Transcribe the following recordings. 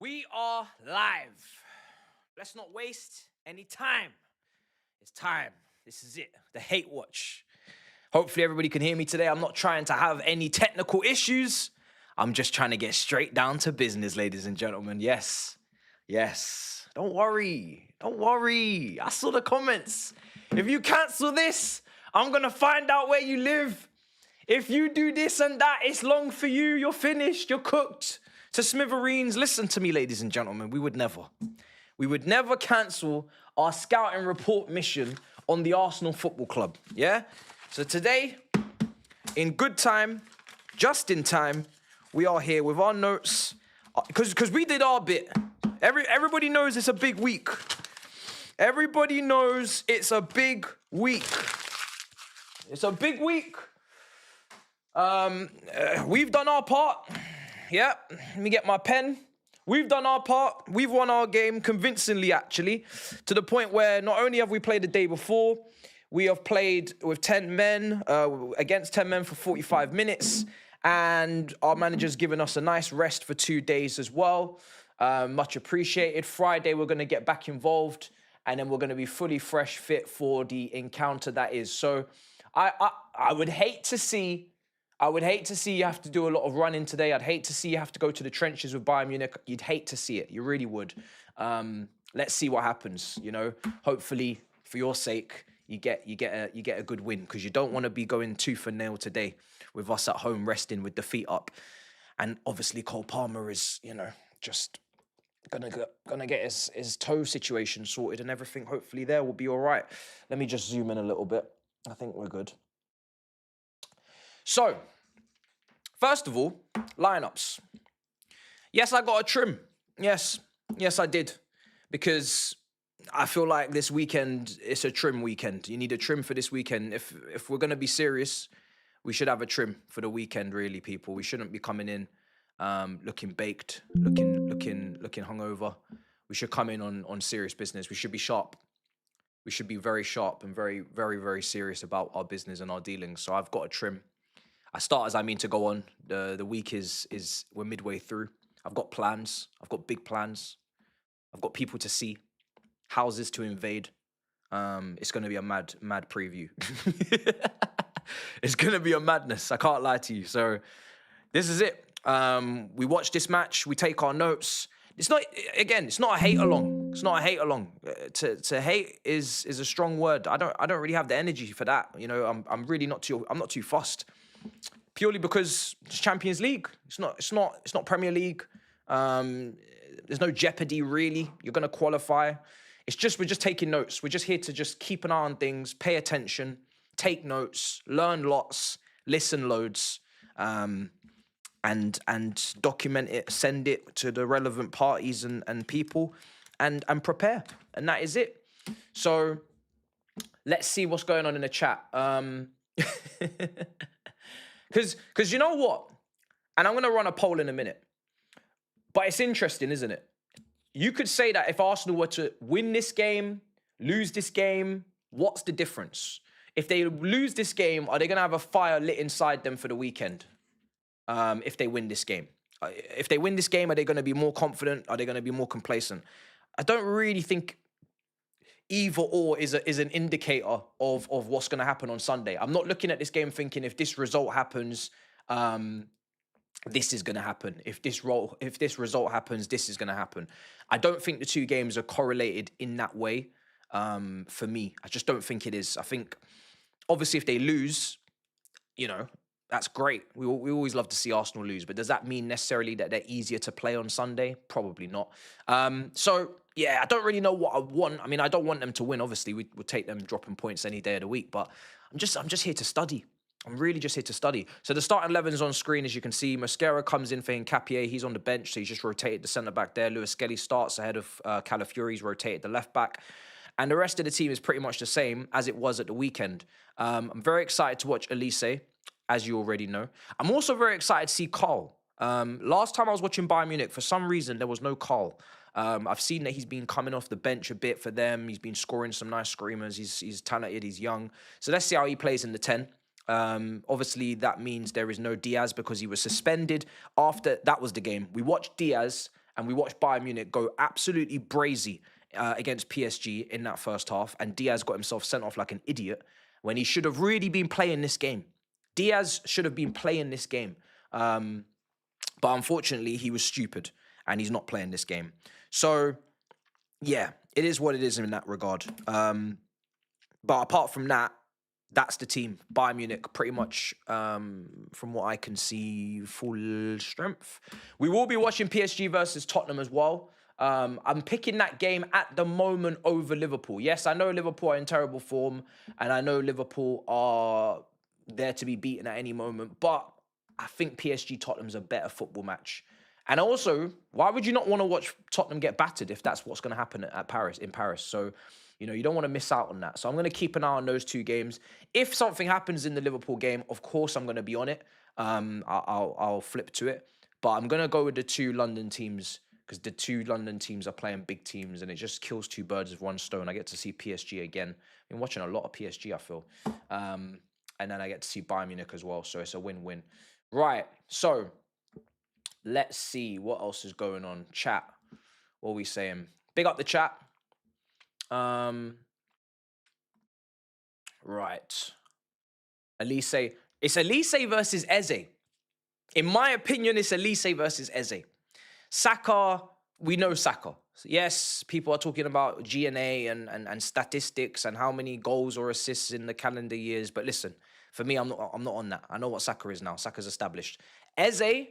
We are live. Let's not waste any time. It's time. This is it. The hate watch. Hopefully everybody can hear me today. I'm not trying to have any technical issues. I'm just trying to get straight down to business, ladies and gentlemen. Yes. Don't worry. I saw the comments. If you cancel this, I'm going to find out where you live. If you do this and that, it's long for you. You're finished. You're cooked to smithereens. Listen to me, ladies and gentlemen. We would never cancel our scouting report mission on the Arsenal Football Club. Yeah? So today, in good time, just in time, we are here with our notes. Because we did our bit. Everybody knows it's a big week. Everybody knows it's a big week. It's a big week. We've done our part. Yeah, let me get my pen. We've done our part. We've won our game convincingly, actually, to the point where not only have we played the day before, we have played with 10 men, against 10 men for 45 minutes, and our manager's given us a nice rest for 2 days as well. Much appreciated. Friday, we're going to get back involved, and then we're going to be fully fresh, fit for the encounter that is. So I would hate to see you have to do a lot of running today. I'd hate to see you have to go to the trenches with Bayern Munich. You'd hate to see it. You really would. Let's see what happens. You know, hopefully for your sake, you get a good win, because you don't want to be going 2-0 today with us at home resting with the feet up. And obviously Cole Palmer is, just gonna get his toe situation sorted and everything. Hopefully there will be all right. Let me just zoom in a little bit. I think we're good. So, first of all, lineups. Yes, I got a trim. Yes, I did. Because I feel like this weekend, it's a trim weekend. You need a trim for this weekend. If we're going to be serious, we should have a trim for the weekend, really, people. We shouldn't be coming in looking baked, looking hungover. We should come in on serious business. We should be sharp. We should be very sharp and very, very, very serious about our business and our dealings. So I've got a trim. I start as I mean to go on. The week is we're midway through. I've got plans. I've got big plans. I've got people to see, houses to invade. It's going to be a mad preview. It's going to be a madness. I can't lie to you. So this is it. We watch this match. We take our notes. It's not a hate along. It's not a hate along. To hate is a strong word. I don't really have the energy for that. I'm really not too fussed. Purely because it's Champions League. It's not Premier League. There's no jeopardy really. You're gonna qualify. We're just taking notes. We're just here to just keep an eye on things, pay attention, take notes, learn lots, listen loads, and document it, send it to the relevant parties and people, and prepare. And that is it. So let's see what's going on in the chat. Because you know what? And I'm going to run a poll in a minute. But it's interesting, isn't it? You could say that if Arsenal were to win this game, lose this game, what's the difference? If they lose this game, are they going to have a fire lit inside them for the weekend? If they win this game. If they win this game, are they going to be more confident? Are they going to be more complacent? I don't really think either or is an indicator of what's going to happen on Sunday. I'm not looking at this game thinking if this result happens, this is going to happen. If this result happens, this is going to happen. I don't think the two games are correlated in that way. For me, I just don't think it is. I think obviously if they lose, that's great. We always love to see Arsenal lose, but does that mean necessarily that they're easier to play on Sunday? Probably not. So yeah, I don't really know what I want. I mean, I don't want them to win. Obviously, we would take them dropping points any day of the week, but I'm just here to study. I'm really just here to study. So the starting 11 is on screen, as you can see. Mosquera comes in for Nkapie. He's on the bench, so he's just rotated the centre-back there. Lewis Skelly starts ahead of Calafiori. He's rotated the left-back. And the rest of the team is pretty much the same as it was at the weekend. I'm very excited to watch Elise, as you already know. I'm also very excited to see Carl. Last time I was watching Bayern Munich, for some reason, there was no Carl. I've seen that he's been coming off the bench a bit for them. He's been scoring some nice screamers. He's talented. He's young. So let's see how he plays in the 10. Obviously, that means there is no Diaz because he was suspended after that was the game. We watched Diaz and we watched Bayern Munich go absolutely brazy against PSG in that first half, and Diaz got himself sent off like an idiot when he should have really been playing this game. Diaz should have been playing this game. But unfortunately, he was stupid, and he's not playing this game. So, yeah, it is what it is in that regard. But apart from that, that's the team. Bayern Munich, pretty much, from what I can see, full strength. We will be watching PSG versus Tottenham as well. I'm picking that game at the moment over Liverpool. Yes, I know Liverpool are in terrible form, and I know Liverpool are there to be beaten at any moment, but I think PSG Tottenham's a better football match. And also, why would you not want to watch Tottenham get battered if that's what's going to happen in Paris? So, you don't want to miss out on that. So I'm going to keep an eye on those two games. If something happens in the Liverpool game, of course I'm going to be on it. I'll flip to it. But I'm going to go with the two London teams, because the two London teams are playing big teams, and it just kills two birds with one stone. I get to see PSG again. I've been watching a lot of PSG, I feel. And then I get to see Bayern Munich as well. So it's a win-win. Right. So let's see what else is going on. Chat. What are we saying? Big up the chat. Right. Elise. It's Elise versus Eze. In my opinion, it's Elise versus Eze. Saka, we know Saka. Yes, people are talking about GNA and statistics and how many goals or assists in the calendar years. But listen, for me, I'm not on that. I know what Saka is now. Saka's established. Eze,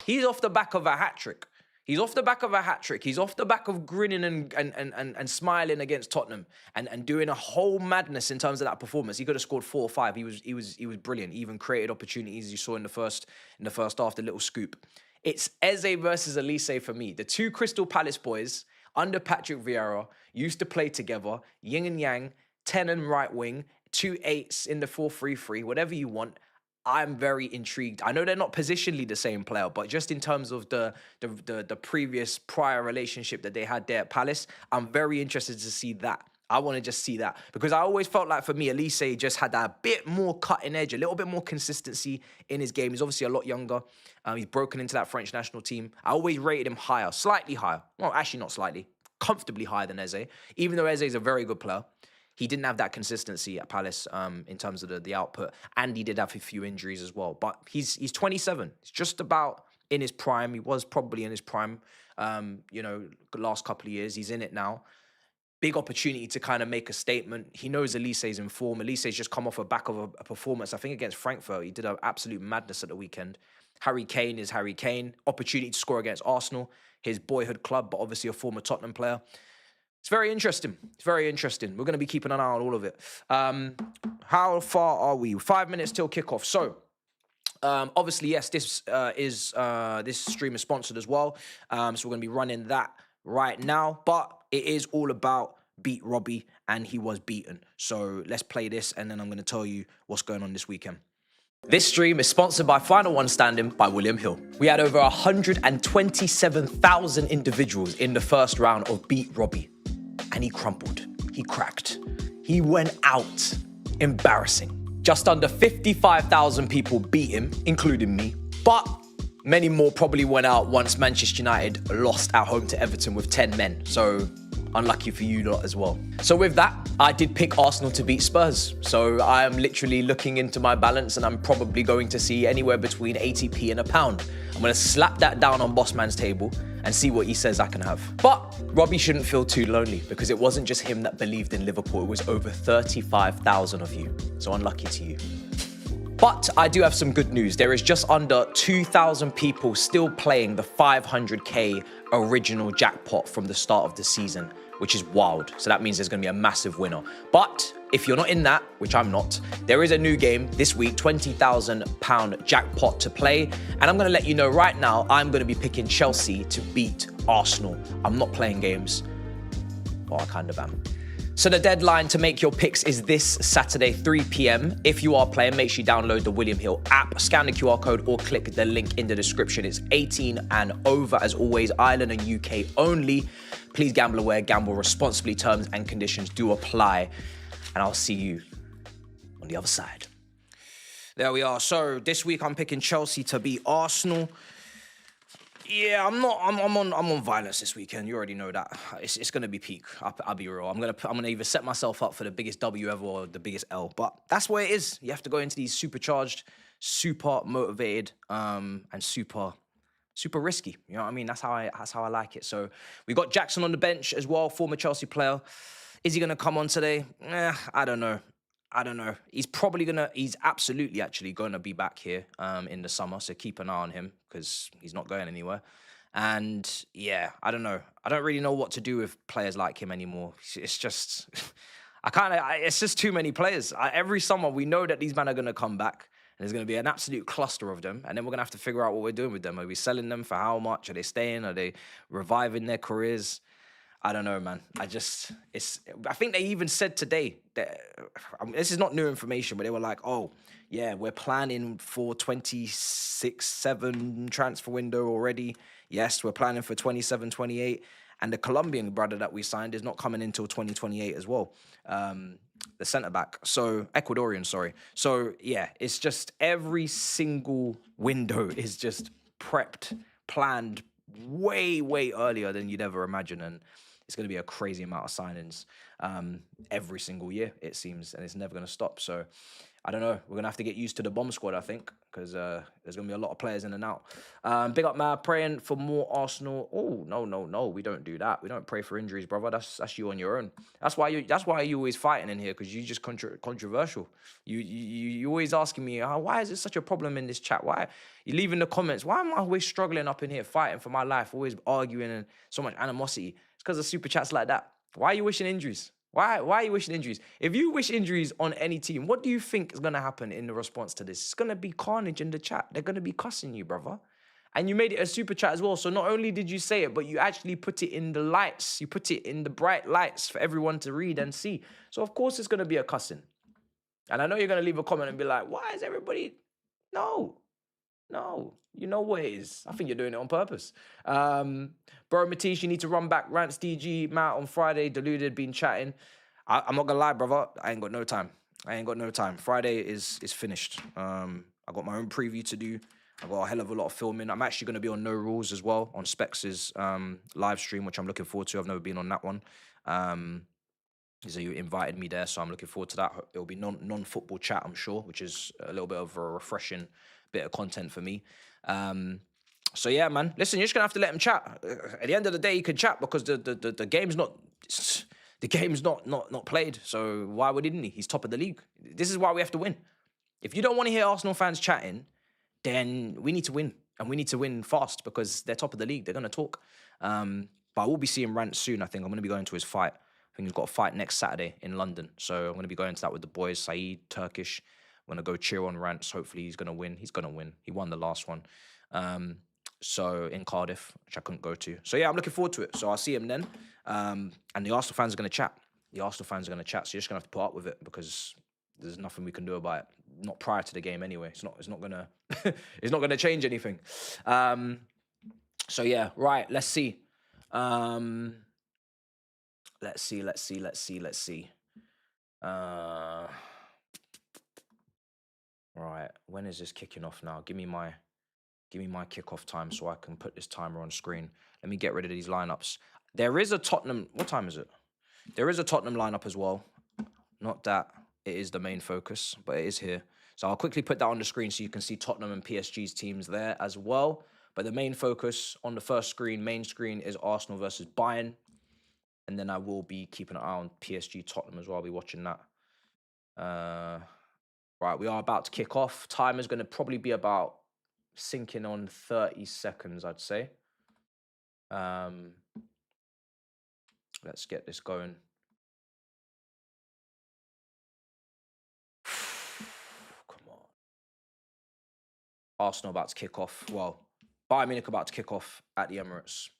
he's off the back of a hat-trick. He's off the back of a hat-trick. He's off the back of grinning and smiling against Tottenham and doing a whole madness in terms of that performance. He could have scored 4 or 5. He was brilliant. He even created opportunities you saw in the first half, the little scoop. It's Eze versus Elise for me. The two Crystal Palace boys under Patrick Vieira used to play together, yin and yang, 10 and right wing, 2 8s in the 4-3-3, whatever you want. I'm very intrigued. I know they're not positionally the same player, but just in terms of the previous prior relationship that they had there at Palace, I'm very interested to see that. I want to just see that, because I always felt like, for me, Elise just had a bit more cutting edge, a little bit more consistency in his game. He's obviously a lot younger. He's broken into that French national team. I always rated him higher, slightly higher. Well, actually not slightly, comfortably higher than Eze. Even though Eze is a very good player, he didn't have that consistency at Palace in terms of the output, and he did have a few injuries as well. But he's 27. He's just about in his prime. He was probably in his prime, the last couple of years. He's in it now. Big opportunity to kind of make a statement. He knows Elise's in form. Elise's just come off the back of a performance, I think, against Frankfurt. He did an absolute madness at the weekend. Harry Kane is Harry Kane. Opportunity to score against Arsenal, his boyhood club, but obviously a former Tottenham player. It's very interesting. It's very interesting. We're going to be keeping an eye on all of it. How far are we? 5 minutes till kickoff. So, obviously, yes, this stream is sponsored as well. So we're going to be running that right now. But it is all about beat Robbie, and he was beaten. So let's play this, and then I'm going to tell you what's going on this weekend. This stream is sponsored by Final One Standing by William Hill. We had over 127,000 individuals in the first round of Beat Robbie. And he crumpled. He cracked. He went out. Embarrassing. Just under 55,000 people beat him, including me. But many more probably went out once Manchester United lost at home to Everton with 10 men. So unlucky for you lot as well. So with that, I did pick Arsenal to beat Spurs. So I am literally looking into my balance, and I'm probably going to see anywhere between 80p and £1. I'm going to slap that down on Bossman's table and see what he says I can have. But Robbie shouldn't feel too lonely, because it wasn't just him that believed in Liverpool. It was over 35,000 of you. So unlucky to you. But I do have some good news. There is just under 2,000 people still playing the 500k original jackpot from the start of the season, which is wild. So that means there's going to be a massive winner. But if you're not in that, which I'm not, there is a new game this week, £20,000 jackpot to play. And I'm going to let you know right now, I'm going to be picking Chelsea to beat Arsenal. I'm not playing games. Well, I kind of am. So the deadline to make your picks is this Saturday, 3 p.m. If you are playing, make sure you download the William Hill app, scan the QR code, or click the link in the description. It's 18 and over, as always, Ireland and UK only. Please gamble aware, gamble responsibly. Terms and conditions do apply. And I'll see you on the other side. There we are. So this week I'm picking Chelsea to beat Arsenal. Yeah, I'm not. I'm on violence this weekend. You already know that. It's gonna be peak. I'll be real. I'm gonna either set myself up for the biggest W ever or the biggest L. But that's what it is. You have to go into these supercharged, super motivated, and super risky. You know what I mean? That's how I like it. So we got Jackson on the bench as well, former Chelsea player. Is he gonna come on today? I don't know. He's absolutely actually going to be back here in the summer. So keep an eye on him because he's not going anywhere. And yeah, I don't know. I don't really know what to do with players like him anymore. It's just, it's just too many players. Every summer we know that these men are going to come back. And there's going to be an absolute cluster of them. And then we're going to have to figure out what we're doing with them. Are we selling them for how much? Are they staying? Are they reviving their careers? I don't know, man. I think they even said today that, this is not new information, but they were like, oh, yeah, we're planning for 26-7 transfer window already. Yes, we're planning for 27, 28. And the Colombian brother that we signed is not coming until 2028 as well. The centre-back. So, Ecuadorian, sorry. So, yeah, it's just every single window is just prepped, planned way, way earlier than you'd ever imagine. And it's going to be a crazy amount of signings every single year, it seems, and it's never going to stop. So I don't know. We're going to have to get used to the bomb squad, I think, because there's going to be a lot of players in and out. Big up, man. Praying for more Arsenal. Oh, no. We don't do that. We don't pray for injuries, brother. That's you on your own. That's why you always fighting in here, because you just controversial. You always asking me, why is it such a problem in this chat? Why? You leave in the comments, why am I always struggling up in here, fighting for my life, always arguing and so much animosity? It's because of super chats like that. Why are you wishing injuries? Why are you wishing injuries? If you wish injuries on any team, what do you think is going to happen in the response to this? It's going to be carnage in the chat. They're going to be cussing you, brother. And you made it a super chat as well. So not only did you say it, but you actually put it in the lights. You put it in the bright lights for everyone to read and see. So of course it's going to be a cussing. And I know you're going to leave a comment and be like, why is everybody... No, you know what it is. I think you're doing it on purpose. Bro, Matisse, you need to run back. Rants DG, Matt on Friday, deluded, been chatting. I'm not gonna lie, brother. I ain't got no time. Friday is finished. I got my own preview to do. I got a hell of a lot of filming. I'm actually gonna be on No Rules as well on Specs' live stream, which I'm looking forward to. I've never been on that one. So you invited me there, so I'm looking forward to that. It'll be non-football chat, I'm sure, which is a little bit of a refreshing bit of content for me. So yeah, man. Listen, you're just gonna have to let him chat. At the end of the day, he can chat because the game's not played. So why wouldn't he? He's top of the league. This is why we have to win. If you don't want to hear Arsenal fans chatting, then we need to win, and we need to win fast because they're top of the league. They're gonna talk. But I will be seeing Rant soon. I think I'm gonna be going to his fight. I think he's got a fight next Saturday in London. So I'm gonna be going to that with the boys. Saeed, Turkish. I'm gonna go cheer on Rants. Hopefully he's gonna win. He's gonna win. He won the last one. So in Cardiff, which I couldn't go to. So yeah, I'm looking forward to it. So I'll see him then. And the Arsenal fans are gonna chat. So you're just gonna have to put up with it because there's nothing we can do about it. Not prior to the game anyway. It's not gonna it's not gonna change anything. So yeah, right. Let's see. Let's see. Right, when is this kicking off now? Give me my kickoff time so I can put this timer on screen. Let me get rid of these lineups. There is a Tottenham... What time is it? There is a Tottenham lineup as well. Not that it is the main focus, but it is here. So I'll quickly put that on the screen so you can see Tottenham and PSG's teams there as well. But the main focus on the first screen, main screen, is Arsenal versus Bayern. And then I will be keeping an eye on PSG Tottenham as well. I'll be watching that. Right, we are about to kick off. Time is going to probably be about sinking on 30 seconds, I'd say. Let's get this going. Come on. Arsenal about to kick off. Well, Bayern Munich about to kick off at the Emirates.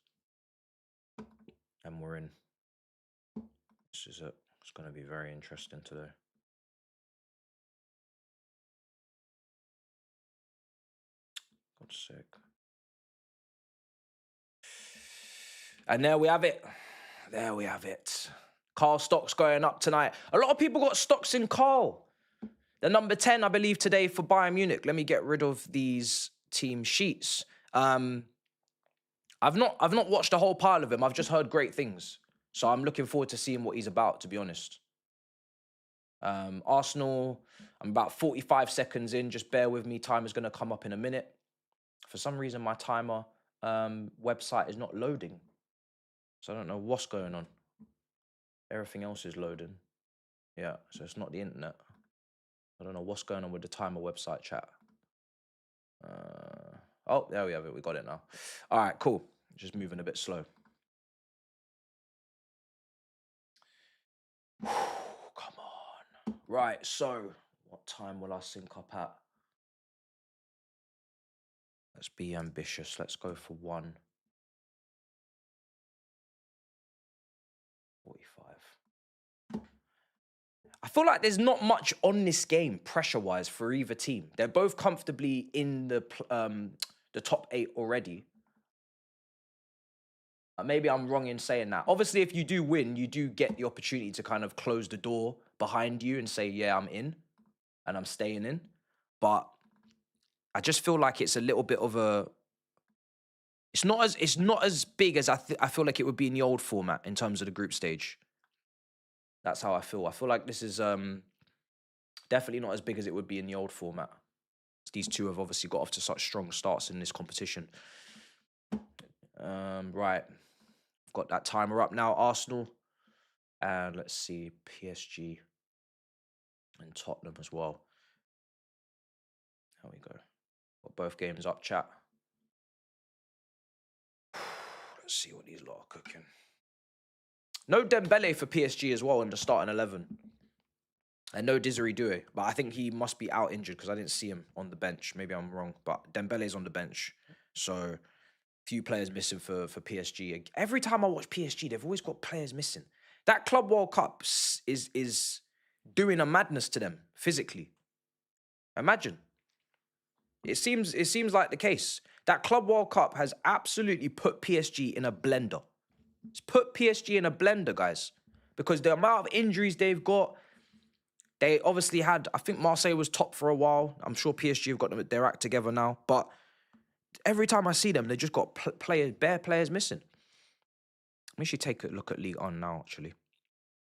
And we're in. This is it. It's going to be very interesting today. God's sake. And there we have it. Carl stocks going up tonight. A lot of people got stocks in Carl. The number 10, I believe, today for Bayern Munich. Let me get rid of these team sheets. I've not watched a whole pile of him. I've just heard great things. So I'm looking forward to seeing what he's about, to be honest. Arsenal, I'm about 45 seconds in. Just bear with me. Timer's going to come up in a minute. For some reason, my timer website is not loading. So I don't know what's going on. Everything else is loading. Yeah, so it's not the internet. I don't know what's going on with the timer website chat. Oh, there we have it. We got it now. All right, cool. Just moving a bit slow. Come on. Right, so what time will I sync up at? Let's be ambitious. Let's go for 1:45. I feel like there's not much on this game pressure-wise for either team. They're both comfortably in the top 8 already. Maybe I'm wrong in saying that. Obviously, if you do win, you do get the opportunity to kind of close the door behind you and say, yeah, I'm in and I'm staying in. But I just feel like it's a little bit of a... It's not as big as I feel like it would be in the old format in terms of the group stage. That's how I feel. I feel like this is definitely not as big as it would be in the old format. These two have obviously got off to such strong starts in this competition. Right. I've got that timer up now. Arsenal. And let's see, PSG and Tottenham as well. There we go. Got both games up, chat. Let's see what these lot are cooking. No Dembele for PSG as well in the starting 11. And no Desiree Doué. But I think he must be out injured because I didn't see him on the bench. Maybe I'm wrong. But Dembele's on the bench. So few players missing for PSG. Every time I watch PSG, they've always got players missing. That Club World Cup is doing a madness to them physically. Imagine. It seems like the case. That Club World Cup has absolutely put PSG in a blender. It's put PSG in a blender, guys. Because the amount of injuries they've got, they obviously had, I think Marseille was top for a while. I'm sure PSG have got their act together now. But every time I see them, they just got bare players missing. We should take a look at Ligue 1 now, actually.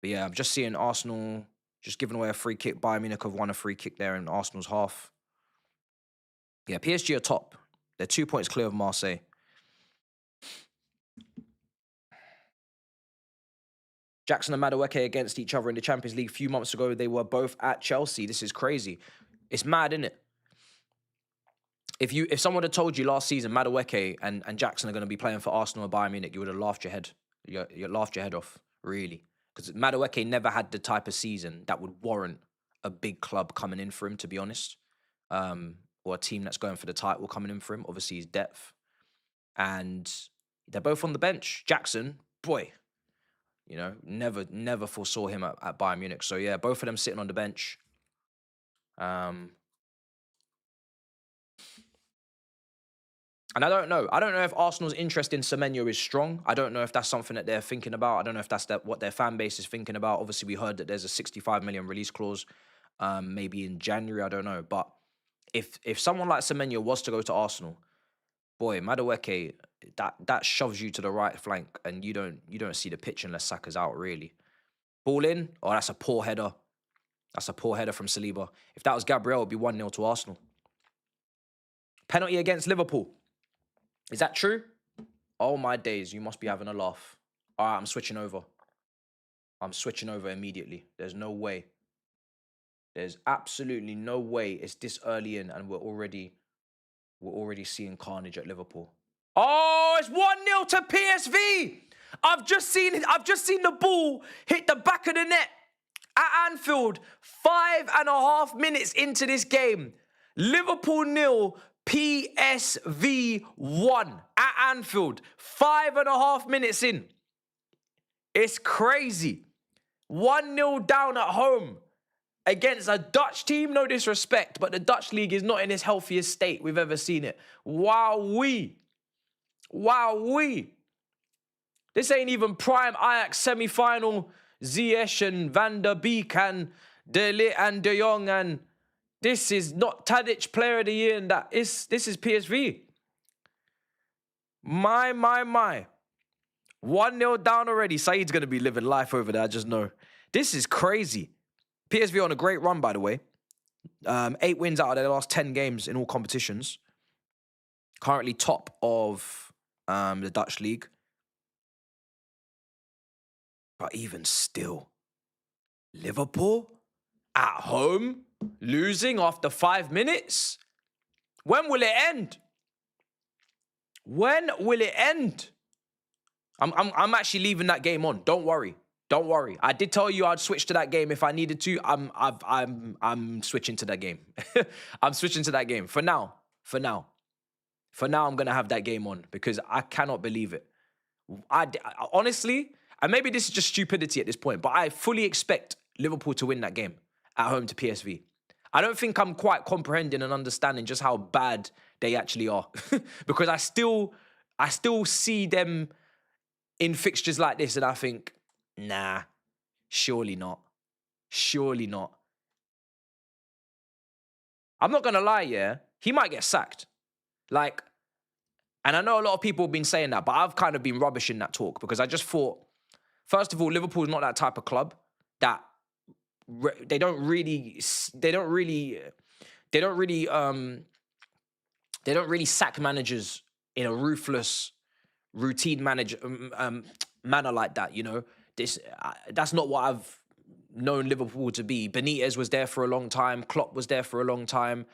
But yeah, I'm just seeing Arsenal just giving away a free kick. Bayern Munich have won a free kick there in Arsenal's half. Yeah, PSG are top. They're 2 points clear of Marseille. Jackson and Madueke against each other in the Champions League a few months ago. They were both at Chelsea. This is crazy. It's mad, isn't it? If someone had told you last season Madueke and Jackson are going to be playing for Arsenal or Bayern Munich, you would have laughed your head. You laughed your head off, really. Because Madueke never had the type of season that would warrant a big club coming in for him, to be honest. Or a team that's going for the title coming in for him. Obviously, his depth. And they're both on the bench. Jackson, boy, you know, never foresaw him at Bayern Munich. So, yeah, both of them sitting on the bench. And I don't know. I don't know if Arsenal's interest in Semenyo is strong. I don't know if that's something that they're thinking about. I don't know if that's what their fan base is thinking about. Obviously, we heard that there's a 65 million release clause, maybe in January. I don't know. But if someone like Semenyo was to go to Arsenal, boy, Madueke, that shoves you to the right flank, and you don't see the pitch unless Saka's out, really. Ball in. Oh, that's a poor header. That's a poor header from Saliba. If that was Gabriel, it'd be 1-0 to Arsenal. Penalty against Liverpool. Is that true? Oh, my days. You must be having a laugh. All right, I'm switching over. I'm switching over immediately. There's no way. There's absolutely no way it's this early in and we're already seeing carnage at Liverpool. Oh, it's 1-0 to PSV. I've just seen the ball hit the back of the net at Anfield. 5.5 minutes into this game. Liverpool 0, PSV 1 at Anfield. 5.5 minutes in. It's crazy. 1-0 down at home against a Dutch team. No disrespect, but the Dutch league is not in its healthiest state we've ever seen it. Wowee. Wowee. This ain't even prime Ajax semi-final. Ziyech and Van der Beek and De Ligt and De Jong, and this is not Tadic Player of the Year, and this is PSV. My. 1-0 down already. Saeed's going to be living life over there, I just know. This is crazy. PSV on a great run, by the way. 8 wins out of their last 10 games in all competitions. Currently top of the Dutch league. But even still, Liverpool at home, losing after 5 minutes? When will it end? When will it end? I'm actually leaving that game on. Don't worry. Don't worry. I did tell you I'd switch to that game if I needed to. I'm switching to that game. I'm switching to that game for now. For now, I'm gonna have that game on because I cannot believe it. I honestly, and maybe this is just stupidity at this point, but I fully expect Liverpool to win that game at home to PSV. I don't think I'm quite comprehending and understanding just how bad they actually are, because I still see them in fixtures like this, and I think, nah, surely not. Surely not. I'm not gonna lie, yeah, he might get sacked. Like, and I know a lot of people have been saying that, but I've kind of been rubbish in that talk because I just thought, first of all, Liverpool's not that type of club that they don't really sack managers in a ruthless, routine manner like that. You know, that's not what I've known Liverpool to be. Benitez was there for a long time. Klopp was there for a long time.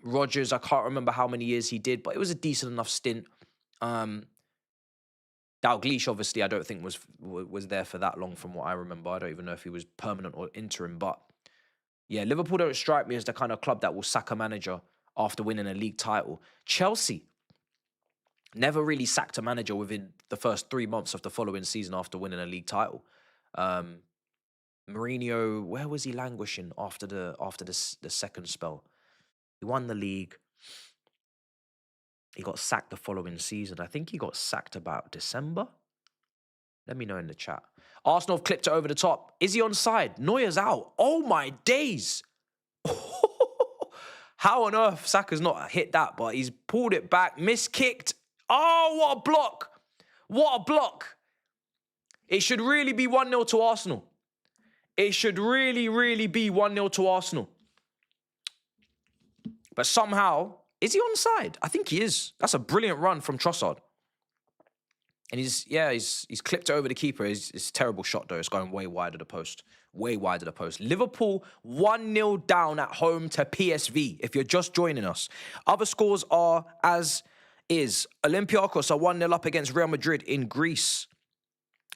Rodgers, I can't remember how many years he did, but it was a decent enough stint. Dalglish, obviously, I don't think was there for that long from what I remember. I don't even know if he was permanent or interim. But yeah, Liverpool don't strike me as the kind of club that will sack a manager after winning a league title. Chelsea never really sacked a manager within the first 3 months of the following season after winning a league title. Mourinho, where was he languishing after the second spell? He won the league. He got sacked the following season. I think he got sacked about December. Let me know in the chat. Arsenal have clipped it over the top. Is he onside? Neuer's out. Oh my days. How on earth Saka's not hit that, but he's pulled it back, miskicked. Oh, what a block. What a block. It should really be 1-0 to Arsenal. It should really, really be 1-0 to Arsenal. But somehow, is he onside? I think he is. That's a brilliant run from Trossard. And he's clipped it over the keeper. It's a terrible shot, though. It's going way wide of the post. Way wide of the post. Liverpool 1-0 down at home to PSV, if you're just joining us. Other scores are as is. Olympiacos are 1-0 up against Real Madrid in Greece.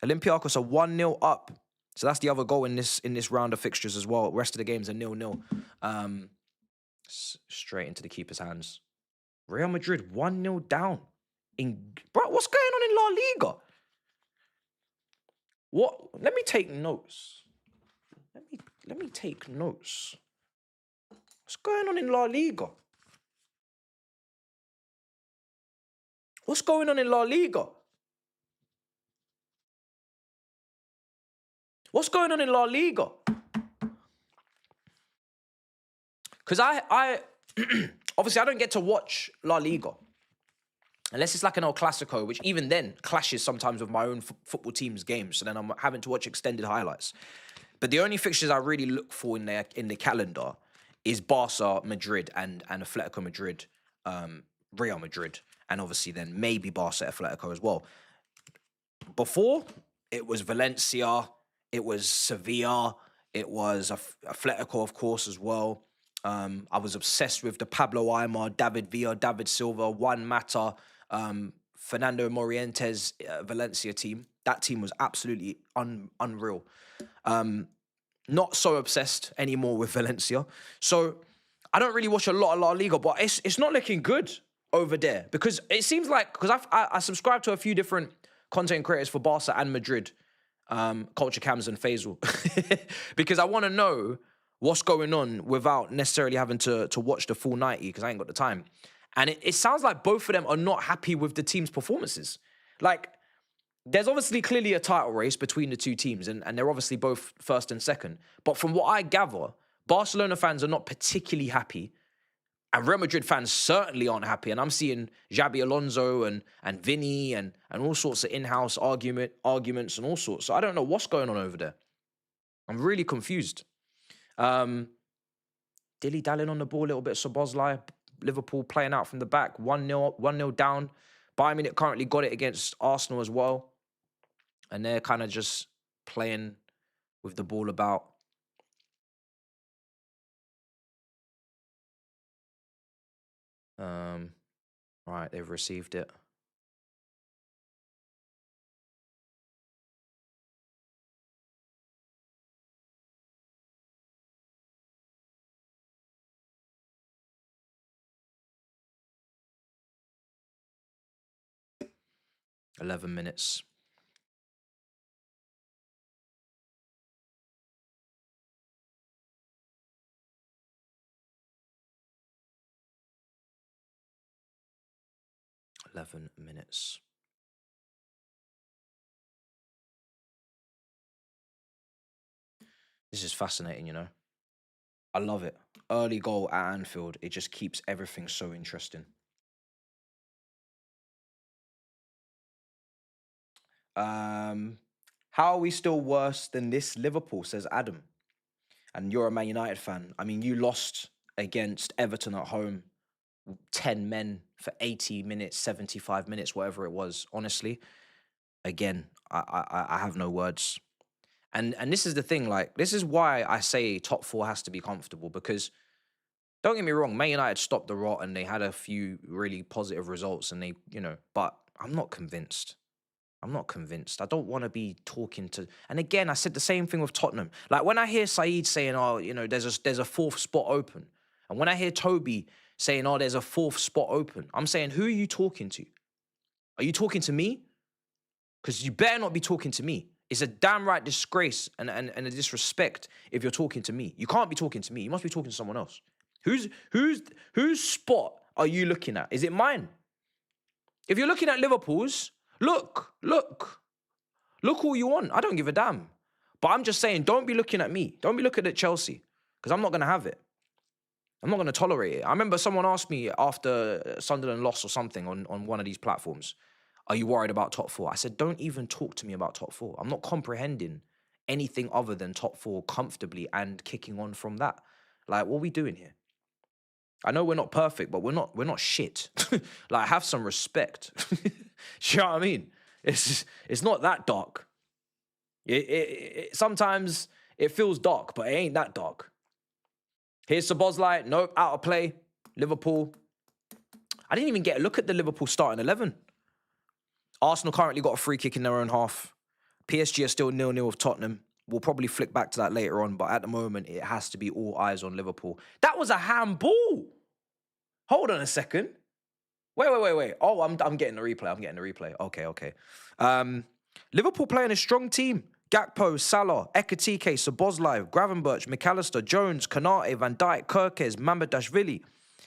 Olympiacos are 1-0 up. So that's the other goal in this round of fixtures as well. The rest of the games are 0-0. Straight into the keeper's hands. Real Madrid 1-0 down. Bro, what's going on in La Liga? What? Let me take notes. Let me take notes. What's going on in La Liga? What's going on in La Liga? What's going on in La Liga? Because I obviously I don't get to watch La Liga unless it's like an El Clasico, which even then clashes sometimes with my own football team's games. So then I'm having to watch extended highlights. But the only fixtures I really look for in the calendar is Barca, Madrid, and Atletico Madrid, Real Madrid, and obviously then maybe Barca, Atletico as well. Before, it was Valencia, it was Sevilla, it was Atletico, of course, as well. I was obsessed with the Pablo Aimar, David Villa, David Silva, Juan Mata, Fernando Morientes Valencia team. That team was absolutely unreal. Not so obsessed anymore with Valencia. So I don't really watch a lot of La Liga, but it's not looking good over there because it seems like, because I subscribe to a few different content creators for Barca and Madrid, Culture Cams and Faisal, because I want to know what's going on without necessarily having to watch the full 90 because I ain't got the time. And it sounds like both of them are not happy with the team's performances. Like, there's obviously clearly a title race between the two teams, and they're obviously both first and second. But from what I gather, Barcelona fans are not particularly happy, And Real Madrid fans certainly aren't happy. And I'm seeing Xabi Alonso and Vinny and all sorts of in-house arguments and all sorts. So I don't know what's going on over there. I'm really confused. Dilly-dallying on the ball a little bit. Szoboszlai, Liverpool playing out from the back. 1-0 down. Bayern Munich currently got it against Arsenal as well. And they're kind of just playing with the ball about. Right, they've received it. $11 minutes. This is fascinating, you know. I love it. Early goal at Anfield. It just keeps everything so interesting. How are we still worse than this Liverpool, says Adam. And you're a Man United fan. I mean, you lost against Everton at home, 10 men for 80 minutes, 75 minutes, whatever it was. Honestly, again, I have no words. And this is the thing, like, this is why I say top four has to be comfortable, because don't get me wrong, Man United stopped the rot and they had a few really positive results and they, you know, but I'm not convinced. I don't want to be talking to, and again, I said the same thing with Tottenham. Like when I hear Saeed saying, oh, you know, there's a fourth spot open. And when I hear Toby saying, oh, there's a fourth spot open, I'm saying, who are you talking to? Are you talking to me? Because you better not be talking to me. It's a damn right disgrace and a disrespect if you're talking to me. You can't be talking to me. You must be talking to someone else. Whose spot are you looking at? Is it mine? If you're looking at Liverpool's, look all you want. I don't give a damn. But I'm just saying, don't be looking at me. Don't be looking at Chelsea, because I'm not going to have it. I'm not going to tolerate it. I remember someone asked me after Sunderland lost or something on one of these platforms, are you worried about top four? I said, don't even talk to me about top four. I'm not comprehending anything other than top four comfortably and kicking on from that. Like, what are we doing here? I know we're not perfect, but we're not shit. Like, have some respect. You know what I mean? It's not that dark. Sometimes it feels dark, but it ain't that dark. Here's Szoboszlai. Nope, out of play. Liverpool. I didn't even get a look at the Liverpool starting 11. Arsenal currently got a free kick in their own half. PSG are still 0-0 with Tottenham. We'll probably flick back to that later on, but at the moment, it has to be all eyes on Liverpool. That was a handball. Hold on a second. Wait. Oh, I'm getting the replay. Okay. Liverpool playing a strong team. Gakpo, Salah, Ekitike, Szoboszlai, Gravenberch, McAllister, Jones, Konate, Van Dijk, Kirkes, Mamardashvili.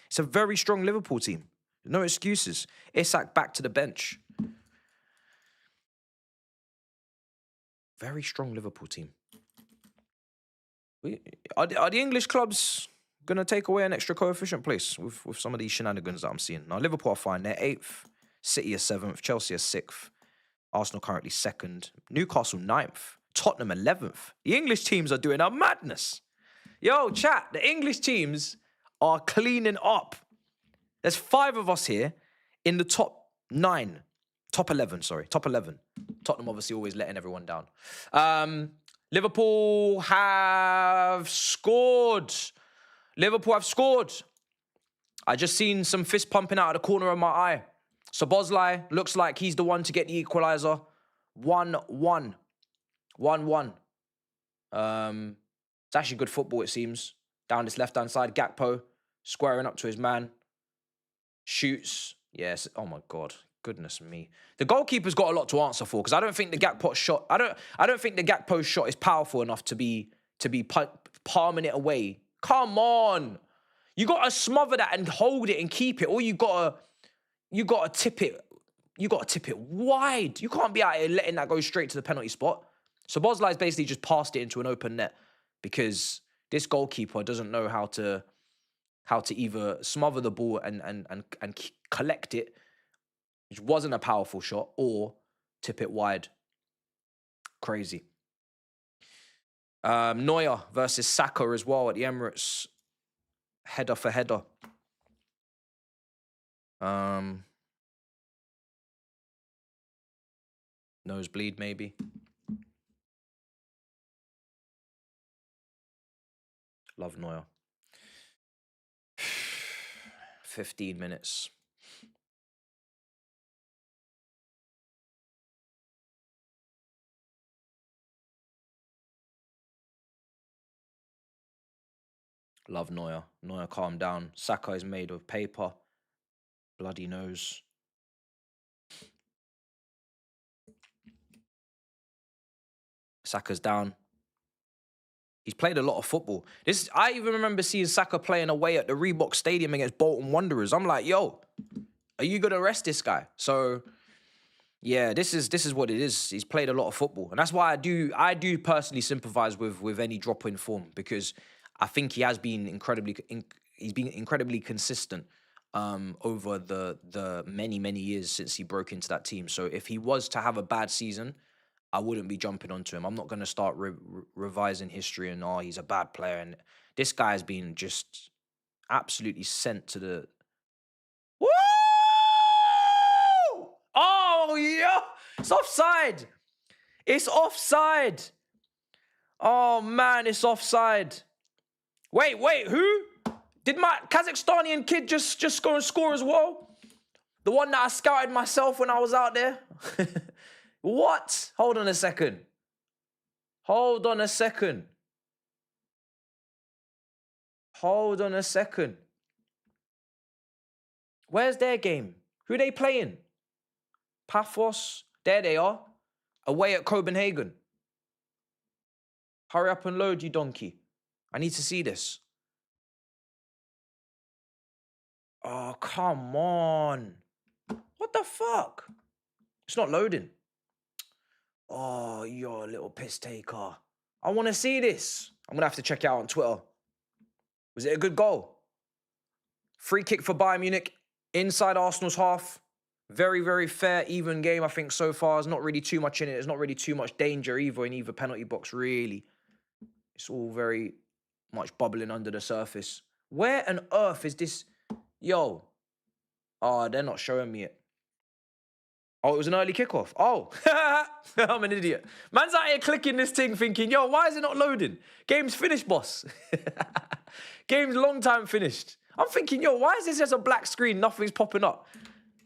It's a very strong Liverpool team. No excuses. Isak back to the bench. Very strong Liverpool team. Are the English clubs going to take away an extra coefficient place with some of these shenanigans that I'm seeing? Now, Liverpool are fine. They're 8th. City is 7th. Chelsea is 6th. Arsenal currently 2nd. Newcastle 9th. Tottenham 11th. The English teams are doing a madness. Yo, chat, the English teams are cleaning up. There's 5 of us here in the top 9. Top 11. Tottenham obviously always letting everyone down. Liverpool have scored. I just seen some fist pumping out of the corner of my eye. Szoboszlai looks like he's the one to get the equalizer. 1-1. 1-1. It's actually good football, it seems. Down this left-hand side, Gakpo squaring up to his man. Shoots. Yes. Oh, my God. Goodness me. The goalkeeper's got a lot to answer for, because I don't think the Gakpo shot... I don't think the Gakpo shot is powerful enough to be palming it away. Come on. You got to smother that and hold it and keep it, or you got to tip it. You got to tip it wide. You can't be out here letting that go straight to the penalty spot. So Szoboszlai's basically just passed it into an open net, because this goalkeeper doesn't know how to how to either smother the ball and collect it, which wasn't a powerful shot, or tip it wide. Crazy. Neuer versus Saka as well at the Emirates. Header for header. Nosebleed, maybe. Love Neuer. 15 minutes. Love Neuer. Neuer, calm down. Saka is made of paper. Bloody nose. Saka's down. He's played a lot of football. I even remember seeing Saka playing away at the Reebok Stadium against Bolton Wanderers. I'm like, yo, are you gonna rest this guy? So, yeah, this is what it is. He's played a lot of football, and that's why I do personally sympathise with any drop in form, because I think he has been incredibly consistent over the many years since he broke into that team. So if he was to have a bad season, I wouldn't be jumping onto him. I'm not going to start revising history and, oh, he's a bad player. And this guy has been just absolutely sent to the... Woo! Oh, yeah! It's offside! It's offside! Oh, man, it's offside. Wait, who? Did my Kazakhstanian kid just go and score as well? The one that I scouted myself when I was out there? What? Hold on a second. Hold on a second. Where's their game? Who are they playing? Paphos. There they are. Away at Copenhagen. Hurry up and load, you donkey. I need to see this. Oh, come on. What the fuck? It's not loading. Oh, you're a little piss taker. I want to see this. I'm going to have to check it out on Twitter. Was it a good goal? Free kick for Bayern Munich inside Arsenal's half. Very, very fair, even game, I think, so far. There's not really too much in it. There's not really too much danger either in either penalty box, really. It's all very much bubbling under the surface. Where on earth is this? Yo. Oh, they're not showing me it. Oh, it was an early kickoff. Oh, I'm an idiot. Man's out here clicking this thing thinking, yo, why is it not loading? Game's finished, boss. Game's long time finished. I'm thinking, yo, why is this just a black screen? Nothing's popping up.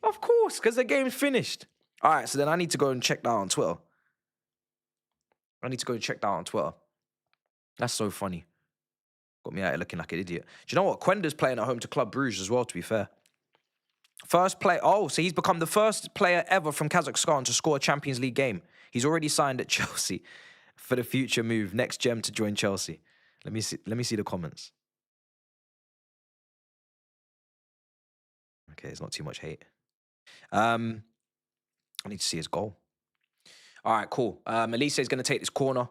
Of course, because the game's finished. All right, so then I need to go and check that on Twitter. That's so funny. Got me out here looking like an idiot. Do you know what? Quender's playing at home to Club Brugge as well, to be fair. First play. Oh, so he's become the first player ever from Kazakhstan to score a Champions League game. He's already signed at Chelsea for the future move. Next gem to join Chelsea. Let me see the comments. Okay, there's not too much hate. I need to see his goal. All right, cool. Elise is going to take this corner.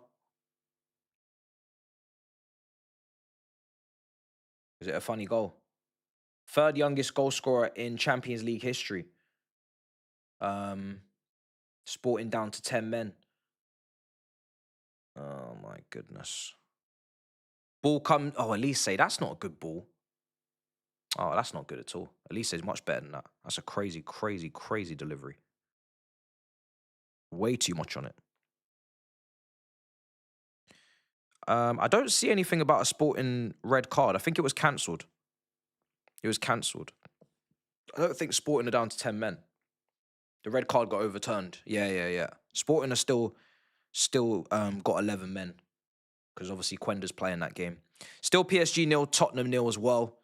Is it a funny goal? Third youngest goal scorer in Champions League history. Sporting down to 10 men. Oh, my goodness. Ball come... Oh, Elise, that's not a good ball. Oh, that's not good at all. Elise is much better than that. That's a crazy delivery. Way too much on it. I don't see anything about a Sporting red card. I think it was cancelled. I don't think Sporting are down to 10 men. The red card got overturned. Yeah. Sporting are still got 11 men. Because obviously Quender's playing that game. Still PSG 0, Tottenham 0 as well.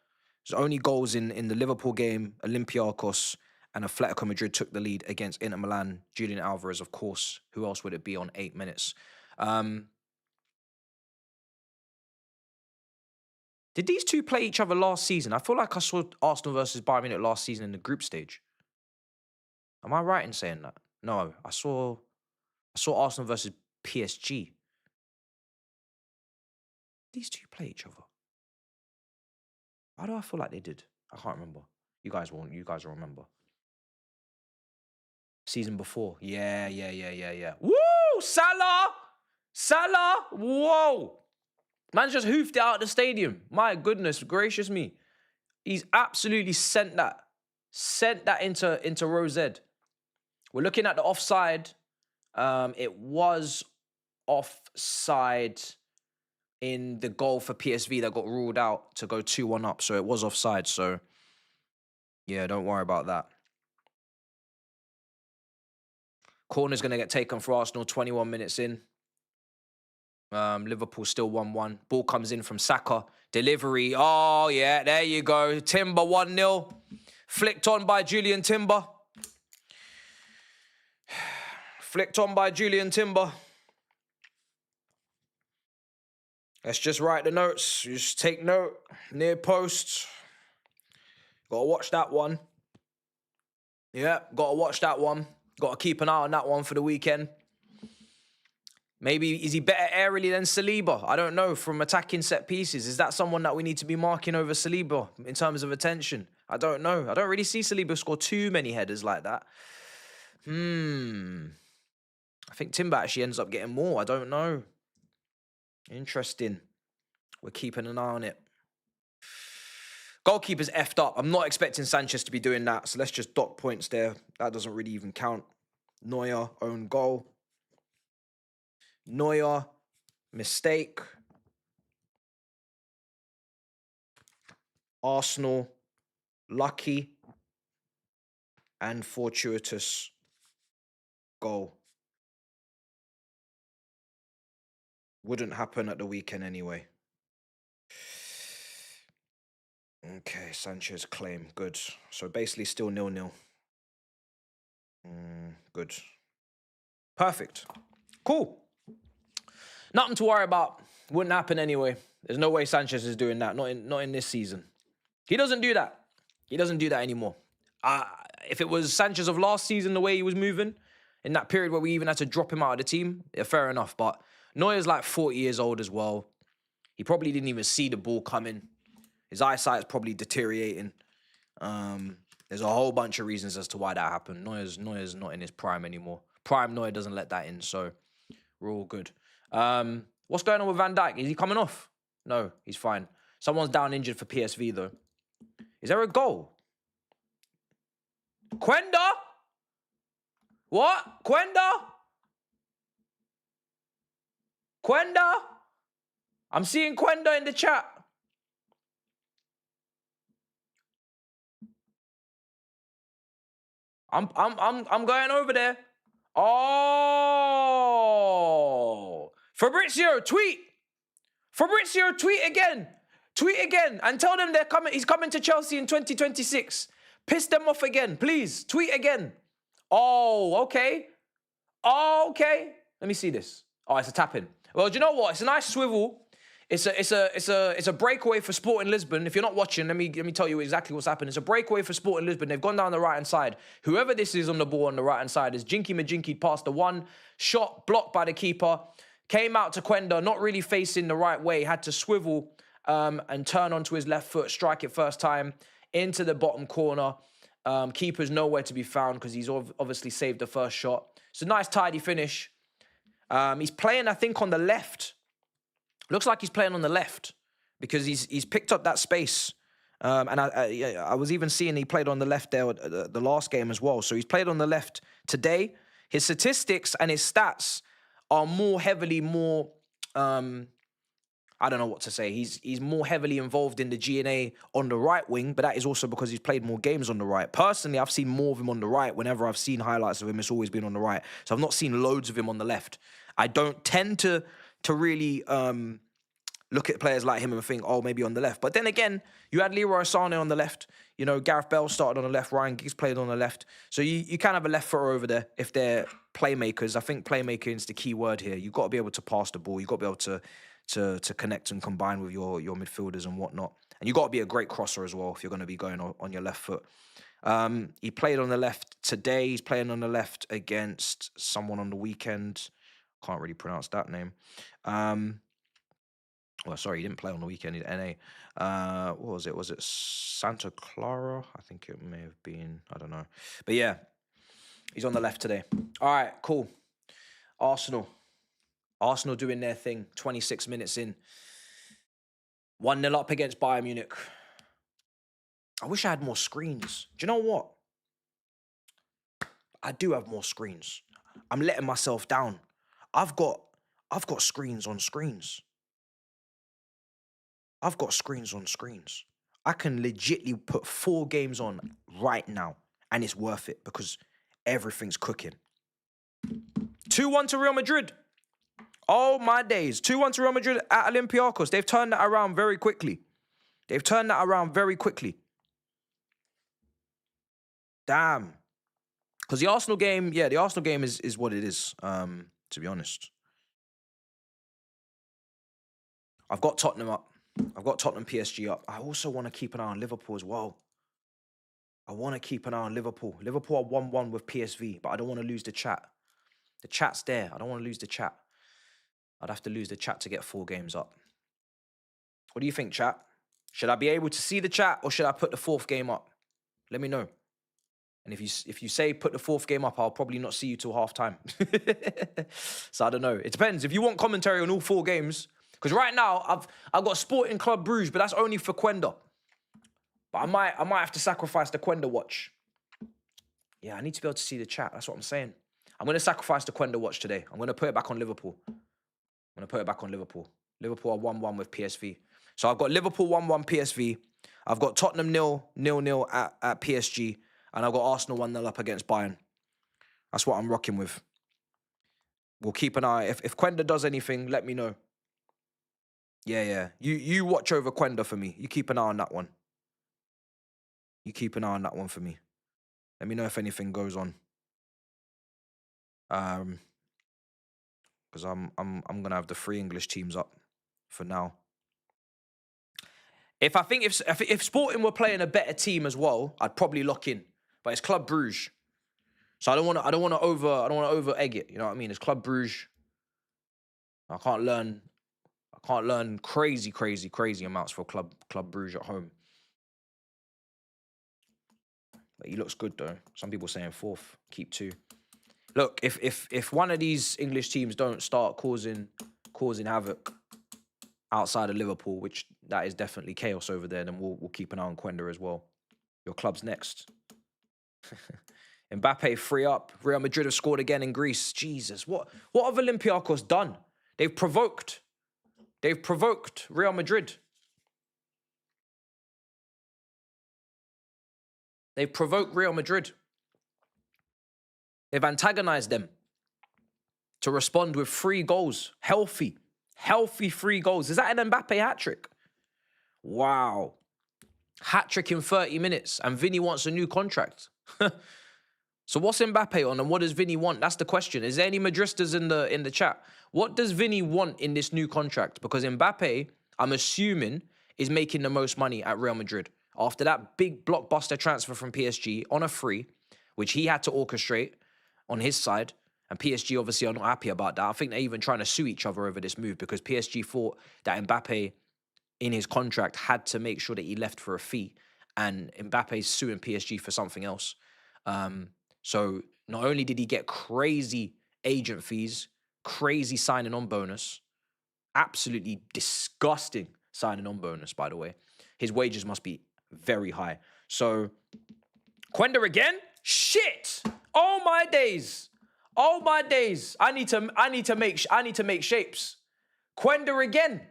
There's only goals in the Liverpool game, Olympiacos and Atletico Madrid took the lead against Inter Milan. Julian Alvarez, of course. Who else would it be on 8 minutes? Did these two play each other last season? I feel like I saw Arsenal versus Bayern Munich last season in the group stage. Am I right in saying that? No, I saw Arsenal versus PSG. These two play each other. Why do I feel like they did? I can't remember. You guys won't. You guys will remember. Season before. Yeah. Woo! Salah! Salah! Whoa! Man just hoofed it out of the stadium. My goodness gracious me. He's absolutely sent that into row Z. We're looking at the offside. It was offside in the goal for PSV that got ruled out to go 2-1 up. So it was offside. So, yeah, don't worry about that. Corner's going to get taken for Arsenal 21 minutes in. Liverpool still 1-1. Ball comes in from Saka. Delivery. Oh, yeah, there you go. Timber 1-0. Flicked on by Julian Timber. Flicked on by Julian Timber. Let's just write the notes. Just take note. Near post. Got to watch that one. Yeah, got to watch that one. Got to keep an eye on that one for the weekend. Maybe, is he better aerially than Saliba? I don't know. From attacking set pieces, is that someone that we need to be marking over Saliba in terms of attention? I don't know. I don't really see Saliba score too many headers like that. I think Timber actually ends up getting more. I don't know. Interesting. We're keeping an eye on it. Goalkeeper's effed up. I'm not expecting Sanchez to be doing that, so let's just dock points there. That doesn't really even count. Neuer, own goal. Neuer, mistake. Arsenal, lucky and fortuitous goal. Wouldn't happen at the weekend anyway. Okay, Sanchez claim. Good. So basically still 0-0. Good. Perfect. Cool. Nothing to worry about. Wouldn't happen anyway. There's no way Sanchez is doing that. Not in this season. He doesn't do that. He doesn't do that anymore. If it was Sanchez of last season, the way he was moving, in that period where we even had to drop him out of the team, yeah, fair enough. But Neuer's like 40 years old as well. He probably didn't even see the ball coming. His eyesight's probably deteriorating. There's a whole bunch of reasons as to why that happened. Neuer's not in his prime anymore. Prime Neuer doesn't let that in, so we're all good. What's going on with Van Dijk? Is he coming off? No, he's fine. Someone's down injured for PSV, though. Is there a goal? Quenda? What? Quenda? Quenda? I'm seeing Quenda in the chat. I'm going over there. Oh. Fabrizio, tweet. Fabrizio, tweet again. Tweet again and tell them he's coming to Chelsea in 2026. Piss them off again, please. Tweet again. Oh, okay. Oh, okay. Let me see this. Oh, it's a tap-in. Well, do you know what? It's a nice swivel. It's a breakaway for Sporting Lisbon. If you're not watching, let me tell you exactly what's happened. It's a breakaway for Sporting Lisbon. They've gone down the right-hand side. Whoever this is on the ball on the right-hand side is jinky past the one. Shot blocked by the keeper. Came out to Quenda, not really facing the right way. Had to swivel and turn onto his left foot, strike it first time into the bottom corner. Keeper's nowhere to be found because he's obviously saved the first shot. It's a nice, tidy finish. He's playing, I think, on the left. Looks like he's playing on the left because he's picked up that space. And I was even seeing he played on the left there the last game as well. So he's played on the left today. His statistics and his stats are I don't know what to say. He's more heavily involved in the G&A on the right wing, but that is also because he's played more games on the right. Personally, I've seen more of him on the right. Whenever I've seen highlights of him, it's always been on the right. So I've not seen loads of him on the left. I don't tend to really look at players like him and think, oh, maybe on the left. But then again, you had Leroy Sané on the left. You know, Gareth Bale started on the left. Ryan Giggs played on the left. So you can have a left footer over there if they're playmakers. I think playmaking is the key word here. You've got to be able to pass the ball. You've got to be able to connect and combine with your midfielders and whatnot. And you've got to be a great crosser as well if you're going to be going on your left foot. He played on the left today. He's playing on the left against someone on the weekend. Can't really pronounce that name. Well, sorry, he didn't play on the weekend. He's NA. What was it? Was it Santa Clara? I think it may have been. I don't know. But yeah, he's on the left today. All right, cool. Arsenal. Arsenal doing their thing. 26 minutes in. 1-0 up against Bayern Munich. I wish I had more screens. Do you know what? I do have more screens. I'm letting myself down. I've got screens on screens. I've got screens on screens. I can legitly put 4 games on right now, and it's worth it because everything's cooking. 2-1 to Real Madrid. Oh, my days. 2-1 to Real Madrid at Olympiacos. They've turned that around very quickly. Damn. Because the Arsenal game, the Arsenal game is what it is, to be honest. I've got Tottenham up. I've got Tottenham PSG up. I also want to keep an eye on Liverpool as well. Liverpool are 1-1 with PSV, but I don't want to lose the chat. The chat's there. I don't want to lose the chat. I'd have to lose the chat to get 4 games up. What do you think, chat? Should I be able to see the chat or should I put the 4th game up? Let me know. And if you say put the 4th game up, I'll probably not see you till half-time. So I don't know. It depends. If you want commentary on all 4 games, because right now I've got Sporting Club Bruges, but that's only for Quenda. But I might have to sacrifice the Quenda watch. Yeah, I need to be able to see the chat. That's what I'm saying. I'm going to sacrifice the Quenda watch today. I'm going to put it back on Liverpool. Liverpool are 1-1 with PSV. So I've got Liverpool 1-1 PSV. I've got Tottenham 0-0 at PSG. And I've got Arsenal 1-0 up against Bayern. That's what I'm rocking with. We'll keep an eye. If Quenda does anything, let me know. Yeah. You watch over Quenda for me. You keep an eye on that one. For me. Let me know if anything goes on. Because I'm gonna have the 3 English teams up for now. If Sporting were playing a better team as well, I'd probably lock in. But it's Club Bruges, so I don't want to over egg it. You know what I mean? It's Club Bruges. I can't learn crazy amounts for Club Bruges at home. But he looks good though. Some people saying 4th, keep 2. Look, if one of these English teams don't start causing havoc outside of Liverpool, which that is definitely chaos over there, then we'll keep an eye on Quenda as well. Your club's next. Mbappe 3 up. Real Madrid have scored again in Greece. Jesus, what have Olympiacos done? They've provoked Real Madrid. They've provoked Real Madrid. They've antagonized them to respond with 3 goals. Healthy 3 goals. Is that an Mbappe hat-trick? Wow. Hat-trick in 30 minutes. And Vinny wants a new contract. So what's Mbappe on and what does Vinny want? That's the question. Is there any Madristas in the chat? What does Vinny want in this new contract? Because Mbappe, I'm assuming, is making the most money at Real Madrid. After that big blockbuster transfer from PSG on a free, which he had to orchestrate on his side, and PSG obviously are not happy about that. I think they're even trying to sue each other over this move because PSG thought that Mbappe, in his contract, had to make sure that he left for a fee, and Mbappe's suing PSG for something else. So not only did he get crazy agent fees, crazy signing on bonus, absolutely disgusting signing on bonus, by the way. His wages must be very high. So Quenda again? Shit! Oh my days. I need to make shapes. Quenda again.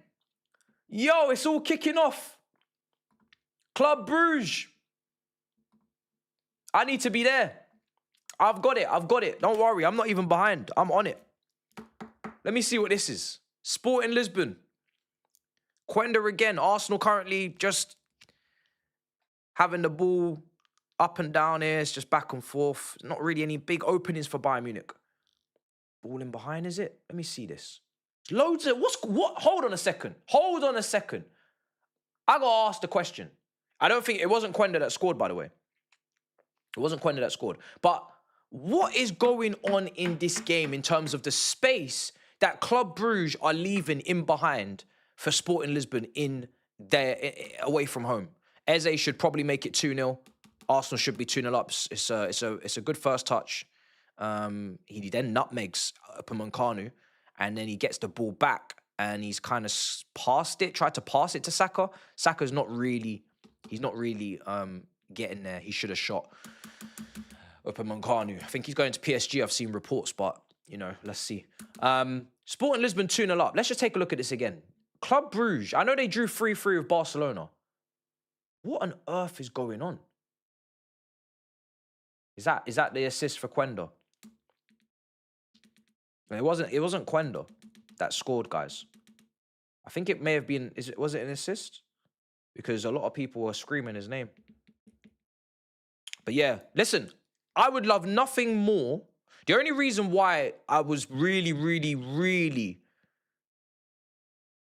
Yo, it's all kicking off. Club Bruges. I need to be there. I've got it. Don't worry, I'm not even behind. I'm on it. Let me see what this is. Sporting Lisbon. Quenda again. Arsenal currently just having the ball up and down here. It's just back and forth. Not really any big openings for Bayern Munich. Ball in behind, is it? Let me see this. Loads of... What? Hold on a second. I got to ask the question. I don't think... It wasn't Quenda that scored, by the way. But what is going on in this game in terms of the space that Club Bruges are leaving in behind for Sporting Lisbon in their away from home. Eze should probably make it 2-0. Arsenal should be 2-0 up. It's a good first touch. He then nutmegs Upamecano, and then he gets the ball back, and he's kind of tried to pass it to Saka. Saka's not really getting there. He should have shot Upamecano. I think he's going to PSG. I've seen reports, but let's see. Sporting Lisbon 2-0 up. Let's just take a look at this again. Club Brugge. I know they drew 3-3 with Barcelona. What on earth is going on? Is that the assist for Quenda? It wasn't Quenda that scored, guys. I think it may have been. Was it an assist? Because a lot of people were screaming his name. But yeah, listen, I would love nothing more. The only reason why I was really, really, really...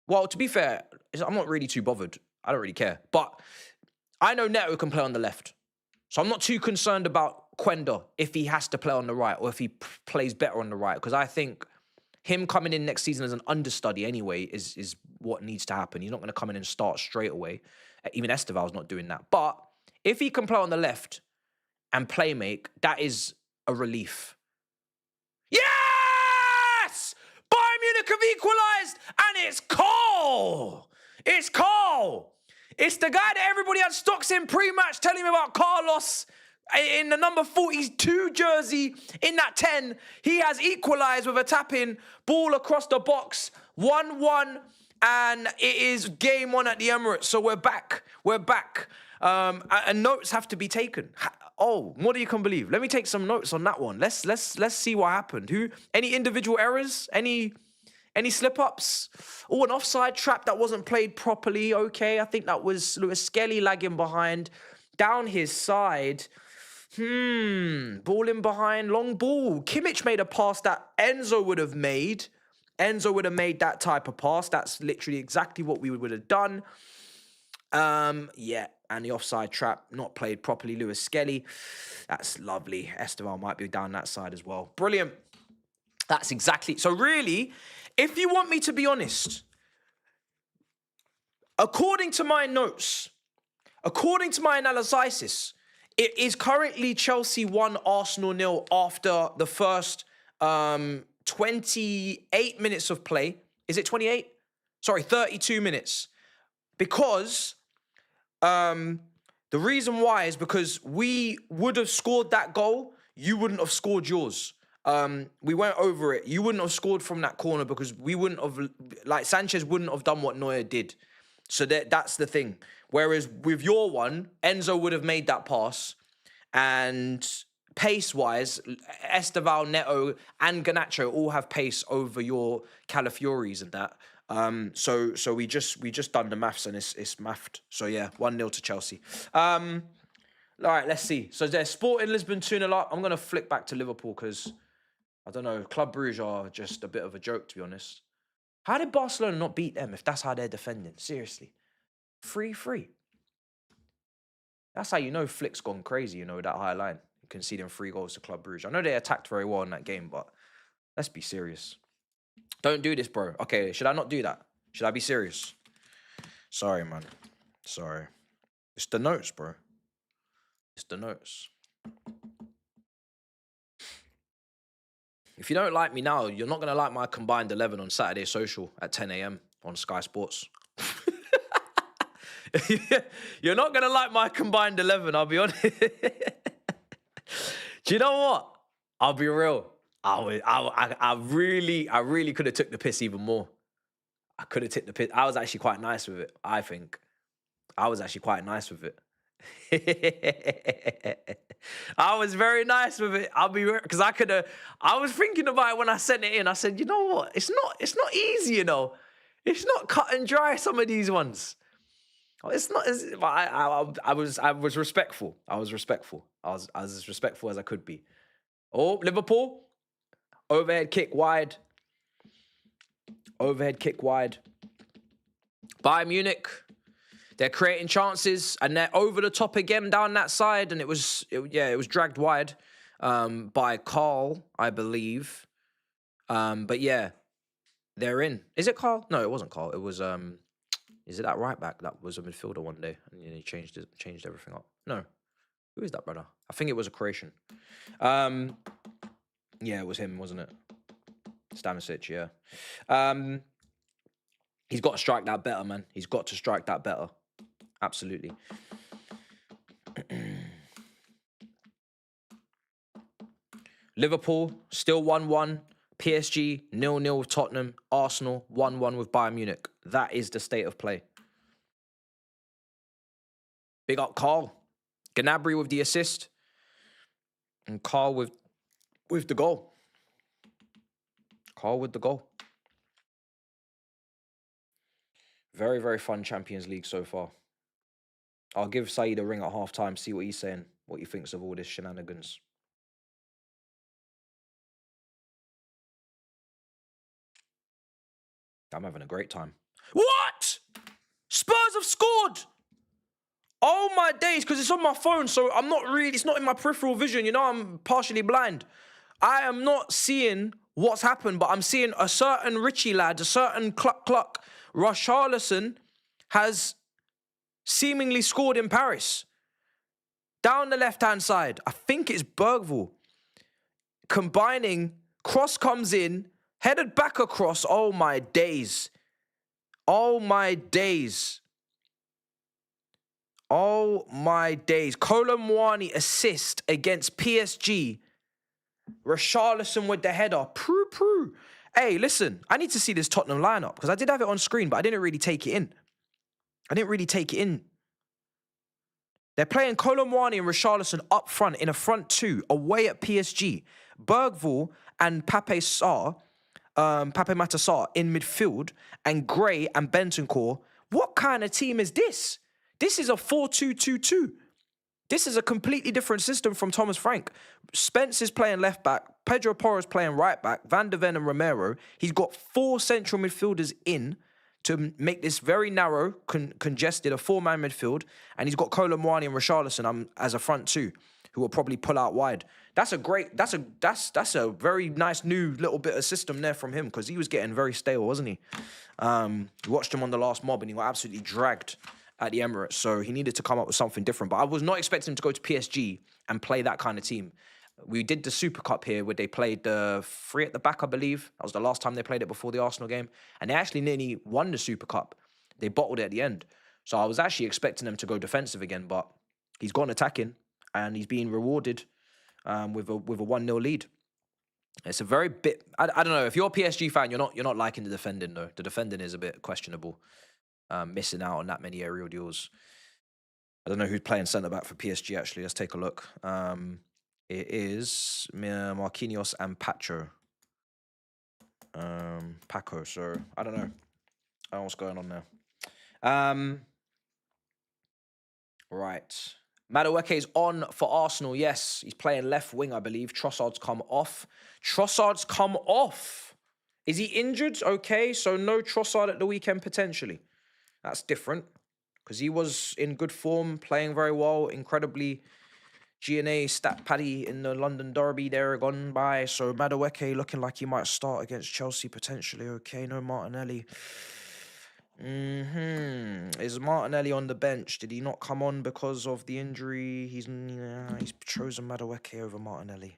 Well, to be fair, I'm not really too bothered. I don't really care. But I know Neto can play on the left. So I'm not too concerned about Quenda if he has to play on the right or if he plays better on the right. Because I think him coming in next season as an understudy anyway is what needs to happen. He's not going to come in and start straight away. Even Esteval's not doing that. But if he can play on the left and play make, that is a relief. Yes! Bayern Munich have equalised, and it's Cole! It's Cole! It's the guy that everybody had stocks in pre-match telling me about Carlos in the number 42 jersey in that 10. He has equalised with a tap-in, ball across the box, 1-1, and it is game one at the Emirates. So we're back. We're back. And notes have to be taken. Oh, more than you can believe. Let me take some notes on that one. Let's see what happened. Any individual errors? Any slip-ups? Oh, an offside trap that wasn't played properly. Okay, I think that was Lewis Skelly lagging behind. Down his side. Ball in behind, long ball. Kimmich made a pass that Enzo would have made. Enzo would have made that type of pass. That's literally exactly what we would have done. Yeah, and the offside trap not played properly. Lewis Skelly. That's lovely. Esteval might be down that side as well. Brilliant. That's exactly... So really, if you want me to be honest, according to my notes, according to my analysis, it is currently Chelsea 1, Arsenal 0 after the first 28 minutes of play. Is it 28? Sorry, 32 minutes. Because the reason why is because we would have scored that goal. You wouldn't have scored yours. We went over it. You wouldn't have scored from that corner because we wouldn't have, like Sanchez wouldn't have done what Neuer did. So that's the thing. Whereas with your one, Enzo would have made that pass. And pace-wise, Esteval, Neto, and Garnacho all have pace over your Calafiori's and that. So we just done the maths and it's mathed. So yeah, 1-0 to Chelsea. All right, let's see. So there's Sporting Lisbon 2-0 up. I'm gonna flick back to Liverpool because I don't know. Club Brugge are just a bit of a joke, to be honest. How did Barcelona not beat them if that's how they're defending? Seriously, 3-3. That's how you know Flick's gone crazy. With that high line, conceding 3 goals to Club Brugge. I know they attacked very well in that game, but let's be serious. Don't do this, bro. Okay, should I not do that? Should I be serious? Sorry, man. Sorry. It's the notes, bro. It's the notes. If you don't like me now, you're not going to like my combined 11 on Saturday Social at 10 a.m. on Sky Sports. You're not going to like my combined 11, I'll be honest. Do you know what? I'll be real. I really could have took the piss even more. I could have took the piss. I was actually quite nice with it, I think. I was actually quite nice with it. I was very nice with it. I'll be real, because I was thinking about it when I sent it in. I said, you know what? It's not easy, It's not cut and dry, some of these ones. It's not. I was respectful. I was respectful. I was as respectful as I could be. Oh, Liverpool. Overhead kick wide. Overhead kick wide. Bayern Munich. They're creating chances and they're over the top again down that side. And it was dragged wide by Carl, I believe. But yeah, they're in. Is it Carl? No, it wasn't Carl. It was Is it that right back that was a midfielder one day and he changed everything up? No. Who is that, brother? I think it was a Croatian. Yeah, it was him, wasn't it? Stanisic, yeah. He's got to strike that better, man. He's got to strike that better. Absolutely. Liverpool, still 1-1. PSG, 0-0 with Tottenham. Arsenal, 1-1 with Bayern Munich. That is the state of play. Big up Carl. Gnabry with the assist. And Carl with the goal. Carl with the goal. Very, very fun Champions League so far. I'll give Saeed a ring at half-time, see what he's saying, what he thinks of all this shenanigans. I'm having a great time. What? Spurs have scored! Oh my days, because it's on my phone, so it's not in my peripheral vision, you know, I'm partially blind. I am not seeing what's happened, but I'm seeing a certain Richie lad, a certain cluck. Richarlison has seemingly scored in Paris. Down the left-hand side, I think it's Bergvall. Combining, cross comes in, headed back across. Oh my days. Oh my days. Oh my days. Kolo Muani assist against PSG. Richarlison with the header. Prue. Hey, listen, I need to see this Tottenham lineup because I did have it on screen, but I didn't really take it in. They're playing Kolo Muani and Richarlison up front in a front two away at PSG. Bergvall and Pape Matisse in midfield and Gray and Bentancur. What kind of team is this? This is a 4-2-2-2. This is a completely different system from Thomas Frank. Spence is playing left back. Pedro Porro is playing right back. Van de Ven and Romero. He's got 4 central midfielders in to make this very narrow, congested, a 4-man midfield. And he's got Kolo Muani and Richarlison as a front two, who will probably pull out wide. That's a very nice new little bit of system there from him, because he was getting very stale, wasn't he? Watched him on the last mob and he got absolutely dragged at the Emirates, so he needed to come up with something different. But I was not expecting him to go to PSG and play that kind of team. We did the Super Cup here where they played the 3 at the back, I believe. That was the last time they played it before the Arsenal game. And they actually nearly won the Super Cup. They bottled it at the end. So I was actually expecting them to go defensive again, but he's gone attacking and he's being rewarded with a 1-0 lead. It's a very bit... I don't know. If you're a PSG fan, you're not liking the defending, though. The defending is a bit questionable. Missing out on that many aerial duels. I don't know who's playing centre-back for PSG, actually. Let's take a look. It is Marquinhos and Pacho. Paco, so I don't know. I don't know what's going on there. Right. Madueke is on for Arsenal, yes. He's playing left wing, I believe. Trossard's come off. Is he injured? Okay, so no Trossard at the weekend, potentially. That's different, because he was in good form, playing very well, incredibly G&A stat paddy in the London derby there gone by. So Madueke looking like he might start against Chelsea potentially. Okay, no Martinelli. Is Martinelli on the bench? Did he not come on because of the injury? He's chosen Madueke over Martinelli.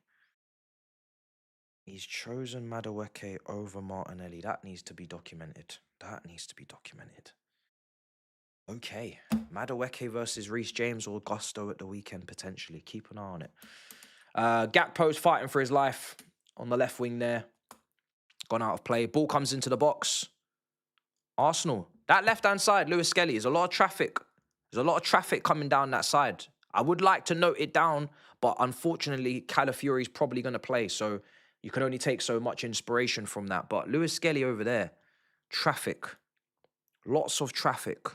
He's chosen Madueke over Martinelli. That needs to be documented. Okay, Madueke versus Reece James or Gusto at the weekend, potentially. Keep an eye on it. Gakpo's fighting for his life on the left wing there. Gone out of play. Ball comes into the box. Arsenal. That left-hand side, Lewis Skelly, there's a lot of traffic. There's a lot of traffic coming down that side. I would like to note it down, but unfortunately, Calafiori's probably going to play, so you can only take so much inspiration from that. But Lewis Skelly over there, traffic. Lots of traffic.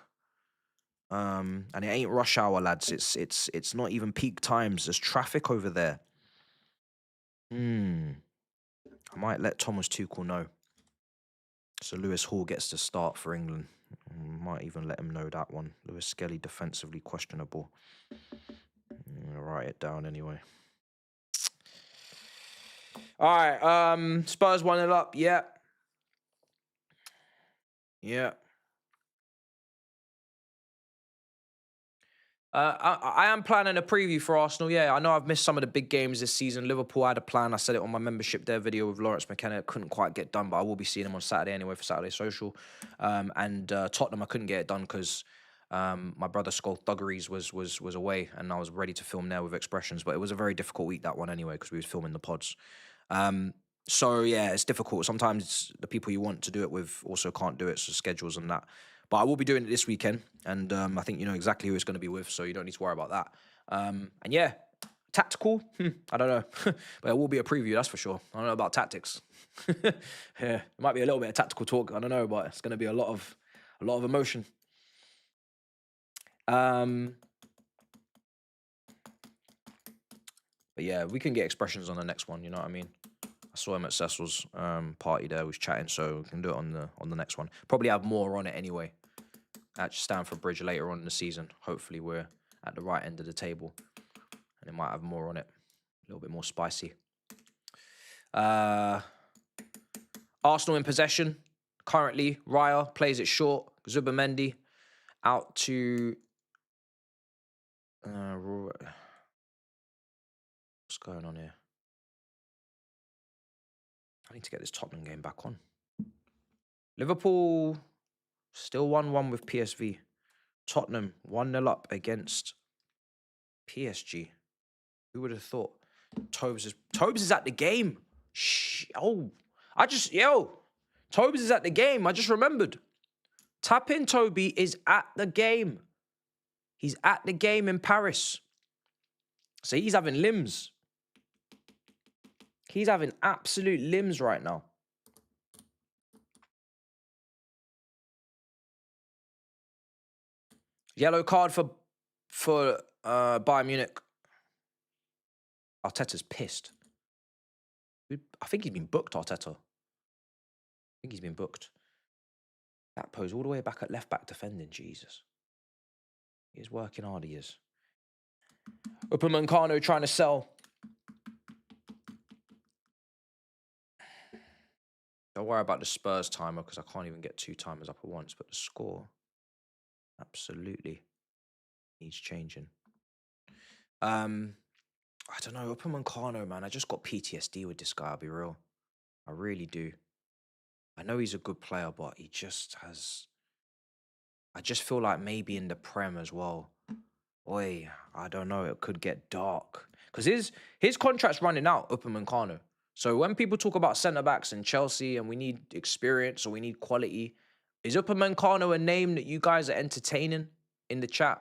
And it ain't rush hour, lads. It's not even peak times. There's traffic over there. I might let Thomas Tuchel know. So Lewis Hall gets to start for England. Might even let him know that one. Lewis Skelly defensively questionable. I'll write it down anyway. All right. Spurs 1-0 up. Yeah. I am planning a preview for Arsenal. Yeah, I know I've missed some of the big games this season. Liverpool had a plan. I said it on my membership there video with Lawrence McKenna. It couldn't quite get done, but I will be seeing him on Saturday anyway for Saturday Social. And Tottenham, I couldn't get it done because my brother Skullduggeries was away, and I was ready to film there with Expressions. But it was a very difficult week, that one anyway, because we was filming the pods. So yeah, it's difficult. Sometimes the people you want to do it with also can't do it, so schedules and that. But I will be doing it this weekend, and I think you know exactly who it's going to be with, so you don't need to worry about that. And yeah, tactical, I don't know, but it will be a preview, that's for sure. I don't know about tactics. Yeah, it might be a little bit of tactical talk. I don't know, but it's going to be a lot of emotion. But yeah, we can get Expressions on the next one. You know what I mean? I saw him at Cecil's party there. We was chatting, so we can do it on the next one. Probably have more on it anyway. At Stamford Bridge later on in the season. Hopefully we're at the right end of the table, and it might have more on it, a little bit more spicy. Arsenal in possession currently. Raya plays it short. Zubimendi out to. What's going on here? I need to get this Tottenham game back on. Liverpool still 1-1 with PSV. Tottenham 1-0 up against PSG. Who would have thought? Tobes is at the game. Tobes is at the game. I just remembered. Tap in, Toby is at the game. He's at the game in Paris. So he's having limbs. He's having absolute limbs right now. Yellow card for Bayern Munich. Arteta's pissed. I think he's been booked, Arteta. I think he's been booked. That pose all the way back at left back defending. Jesus. He's working hard, he is. Upamecano trying to sell. Don't worry about the Spurs timer because I can't even get 2 timers up at once. But the score absolutely needs changing. I don't know. Upamecano, man. I just got PTSD with this guy, I'll be real. I really do. I know he's a good player, but he just has... I just feel like maybe in the Prem as well. Oi, I don't know. It could get dark. Because his contract's running out, Upamecano. So when people talk about centre-backs in Chelsea and we need experience or we need quality, is Upamecano a name that you guys are entertaining in the chat?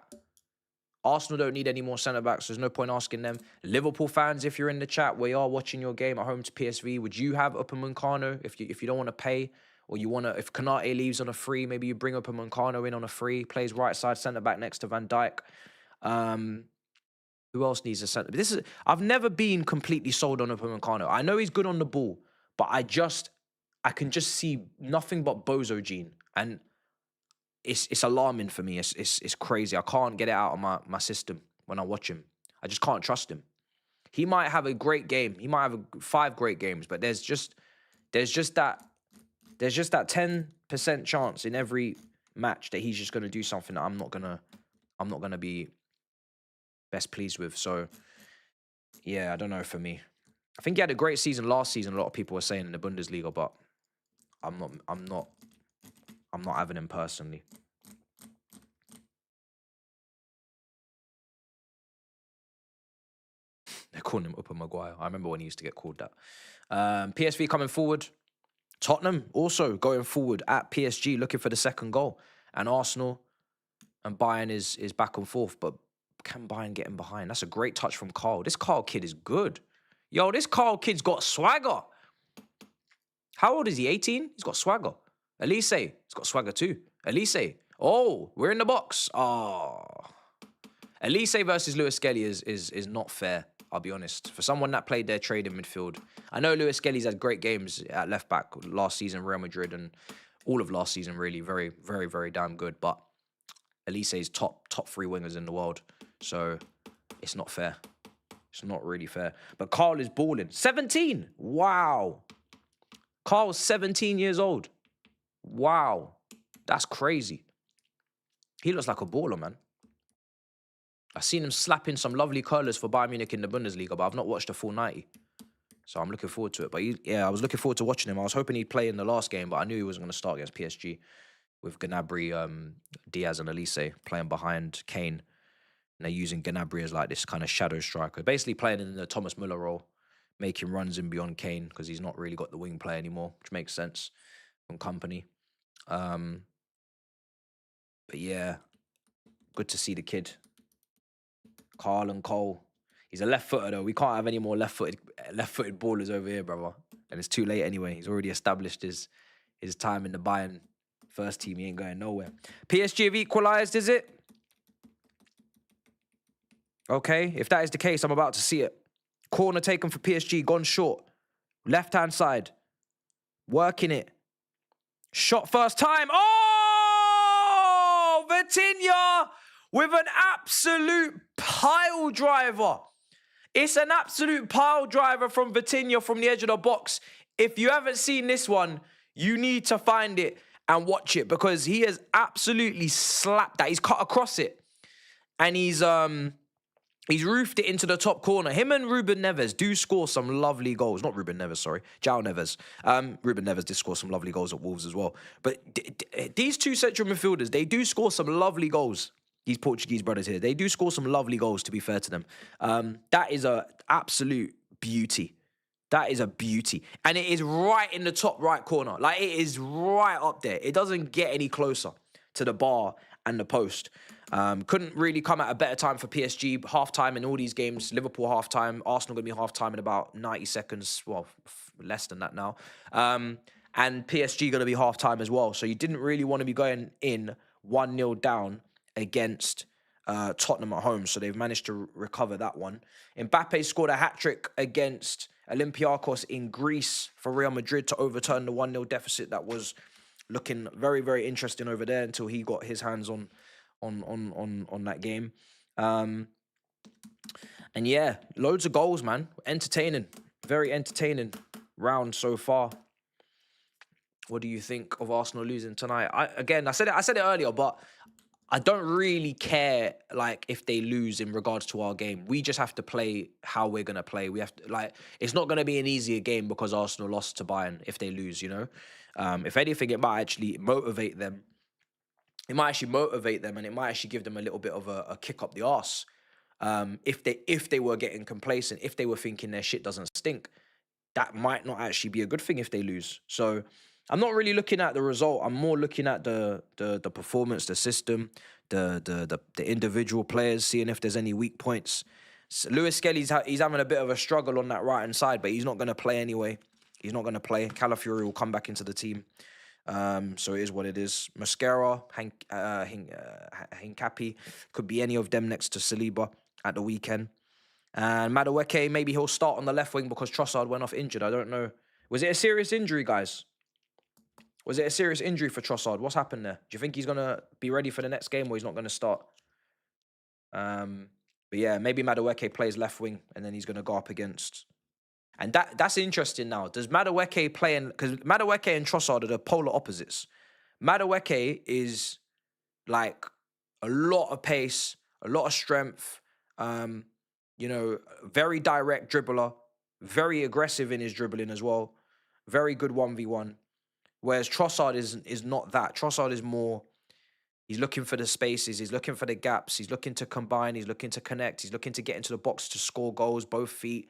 Arsenal don't need any more centre-backs. There's no point asking them. Liverpool fans, if you're in the chat, we are watching your game at home to PSV. Would you have Upamecano if you don't want to pay? Or you want to, if Konate leaves on a free, maybe you bring Upamecano in on a free, plays right side centre-back next to Van Dijk. Who else needs a centre? I've never been completely sold on Upamecano. I know he's good on the ball, but I can just see nothing but bozo gene. And it's alarming for me. It's crazy. I can't get it out of my system when I watch him. I just can't trust him. He might have a great game. He might have 5 great games, but there's just that 10% chance in every match that he's just gonna do something that I'm not gonna be best pleased with. So yeah, I don't know for me. I think he had a great season last season. A lot of people were saying in the Bundesliga, but I'm not having him personally. They're calling him Upper Maguire. I remember when he used to get called that. PSV coming forward. Tottenham also going forward at PSG, looking for the second goal. And Arsenal and Bayern is back and forth. But can Bayern get him behind? That's a great touch from Carl. This Carl kid is good. Yo, this Carl kid's got swagger. How old is he? 18? He's got swagger. Elise, he's got swagger too. Elise. Oh, we're in the box. Oh. Elise versus Lewis Skelly is not fair, I'll be honest. For someone that played their trade in midfield. I know Lewis Skelly's had great games at left back last season, Real Madrid, and all of last season, really. Very, very, very damn good. But Elise's top 3 wingers in the world. So it's not fair. It's not really fair. But Carl is balling. 17. Wow. Carl's 17 years old. Wow. That's crazy. He looks like a baller, man. I've seen him slapping some lovely curlers for Bayern Munich in the Bundesliga, but I've not watched a full 90. So I'm looking forward to it. But yeah, I was looking forward to watching him. I was hoping he'd play in the last game, but I knew he wasn't going to start against PSG with Gnabry, Diaz and Elise playing behind Kane. And they're using Gnabry as like this kind of shadow striker, basically playing in the Thomas Müller role, making runs in beyond Kane because he's not really got the wing play anymore, which makes sense from company. But yeah, good to see the kid. Carl and Cole. He's a left footer though. We can't have any more left footed ballers over here, brother. And it's too late anyway. He's already established his time in the Bayern first team. He ain't going nowhere. PSG have equalized, is it? Okay, if that is the case, I'm about to see it. Corner taken for PSG, gone short. Left-hand side. Working it. Shot first time. Oh! Vitinha with an absolute pile driver. It's an absolute pile driver from Vitinha from the edge of the box. If you haven't seen this one, you need to find it and watch it because he has absolutely slapped that. He's cut across it. And he's roofed it into the top corner. Him and Ruben Neves do score some lovely goals. Not Ruben Neves, sorry. João Neves. Ruben Neves did score some lovely goals at Wolves as well. But these two central midfielders, they do score some lovely goals. These Portuguese brothers here. They do score some lovely goals, to be fair to them. That is an absolute beauty. That is a beauty. And it is right in the top right corner. Like, it is right up there. It doesn't get any closer to the bar and the post. Couldn't really come at a better time for PSG. Half-time in all these games. Liverpool half-time. Arsenal going to be half-time in about 90 seconds. Well, less than that now. And PSG going to be half-time as well. So you didn't really want to be going in 1-0 down against Tottenham at home. So they've managed to recover that one. Mbappe scored a hat-trick against Olympiacos in Greece for Real Madrid to overturn the 1-0 deficit that was looking very, very interesting over there until he got his hands on that game. And yeah, loads of goals, man. Entertaining. Very entertaining round so far. What do you think of Arsenal losing tonight? I said it earlier, but I don't really care, like, if they lose in regards to our game. We just have to play how we're going to play. We have to, like, it's not going to be an easier game because Arsenal lost to Bayern if they lose, you know? If anything, it might actually motivate them. It might actually motivate them and it might actually give them a little bit of a kick up the arse. If they were getting complacent, if they were thinking their shit doesn't stink, that might not actually be a good thing if they lose. So I'm not really looking at the result. I'm more looking at the performance, the system, the individual players, seeing if there's any weak points. So Lewis Skelly's he's having a bit of a struggle on that right-hand side, but he's not going to play anyway. He's not going to play. Calafiori will come back into the team. So it is what it is. Mascara, Hincapi, could be any of them next to Saliba at the weekend. And Madueke, maybe he'll start on the left wing because Trossard went off injured. I don't know. Was it a serious injury, guys? Was it a serious injury for Trossard? What's happened there? Do you think he's going to be ready for the next game or he's not going to start? But yeah, maybe Madueke plays left wing and then he's going to go up against... And that's interesting now. Does Madueke play in... Because Madueke and Trossard are the polar opposites. Madueke is like a lot of pace, a lot of strength, you know, very direct dribbler, very aggressive in his dribbling as well. Very good 1v1. Whereas Trossard is not that. Trossard is more... He's looking for the spaces. He's looking for the gaps. He's looking to combine. He's looking to connect. He's looking to get into the box to score goals, both feet.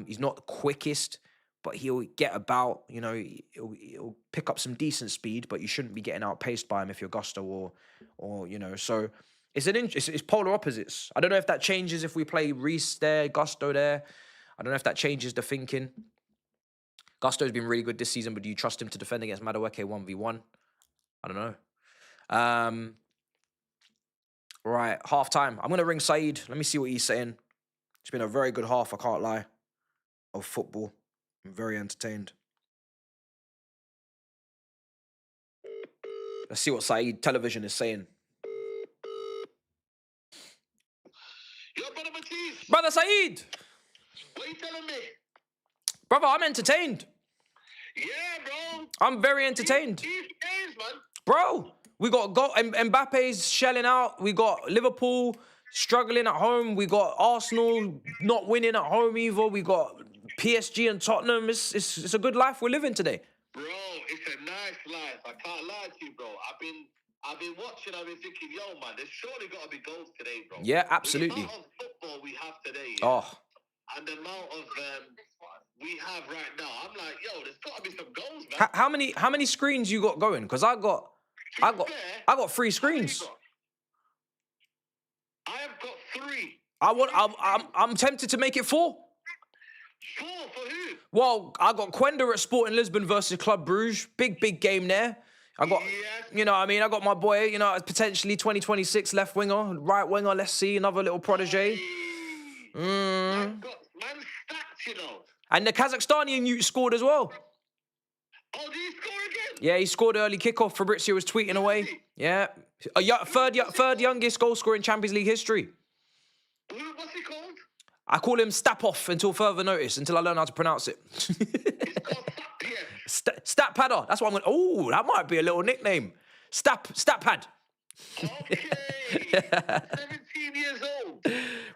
He's not the quickest, but he'll get about, you know, he'll pick up some decent speed, but you shouldn't be getting outpaced by him if you're Gusto or you know. So it's polar opposites. I don't know if that changes if we play Reece there, Gusto there. I don't know if that changes the thinking. Gusto's been really good this season, but do you trust him to defend against Madueke 1v1? I don't know. Right, half time. I'm going to ring Saeed. Let me see what he's saying. It's been a very good half, I can't lie, of football. I'm very entertained. Let's see what Saeed Television is saying. Yo, brother Matisse. Brother Saeed! What are you telling me? Brother, I'm entertained. Yeah, bro. I'm very entertained. These games, man. Bro, we got Mbappe's shelling out. We got Liverpool struggling at home. We got Arsenal not winning at home either. We got PSG and Tottenham. It's a good life we're living today. Bro, it's a nice life. I can't lie to you, bro. I've been watching. I've been thinking, yo, man, there's surely got to be goals today, bro. Yeah, absolutely. With the amount of football we have today, Oh, and the amount of we have right now, I'm like, yo, there's got to be some goals, man. how many screens you got going? Because I got 3 screens. I have got 3. I'm tempted to make it 4. 4 for who? Well, I got Quenda at Sporting Lisbon versus Club Bruges. Big game there. I got, you know what I mean? I got my boy, you know, potentially 2026 left winger, right winger. Let's see, another little protege. Man stacked, you know. And the Kazakhstani youth scored as well. Oh, did he score again? Yeah, he scored early kickoff. Fabrizio was tweeting away. Yeah. Third youngest goal scorer in Champions League history. What's he called? I call him Stapov until further notice, until I learn how to pronounce it. It's called Stat Padder. That's what I'm going to... Oh, that might be a little nickname. Stat Pad. Okay. 17 years old.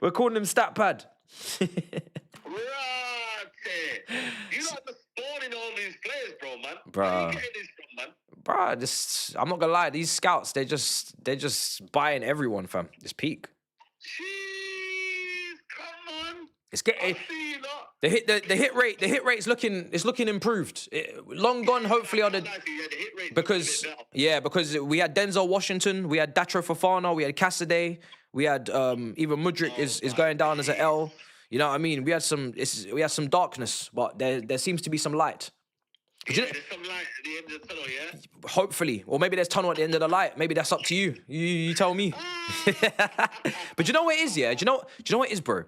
We're calling him Stat Pad. Right. You're not just spawning all these players, bro, man. Bruh. Where are you getting this from, man? Bruh, I'm not going to lie. These scouts, they're just buying everyone, fam. It's peak. Jeez, come on. It's getting... I see you lot. The hit rate's looking improved. Long gone, hopefully, are the... Because we had Denzel Washington, we had Datro Fofana, we had Cassidy, we had even Mudryk is going down as an L. You know what I mean? We had some darkness, but there seems to be some light. Yeah, there's some light at the end of the tunnel, yeah? Hopefully. Or maybe there's tunnel at the end of the light. Maybe that's up to you. You tell me. But you know what it is, yeah? Do you know what it is, bro?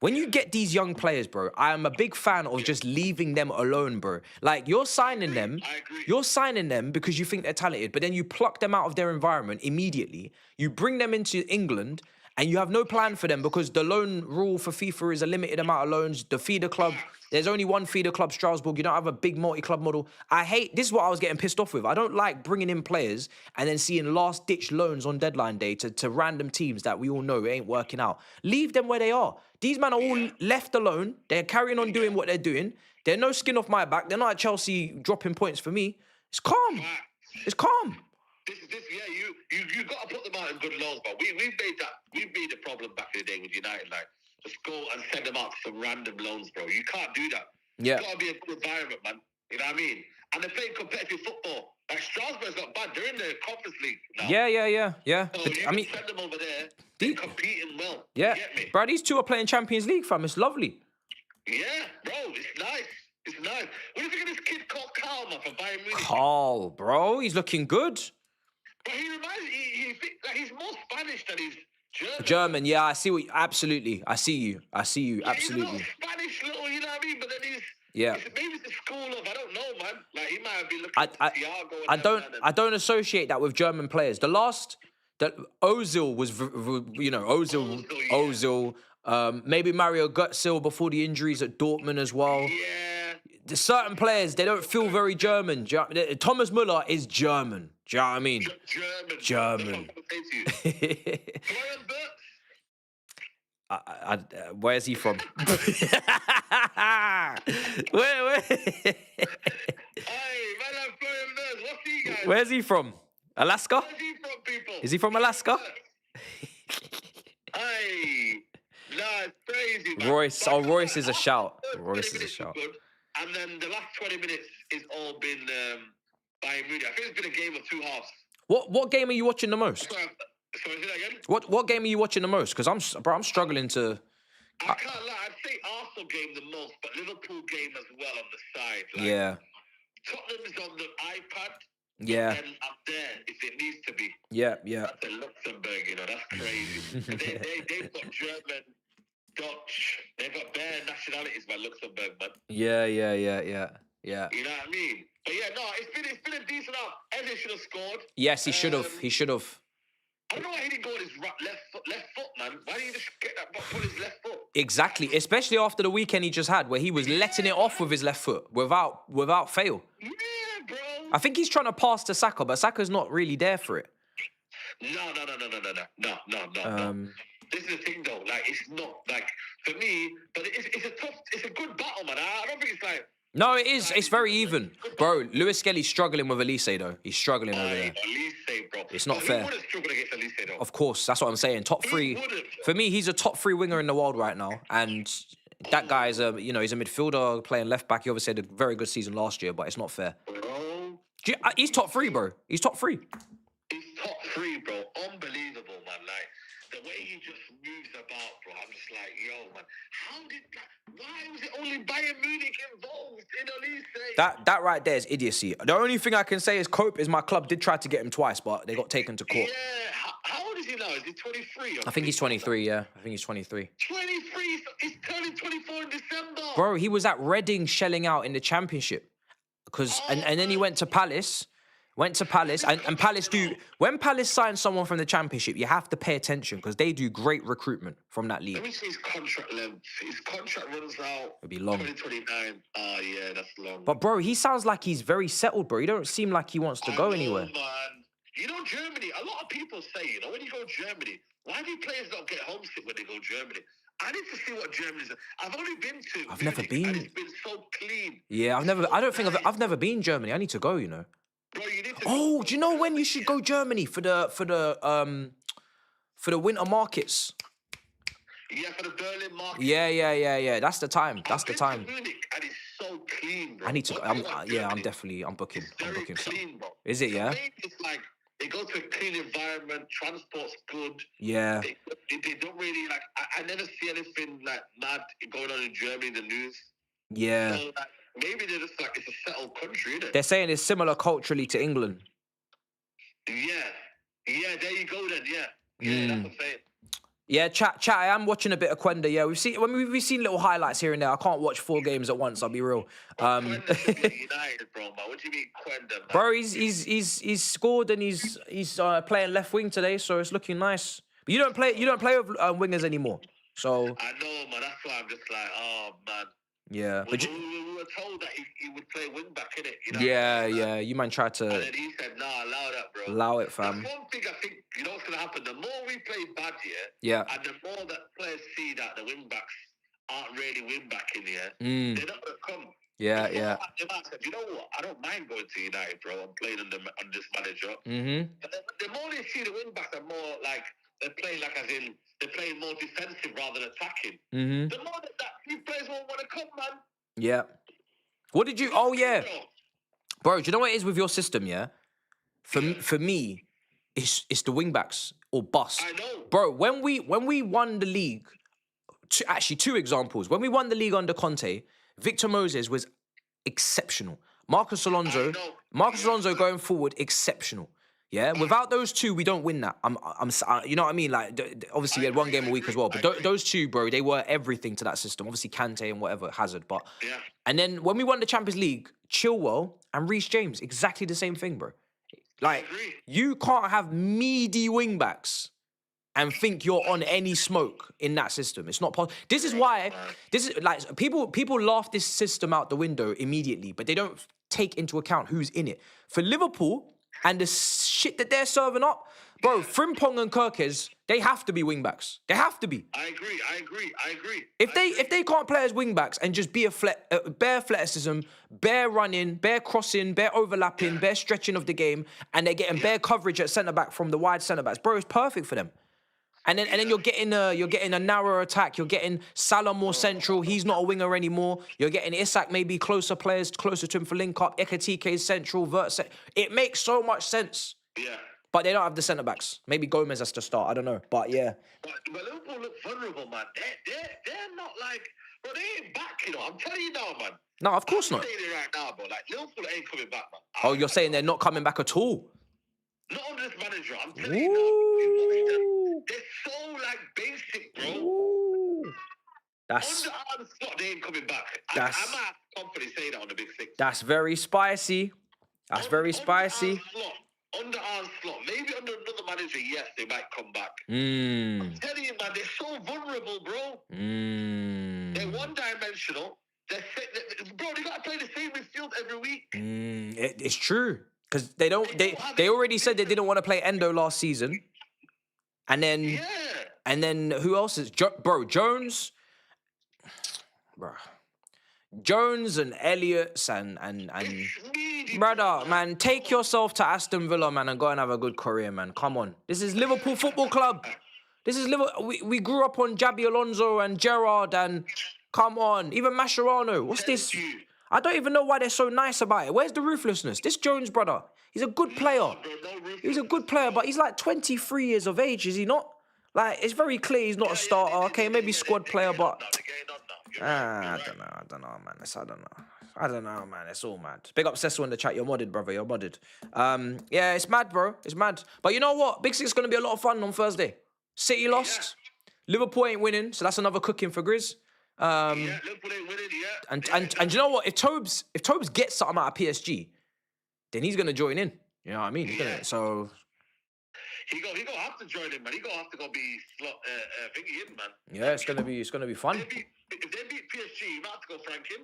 When you get these young players, bro, I am a big fan of just leaving them alone, bro. Like, you're signing them. I agree. You're signing them because you think they're talented, but then you pluck them out of their environment immediately. You bring them into England, and you have no plan for them because the loan rule for FIFA is a limited amount of loans. The feeder club, there's only one feeder club, Strasbourg. You don't have a big multi-club model. This is what I was getting pissed off with. I don't like bringing in players and then seeing last-ditch loans on deadline day to random teams that we all know ain't working out. Leave them where they are. These men are all left alone. They're carrying on doing what they're doing. They're no skin off my back. They're not at Chelsea dropping points for me. It's calm. It's calm. You got to put them out in good loans, but we've made the problem back in the day with United, like, just go and send them out to some random loans, bro. You can't do that. Yeah. It's got to be a good environment, man. You know what I mean? And they're playing competitive football. Like, Strasbourg's not bad. They're in the Conference League now. Yeah. So you can send them over there. They're competing well. Yeah. You get me? Bro, these two are playing Champions League, fam. It's lovely. Yeah, bro. It's nice. It's nice. What do you think of this kid called Carl, man, from Bayern Munich? Carl, bro. He's looking good. But he reminds me, he's more Spanish than he's German. German, yeah, I see what. Absolutely, I see you, absolutely. He's a little Spanish, little, you know what I mean? But then maybe it's the school of, I don't know, man. Like, he might have been looking at Thiago. I don't associate that with German players. That Ozil was, Ozil. Maybe Mario Götze before the injuries at Dortmund as well. Yeah. There's certain players, they don't feel very German. Thomas Müller is German. Do you know what I mean? German. Where's he from? Where? Where's he from? Alaska? Where's he from, people? Is he from Alaska? Hey, nah, it's crazy, man. Royce is a shout. Royce is a shout. And then the last 20 minutes has all been Bayern Munich. I think it's been a game of 2 halves. What game are you watching the most? Sorry, say that again? What game are you watching the most? Because I'm struggling to... I can't lie. I'd say Arsenal game the most, but Liverpool game as well on the side. Like, yeah. Tottenham is on the iPad. Yeah. And up there, if it needs to be. Yeah. That's in Luxembourg, you know. That's crazy. They've got German, Dutch. They've got bare nationalities by Luxembourg, man. Yeah. You know what I mean? But yeah, no, it's been a decent out. Eze should have scored. Yes, he should have. I don't know why he didn't go with his left foot, man. Why didn't he just get that ball with his left foot? Exactly, especially after the weekend he just had, where he was letting it off with his left foot without fail. Yeah, bro. I think he's trying to pass to Saka, but Saka's not really there for it. No. This is the thing, though. Like, it's not like for me, but it's a good battle, man. I don't think it's like. No, it is. It's very even, bro. Lewis Skelly's struggling with Elise though. He's struggling over there. Elise, bro. It's not But fair. He would have struggled against Elise, though. Of course, that's what I'm saying. Top three. For me, he's a top 3 winger in the world right now, and that guy is he's a midfielder playing left back. He obviously had a very good season last year, but it's not fair. Bro. He's top 3, bro. He's top 3. He's top 3, bro. Unbelievable, man. Like, the way he just moves about, bro. I'm just like, yo, man. Why was it only Bayern Munich involved in Elise? That right there is idiocy. The only thing I can say is Cope is my club did try to get him twice, but they got taken to court. Yeah. How old is he now? Is he 23? I think he's 23, yeah. I think he's 23. 23? He's turning 24 in December. Bro, he was at Reading shelling out in the Championship. And then he went to Palace. And Palace when Palace signs someone from the Championship, you have to pay attention because they do great recruitment from that league. Let me see his contract length. His contract runs out. It'll be long. 2029. Yeah, that's long. But bro, he sounds like he's very settled, bro. He don't seem like he wants to go anywhere. Man. You know, Germany, a lot of people say, when you go Germany, why do players not get homesick when they go Germany? I need to see what Germany's. I've only been to. I've never been. And it's been so clean. Yeah, I've never been Germany. I need to go, Bro, you need to Oh, do you know when you should go Germany for the winter markets? Yeah, for the Berlin market. Yeah. That's the time. That's the time. Munich, and it's so clean, bro. I need to. I'm booking. It's very clean, bro. Is it? Yeah. It's like they go to a clean environment. Transport's good. Yeah. They don't really like. I never see anything like mad going on in Germany in the news. Yeah. So, like, maybe they're just like it's a settled country, isn't it? They're saying it's similar culturally to England. Yeah. There you go then. Yeah. That's what I'm saying. Yeah, chat. I am watching a bit of Quenda. Yeah, we've seen little highlights here and there. I can't watch 4 games at once. I'll be real. Quenda should be United, bro. Man. What do you mean Quenda, man? Bro, he's scored and he's playing left wing today, so it's looking nice. But you don't play with wingers anymore. So I know, man. That's why I'm just like, oh man. Yeah, but we were told that he would play wing back, innit? Yeah. You man tried to. And then he said, "Nah, allow that, bro. Allow it, fam." That's one thing I think. You know what's gonna happen? The more we play bad here, yeah, and the more that players see that the wing backs aren't really wing backing here, they're not gonna come. Yeah. They might say, you know what? I don't mind going to United, bro. I'm playing under this manager. Mm-hmm. And the more they see the wing backs are more like they're playing like as in they're playing more defensive rather than attacking. Mm-hmm. The more that these players won't want to come, man. Yeah. What did you? Oh yeah, bro. Do you know what it is with your system? Yeah. For me, it's the wing backs or bust. I know, bro. When we won the league, actually 2 examples. When we won the league under Conte, Victor Moses was exceptional. Marcus Alonso going forward, exceptional. Yeah, without those 2, we don't win that. You know what I mean? Like, obviously we had 1 game a week as well, but those 2, bro, they were everything to that system. Obviously Kante and whatever Hazard, but yeah. And then when we won the Champions League, Chilwell and Reece James, exactly the same thing, bro. Like, you can't have meaty wing backs and think you're on any smoke in that system. It's not possible. This is why like people laugh this system out the window immediately, but they don't take into account who's in it. For Liverpool and the shit that they're serving up, bro, Frimpong and Kirkes, they have to be wing backs. They have to be. I agree. If they can't play as wing backs and just be bare athleticism, bare running, bare crossing, bare overlapping, bare stretching of the game, and they're getting bare coverage at centre back from the wide centre backs, bro, it's perfect for them. And then you're getting a narrower attack. You're getting Salah more central. He's not a winger anymore. You're getting Isak maybe closer to him for link up. Ekatike's central, it makes so much sense. Yeah. But they don't have the centre backs. Maybe Gomez has to start. I don't know. But yeah. But Liverpool look vulnerable, man. They're not like, bro. They ain't back. I'm telling you now, man. No, of course not. I'm saying it right now, bro. Like Liverpool ain't coming back, man. Oh, you're saying they're not coming back at all? Not under this manager. I'm telling you now. They're so like basic, bro. Ooh. Under Arne Slot, they ain't coming back. I might have confidence saying that on the Big Six. That's very spicy. That's very spicy. Under Arne Slot, maybe under another manager, yes, they might come back. I'm telling you, man, they're so vulnerable, bro. They're one-dimensional. Bro, they got to play the same midfield every week. It's true. Because they already said they didn't want to play Endo last season. And then And then who else is Jones? Bro. Jones and Elliott's and brother, man, take yourself to Aston Villa, man, and go and have a good career, man. Come on. This is Liverpool Football Club. This is Liverpool. We grew up on Jabi Alonso and Gerrard and come on, even Mascherano. What's this? I don't even know why they're so nice about it. Where's the ruthlessness? This Jones brother, he's a good player. He's a good player, but he's like 23 years of age, is he not? Like, it's very clear he's not a starter. Okay, maybe squad player, but I don't know, man. I don't know, man. It's all mad. Big up Cecil in the chat. You're modded, brother. You're modded. Yeah, it's mad, bro. It's mad. But you know what? Big Six is going to be a lot of fun on Thursday. City lost. Liverpool ain't winning, so that's another cooking for Grizz. Liverpool ain't winning, And you know what? If Tobes gets something out of PSG, then he's going to join in. You know what I mean? So he gonna have to join him, man. He gonna have to go be thingy in, man. yeah, it's gonna be fun. If they beat PSG, you might have to go frank him.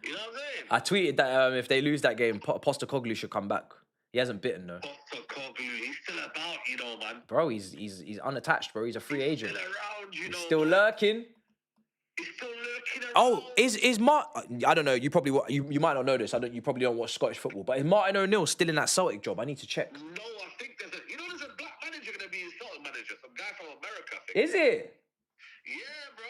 You know what I'm saying? I tweeted that if they lose that game, Postecoglou should come back. He hasn't bitten though. Postecoglou, he's still about, you know, man. Bro, he's unattached, bro. He's a free agent. Still around, you know. Still lurking. He's still lurking around. Oh, is I don't know. You probably you might not know this. You probably don't watch Scottish football. But is Martin O'Neill still in that Celtic job? I need to check. No, I think there's a black manager gonna be his Celtic manager. Some guy from America, I think. Is it? Yeah, bro.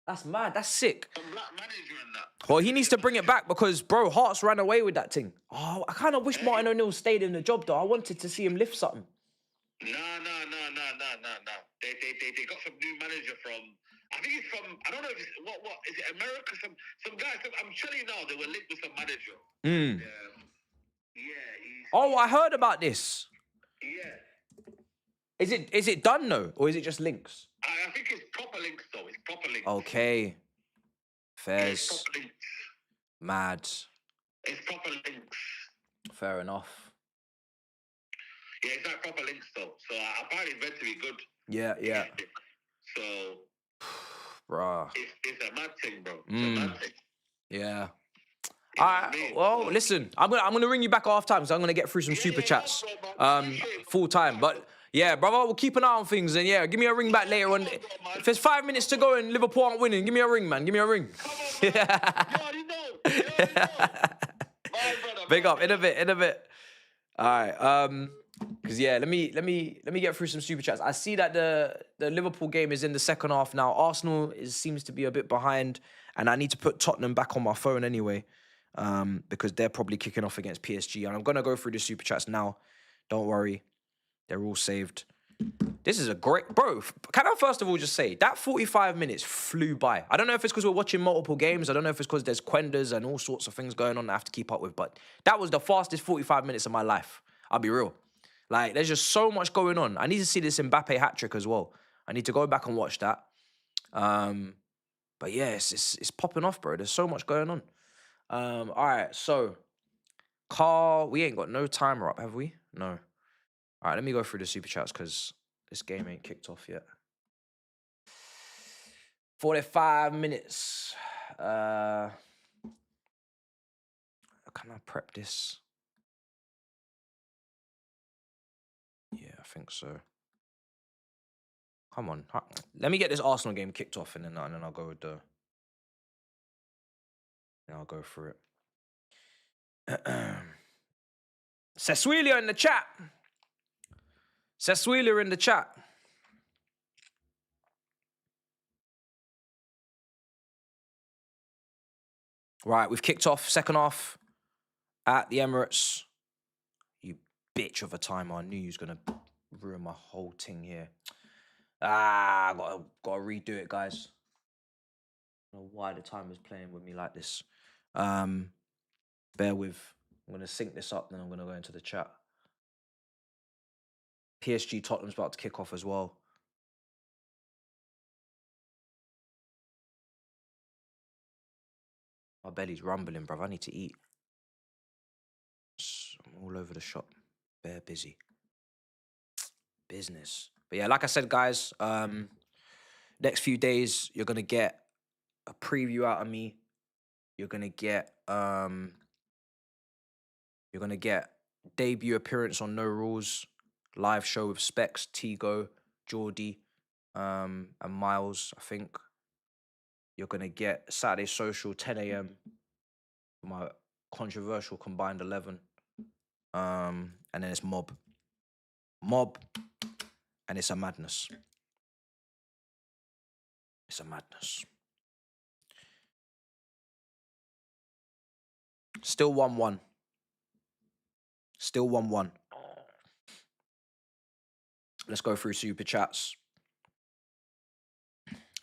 That's mad. That's sick. Some black manager in that. Well, he needs to bring it back because, bro, Hearts ran away with that thing. Oh, I kind of wish Martin O'Neill stayed in the job, though. I wanted to see him lift something. No. They got some new manager from. I think it's from. I don't know if it's what is it America? Some guy. I'm telling you now, they were linked with some manager. Oh, I heard about this. Yeah. Is it done though, or is it just links? I think it's proper links though. It's proper links. Okay. Fairs. It's proper links. Mad. It's proper links. Fair enough. Yeah, it's not proper links though. So apparently it's meant to be good. Yeah. So, bruh. It's a mad thing, bro. It's a mad thing. Yeah. All right. Well, listen. I'm gonna ring you back at half time because I'm gonna get through some super chats. Full time, but. Yeah, brother, we'll keep an eye on things, and yeah, give me a ring back later on. If there's 5 minutes to go and Liverpool aren't winning, give me a ring, man. Give me a ring. Come on, man. You already know. Big up, in a bit. All right, because yeah, let me get through some super chats. I see that the Liverpool game is in the second half now. Arsenal seems to be a bit behind, and I need to put Tottenham back on my phone anyway, because they're probably kicking off against PSG, and I'm gonna go through the super chats now. Don't worry. They're all saved. This is a great... Bro, can I first of all just say, that 45 minutes flew by. I don't know if it's because we're watching multiple games. I don't know if it's because there's quendas and all sorts of things going on that I have to keep up with. But that was the fastest 45 minutes of my life. I'll be real. Like, there's just so much going on. I need to see this Mbappe hat-trick as well. I need to go back and watch that. But yeah, it's popping off, bro. There's so much going on. All right, so... Carl, we ain't got no timer up, have we? No. All right, let me go through the super chats because this game ain't kicked off yet. 45 minutes. Can I prep this? Yeah, I think so. Come on. Let me get this Arsenal game kicked off and then I'll go with the... Then I'll go through it. Cecilio in the chat. Cecilio in the chat. Right, we've kicked off second half at the Emirates. You bitch of a timer. I knew you was going to ruin my whole thing here. Gotta redo it, guys. I don't know why the timer's playing with me like this. Bear with. I'm going to sync this up, then I'm going to go into the chat. PSG Tottenham's about to kick off as well. My belly's rumbling, bruv. I need to eat. I'm all over the shop. Bare busy. Business. But yeah, like I said, guys, next few days, you're going to get a preview out of me. You're going to get debut appearance on No Rules. live show with Specs, Tigo, Geordie, and Miles. I think you're gonna get Saturday Social 10 a.m. for my controversial combined 11. And then it's Mob, and it's a madness. It's a madness. Still 1-1. Still 1-1. Let's go through super chats.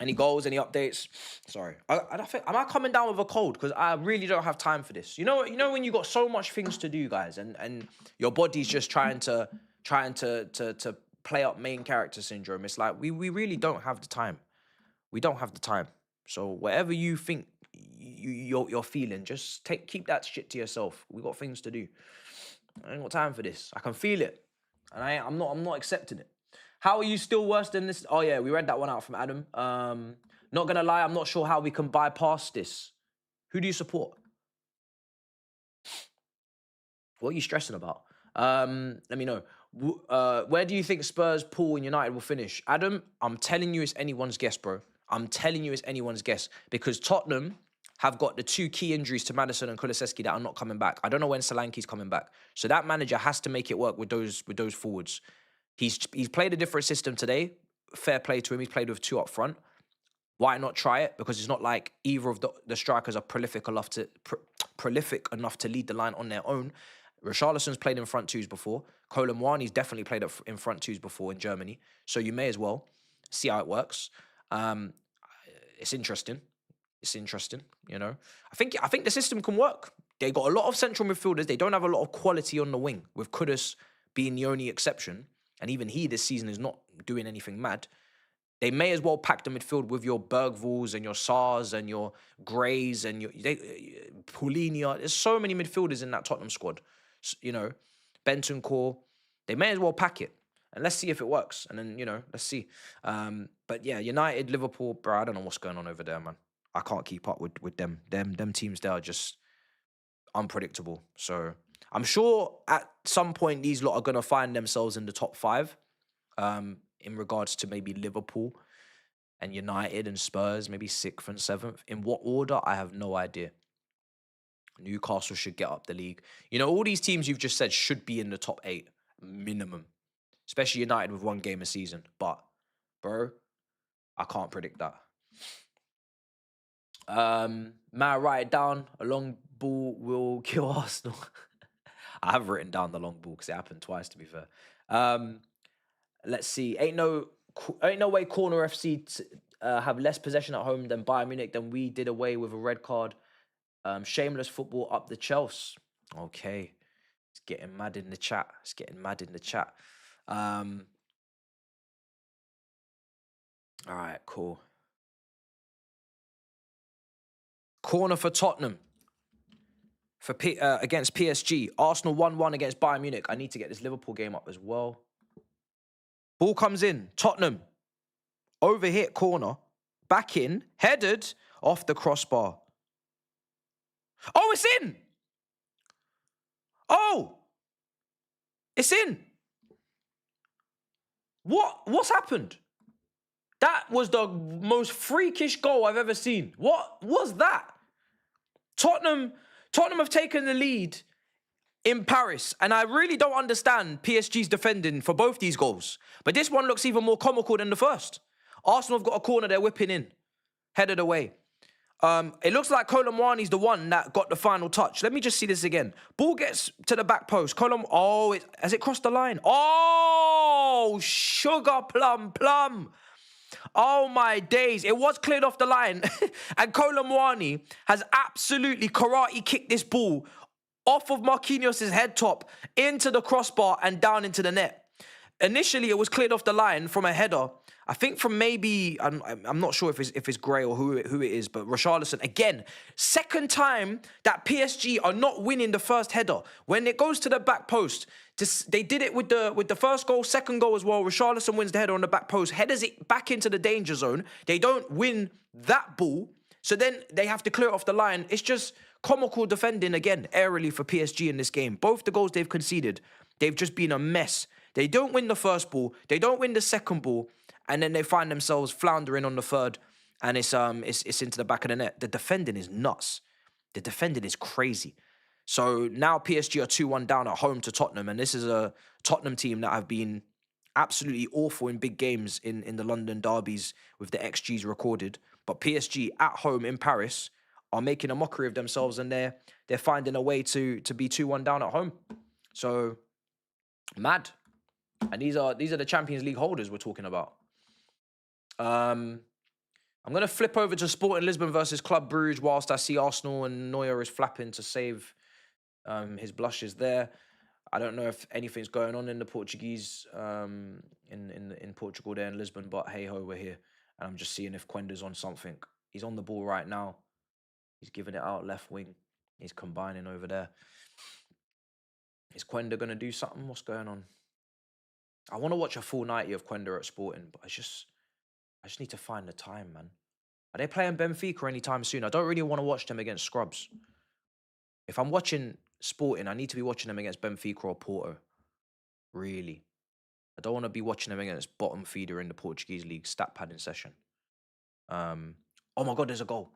Any goals? Any updates? Sorry, I think, am I coming down with a cold? Because I really don't have time for this. You know when you got so much things to do, guys, and your body's just trying to play up main character syndrome. It's like we really don't have the time. We don't have the time. So whatever you think you're feeling, just keep that shit to yourself. We got things to do. I ain't got time for this. I can feel it, and I'm not accepting it. How are you still worse than this? Oh yeah, we read that one out from Adam. Not gonna lie, I'm not sure how we can bypass this. Who do you support? What are you stressing about? Let me know. Where do you think Spurs, Paul, and United will finish? Adam, I'm telling you it's anyone's guess, bro. I'm telling you it's anyone's guess. Because Tottenham have got the 2 key injuries to Maddison and Kulusevski that are not coming back. I don't know when Solanke's coming back. So that manager has to make it work with those forwards. He's played a different system today. Fair play to him. He's played with 2 up front. Why not try it? Because it's not like either of the strikers are prolific enough to lead the line on their own. Richarlison's played in front 2s before. Kolo Muani's definitely played in front 2s before in Germany. So you may as well see how it works. It's interesting. It's interesting, you know. I think the system can work. They got a lot of central midfielders. They don't have a lot of quality on the wing, with Kudus being the only exception. And even he this season is not doing anything mad. They may as well pack the midfield with your Bergvalls and your Sars and your Greys and your Paulinia. There's so many midfielders in that Tottenham squad. You know, Bentancur. They may as well pack it. And let's see if it works. And then, you know, let's see. But yeah, United, Liverpool, bro, I don't know what's going on over there, man. I can't keep up with them. Them teams there are just unpredictable. So I'm sure at some point these lot are going to find themselves in the top 5 in regards to maybe Liverpool and United and Spurs, maybe 6th and 7th. In what order, I have no idea. Newcastle should get up the league. You know, all these teams you've just said should be in the top 8 minimum, especially United with 1 game a season. But, bro, I can't predict that. May I write it down? A long ball will kill Arsenal. I have written down the long ball because it happened twice, to be fair. Let's see. Ain't no way Corner FC have less possession at home than Bayern Munich. Then we did away with a red card. Shameless football up the Chelsea. Okay. It's getting mad in the chat. All right, cool. Corner for Tottenham. For against PSG. Arsenal 1-1 against Bayern Munich. I need to get this Liverpool game up as well. Ball comes in. Tottenham. Overhit corner. Back in. Headed off the crossbar. Oh, it's in! Oh! It's in! What's happened? That was the most freakish goal I've ever seen. What was that? Tottenham have taken the lead in Paris, and I really don't understand PSG's defending for both these goals. But this one looks even more comical than the first. Arsenal have got a corner they're whipping in. Headed away. It looks like Kolo Muani's the one that got the final touch. Let me just see this again. Ball gets to the back post. Has it crossed the line? Oh, sugar plum. Oh my days. It was cleared off the line. And Kolo Muani has absolutely karate kicked this ball off of Marquinhos' head top into the crossbar and down into the net. Initially, it was cleared off the line from a header. I think from maybe, I'm not sure if it's Gray or who it is, but Richarlison, again, second time that PSG are not winning the first header. When it goes to the back post, they did it with the first goal, second goal as well. Richarlison wins the header on the back post, headers it back into the danger zone. They don't win that ball, so then they have to clear it off the line. It's just comical defending again, airily for PSG in this game. Both the goals they've conceded, they've just been a mess. They don't win the first ball. They don't win the second ball. And then they find themselves floundering on the third. And it's into the back of the net. The defending is nuts. The defending is crazy. So now PSG are 2-1 down at home to Tottenham. And this is a Tottenham team that have been absolutely awful in big games in the London derbies with the XGs recorded. But PSG at home in Paris are making a mockery of themselves, and they're finding a way to be 2-1 down at home. So mad. And these are the Champions League holders we're talking about. I'm going to flip over to Sporting Lisbon versus Club Brugge whilst I see Arsenal and Neuer is flapping to save his blushes there. I don't know if anything's going on in the Portuguese, in Portugal there in Lisbon, but hey-ho, we're here. And I'm just seeing if Quender's on something. He's on the ball right now. He's giving it out left wing. He's combining over there. Is Quender going to do something? What's going on? I want to watch a full 90 of Quender at Sporting, but I just need to find the time, man. Are they playing Benfica anytime soon? I don't really want to watch them against scrubs. If I'm watching Sporting, I need to be watching them against Benfica or Porto. Really. I don't want to be watching them against bottom feeder in the Portuguese league stat padding session. Oh my God, there's a goal.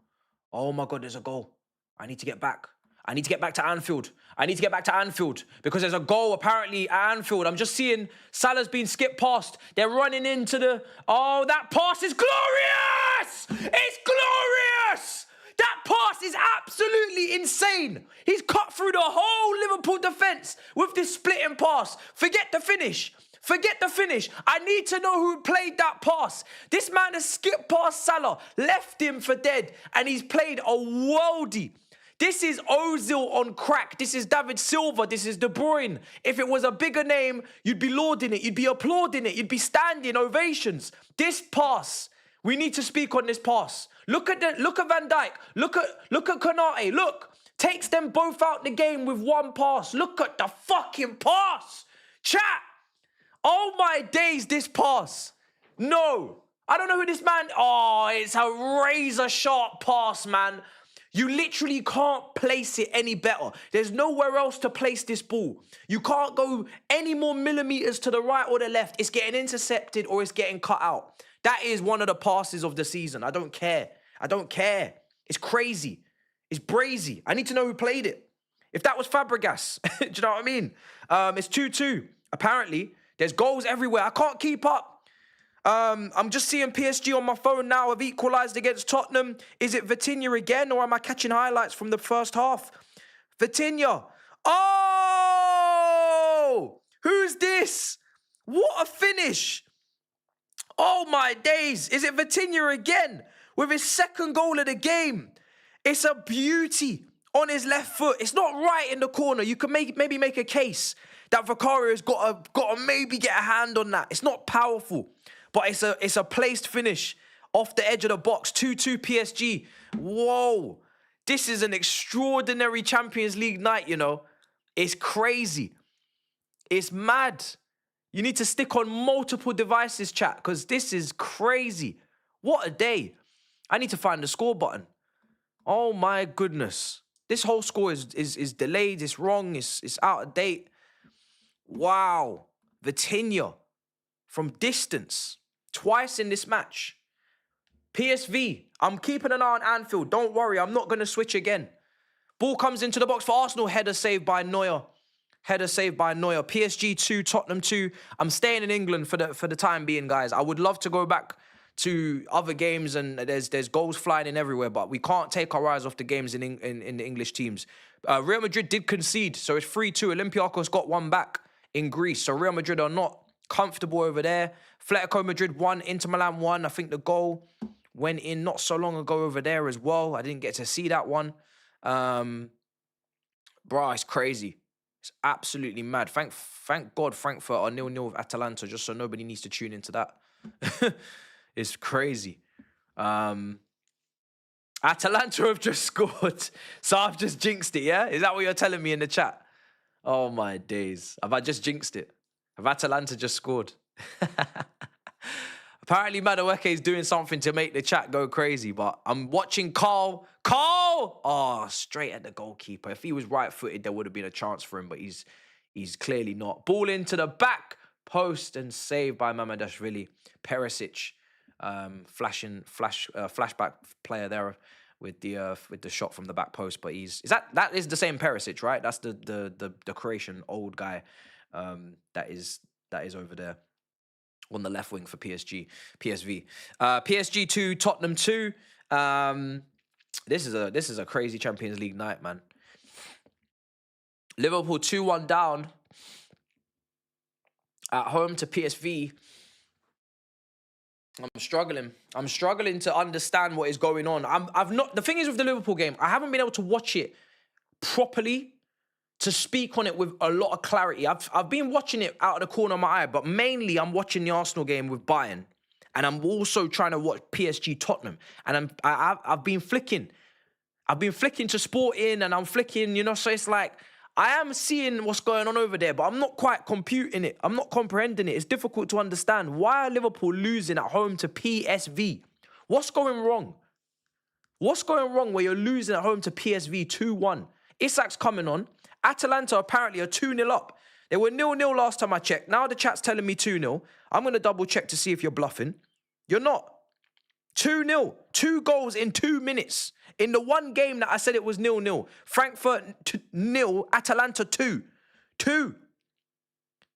Oh my God, there's a goal. I need to get back. I need to get back to Anfield. I need to get back to Anfield because there's a goal apparently at Anfield. I'm just seeing Salah's being skipped past. They're running into the... Oh, that pass is glorious! It's glorious! That pass is absolutely insane. He's cut through the whole Liverpool defence with this splitting pass. Forget the finish. Forget the finish. I need to know who played that pass. This man has skipped past Salah, left him for dead, and he's played a worldie. This is Ozil on crack. This is David Silva. This is De Bruyne. If it was a bigger name, you'd be lauding it. You'd be applauding it. You'd be standing ovations. This pass, we need to speak on this pass. Look at Van Dijk. Look at Konate. Look, takes them both out the game with one pass. Look at the fucking pass. Chat. Oh my days, this pass. No. I don't know who this man... Oh, it's a razor sharp pass, man. You literally can't place it any better. There's nowhere else to place this ball. You can't go any more millimeters to the right or the left. It's getting intercepted or it's getting cut out. That is one of the passes of the season. I don't care. I don't care. It's crazy. It's brazy. I need to know who played it. If that was Fabregas, do you know what I mean? It's 2-2. Apparently, there's goals everywhere. I can't keep up. I'm just seeing PSG on my phone now have equalised against Tottenham. Is it Vitinha again, or am I catching highlights from the first half? Vitinha. Oh! Who's this? What a finish. Oh, my days. Is it Vitinha again with his second goal of the game? It's a beauty on his left foot. It's not right in the corner. You can maybe make a case that Vicario's got to maybe get a hand on that. It's not powerful. But it's a placed finish off the edge of the box. 2-2 PSG. Whoa. This is an extraordinary Champions League night, you know. It's crazy. It's mad. You need to stick on multiple devices, chat, because this is crazy. What a day. I need to find the score button. Oh, my goodness. This whole score is delayed. It's wrong. It's out of date. Wow. Vitinha from distance. Twice in this match. PSV, I'm keeping an eye on Anfield. Don't worry, I'm not going to switch again. Ball comes into the box for Arsenal. Header saved by Neuer. Header saved by Neuer. PSG 2, Tottenham 2. I'm staying in England for the time being, guys. I would love to go back to other games, and there's goals flying in everywhere, but we can't take our eyes off the games in the English teams. Real Madrid did concede, so it's 3-2. Olympiacos got one back in Greece, so Real Madrid are not comfortable over there. Atletico Madrid 1, Inter Milan 1. I think the goal went in not so long ago over there as well. I didn't get to see that one. Bro, it's crazy. It's absolutely mad. Thank God Frankfurt are 0-0 with Atalanta, just so nobody needs to tune into that. It's crazy. Atalanta have just scored. So I've just jinxed it, yeah? Is that what you're telling me in the chat? Oh, my days. Have I just jinxed it? Have Atalanta just scored? Apparently, Madueke is doing something to make the chat go crazy, but I'm watching Carl. Carl! Oh, straight at the goalkeeper. If he was right-footed, there would have been a chance for him, but he's clearly not. Ball into the back post and saved by Mamadashvili. Perisic, flashback player there with the shot from the back post. But that is the same Perisic, right? That's the Croatian old guy that is over there on the left wing for PSV. PSG 2, Tottenham 2. This is a crazy Champions League night, man. Liverpool 2-1 down at home to PSV. I'm struggling to understand what is going on. The thing is with the Liverpool game, I haven't been able to watch it properly to speak on it with a lot of clarity. I've been watching it out of the corner of my eye, but mainly I'm watching the Arsenal game with Bayern, and I'm also trying to watch PSG Tottenham. And I've been flicking. I've been flicking to Sporting, and I'm flicking, so it's like I am seeing what's going on over there, but I'm not quite computing it. I'm not comprehending it. It's difficult to understand. Why are Liverpool losing at home to PSV? What's going wrong? What's going wrong where you're losing at home to PSV 2-1? Isak's coming on. Atalanta apparently are 2-0 up. They were 0-0 last time I checked. Now the chat's telling me 2-0. I'm going to double check to see if you're bluffing. You're not. 2-0. 2 goals in 2 minutes. In the one game that I said it was 0-0. Frankfurt 0, Atalanta 2.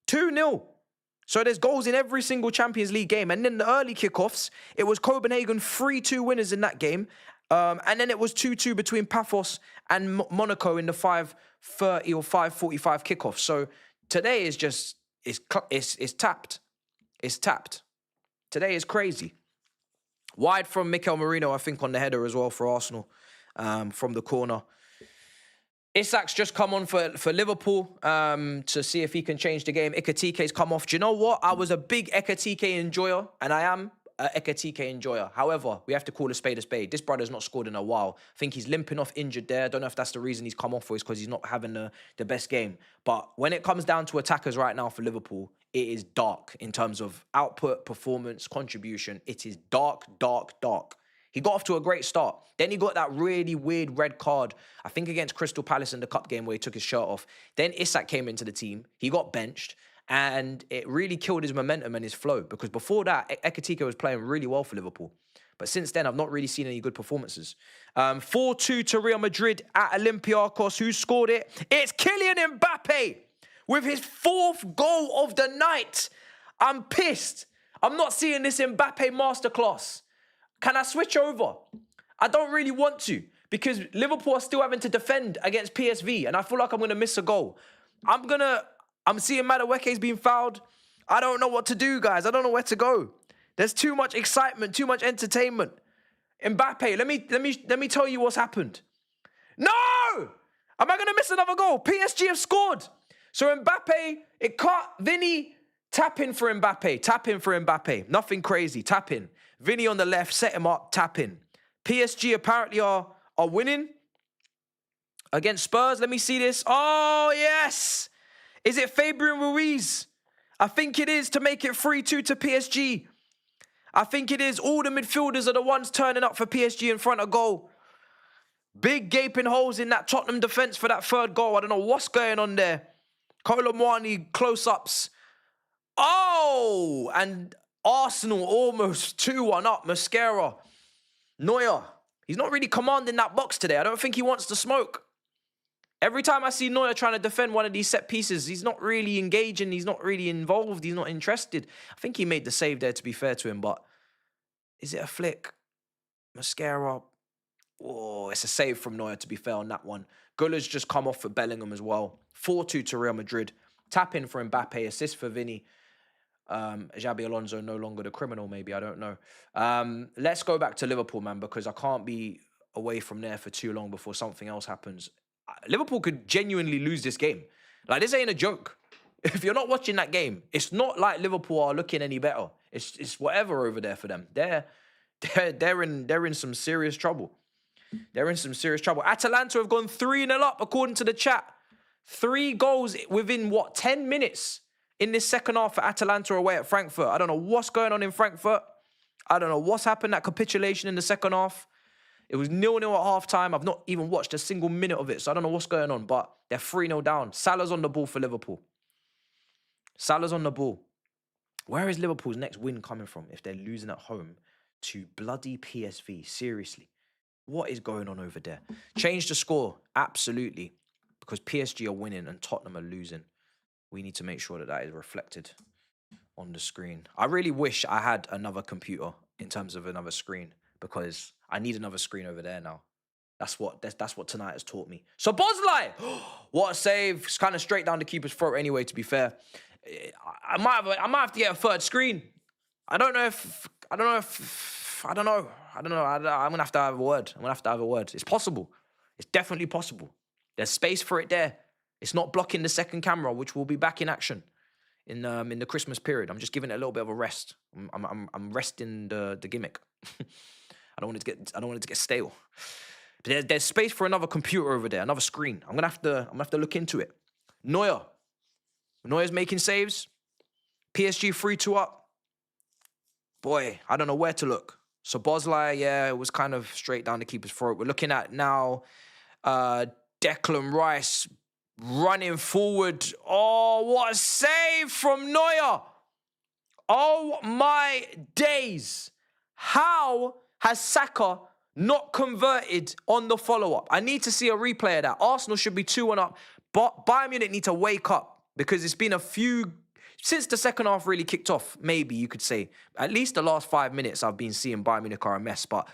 2-0. So there's goals in every single Champions League game. And then the early kickoffs, it was Copenhagen 3-2 winners in that game. And then it was 2-2 between Paphos and Monaco in the 5:30 or 5:45 kickoff. So today is just, it's tapped. It's tapped. Today is crazy. Wide from Mikel Merino, I think, on the header as well for Arsenal from the corner. Isak's just come on for Liverpool to see if he can change the game. Ekatike's come off. Do you know what? I was a big Ekatike enjoyer, and I am an Ekatike enjoyer. However, we have to call a spade a spade. This brother's not scored in a while. I think he's limping off injured there. I don't know if that's the reason he's come off, or it's because he's not having the best game. But when it comes down to attackers right now for Liverpool, it is dark in terms of output, performance, contribution. It is dark, dark, dark. He got off to a great start. Then he got that really weird red card, I think against Crystal Palace in the cup game where he took his shirt off. Then Isak came into the team. He got benched. And it really killed his momentum and his flow. Because before that, Ekatike was playing really well for Liverpool. But since then, I've not really seen any good performances. 4-2 to Real Madrid at Olympiacos. Who scored it? It's Kylian Mbappe with his 4th goal of the night. I'm pissed. I'm not seeing this Mbappe masterclass. Can I switch over? I don't really want to. Because Liverpool are still having to defend against PSV. And I feel like I'm going to miss a goal. I'm seeing Madueke's being fouled. I don't know what to do, guys. I don't know where to go. There's too much excitement, too much entertainment. Mbappe, let me tell you what's happened. No! Am I going to miss another goal? PSG have scored. So Mbappe, it can't. Vinny, tap in for Mbappe. Tap in for Mbappe. Nothing crazy. Tap in. Vinny on the left, set him up, tap in. PSG apparently are winning against Spurs. Let me see this. Oh, yes! Is it Fabian Ruiz? I think it is to make it 3-2 to PSG. I think it is. All the midfielders are the ones turning up for PSG in front of goal. Big gaping holes in that Tottenham defence for that 3rd goal. I don't know what's going on there. Kolo Muani close-ups. Oh! And Arsenal almost 2-1 up. Mascara. Neuer. He's not really commanding that box today. I don't think he wants to smoke. Every time I see Neuer trying to defend one of these set pieces, he's not really engaging. He's not really involved. He's not interested. I think he made the save there, to be fair to him, but is it a flick? Mascara. Oh, it's a save from Neuer, to be fair, on that one. Guller's just come off for Bellingham as well. 4-2 to Real Madrid. Tap in for Mbappe. Assist for Vinny. Xabi Alonso no longer the criminal, maybe. I don't know. Let's go back to Liverpool, man, because I can't be away from there for too long before something else happens. Liverpool could genuinely lose this game. Like, this ain't a joke. If you're not watching that game, it's not like Liverpool are looking any better. It's whatever over there for them. They're in some serious trouble. They're in some serious trouble. Atalanta have gone 3-0 up, according to the chat. 3 goals within, 10 minutes in this second half for Atalanta away at Frankfurt. I don't know what's going on in Frankfurt. I don't know what's happened, that capitulation in the second half. It was 0-0 at half-time. I've not even watched a single minute of it, so I don't know what's going on, but they're 3-0 down. Salah's on the ball for Liverpool. Salah's on the ball. Where is Liverpool's next win coming from if they're losing at home to bloody PSV? Seriously. What is going on over there? Change the score. Absolutely. Because PSG are winning and Tottenham are losing. We need to make sure that that is reflected on the screen. I really wish I had another computer in terms of another screen because I need another screen over there now. That's what tonight has taught me. So Bosley, what a save! It's kind of straight down the keeper's throat anyway. To be fair, I might have to get a third screen. I don't know. I'm gonna have to have a word. It's possible. It's definitely possible. There's space for it there. It's not blocking the second camera, which will be back in action in the Christmas period. I'm just giving it a little bit of a rest. I'm resting the gimmick. I don't want it to get stale. But there's space for another computer over there, another screen. I'm gonna have to look into it. Neuer's making saves. PSG 3-2 up. Boy, I don't know where to look. So Bosley, yeah, it was kind of straight down the keeper's throat. We're looking at now Declan Rice running forward. Oh, what a save from Neuer. Oh, my days. How has Saka not converted on the follow-up? I need to see a replay of that. Arsenal should be 2-1 up. But Bayern Munich need to wake up because it's been a few... Since the second half really kicked off, maybe you could say, at least the last 5 minutes I've been seeing Bayern Munich are a mess. But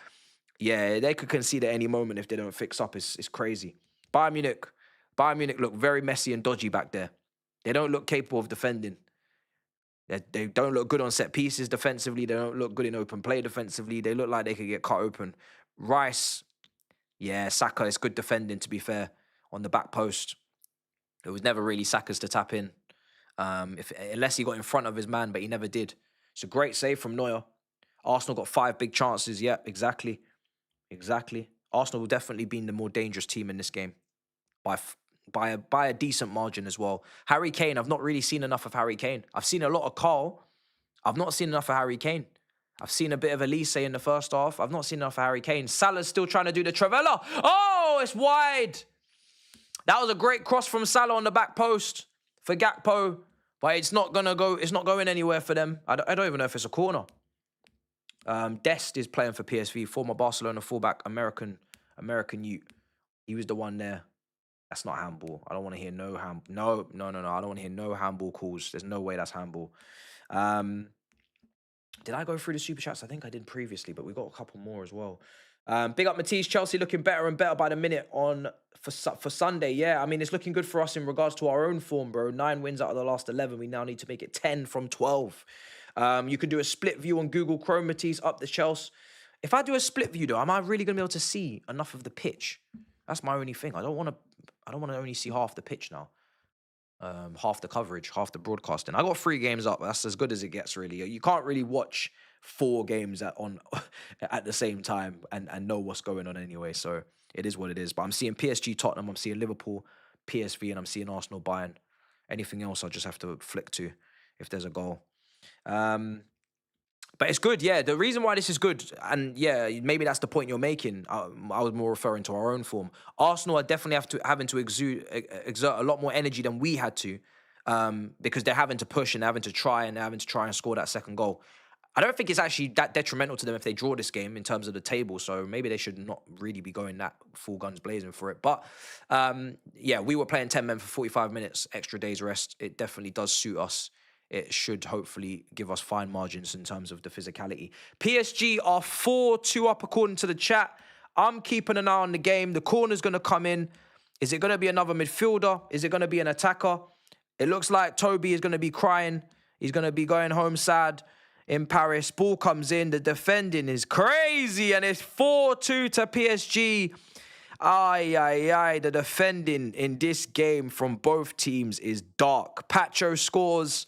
yeah, they could concede at any moment if they don't fix up. It's crazy. Bayern Munich look very messy and dodgy back there. They don't look capable of defending. They don't look good on set pieces defensively. They don't look good in open play defensively. They look like they could get cut open. Rice, yeah, Saka is good defending, to be fair, on the back post. It was never really Saka's to tap in. Unless he got in front of his man, but he never did. It's a great save from Neuer. Arsenal got 5 big chances. Yeah, exactly. Arsenal will definitely be the more dangerous team in this game by a decent margin as well. Harry Kane, I've not really seen enough of Harry Kane. I've seen a lot of Carl. I've not seen enough of Harry Kane. I've seen a bit of Elise in the first half. I've not seen enough of Harry Kane. Salah's still trying to do the Travella. Oh, it's wide. That was a great cross from Salah on the back post for Gakpo, but it's not going anywhere for them. I don't even know if it's a corner. Dest is playing for PSV, former Barcelona fullback, American youth. He was the one there. That's not handball. I don't want to hear no handball. No. I don't want to hear no handball calls. There's no way that's handball. Did I go through the super chats? I think I did previously, but we got a couple more as well. Big up Matisse. Chelsea looking better and better by the minute for Sunday. Yeah, I mean, it's looking good for us in regards to our own form, bro. 9 wins out of the last 11. We now need to make it 10 from 12. You can do a split view on Google Chrome, Matisse, up the Chelsea. If I do a split view, though, am I really going to be able to see enough of the pitch? That's my only thing. I don't want to only see half the pitch now. Half the coverage, half the broadcasting. I got 3 games up. That's as good as it gets, really. You can't really watch 4 games at the same time and know what's going on anyway. So it is what it is. But I'm seeing PSG, Tottenham. I'm seeing Liverpool, PSV, and I'm seeing Arsenal, Bayern. Anything else, I'll just have to flick to if there's a goal. But it's good, yeah. The reason why this is good, and yeah, maybe that's the point you're making. I was more referring to our own form. Arsenal are definitely having to exert a lot more energy than we had to, because they're having to push and they're having to try and score that second goal. I don't think it's actually that detrimental to them if they draw this game in terms of the table. So maybe they should not really be going that full guns blazing for it. But yeah, we were playing 10 men for 45 minutes, extra days rest. It definitely does suit us. It should hopefully give us fine margins in terms of the physicality. PSG are 4-2 up according to the chat. I'm keeping an eye on the game. The corner's going to come in. Is it going to be another midfielder? Is it going to be an attacker? It looks like Toby is going to be crying. He's going to be going home sad in Paris. Ball comes in. The defending is crazy. And it's 4-2 to PSG. The defending in this game from both teams is dark. Pacho scores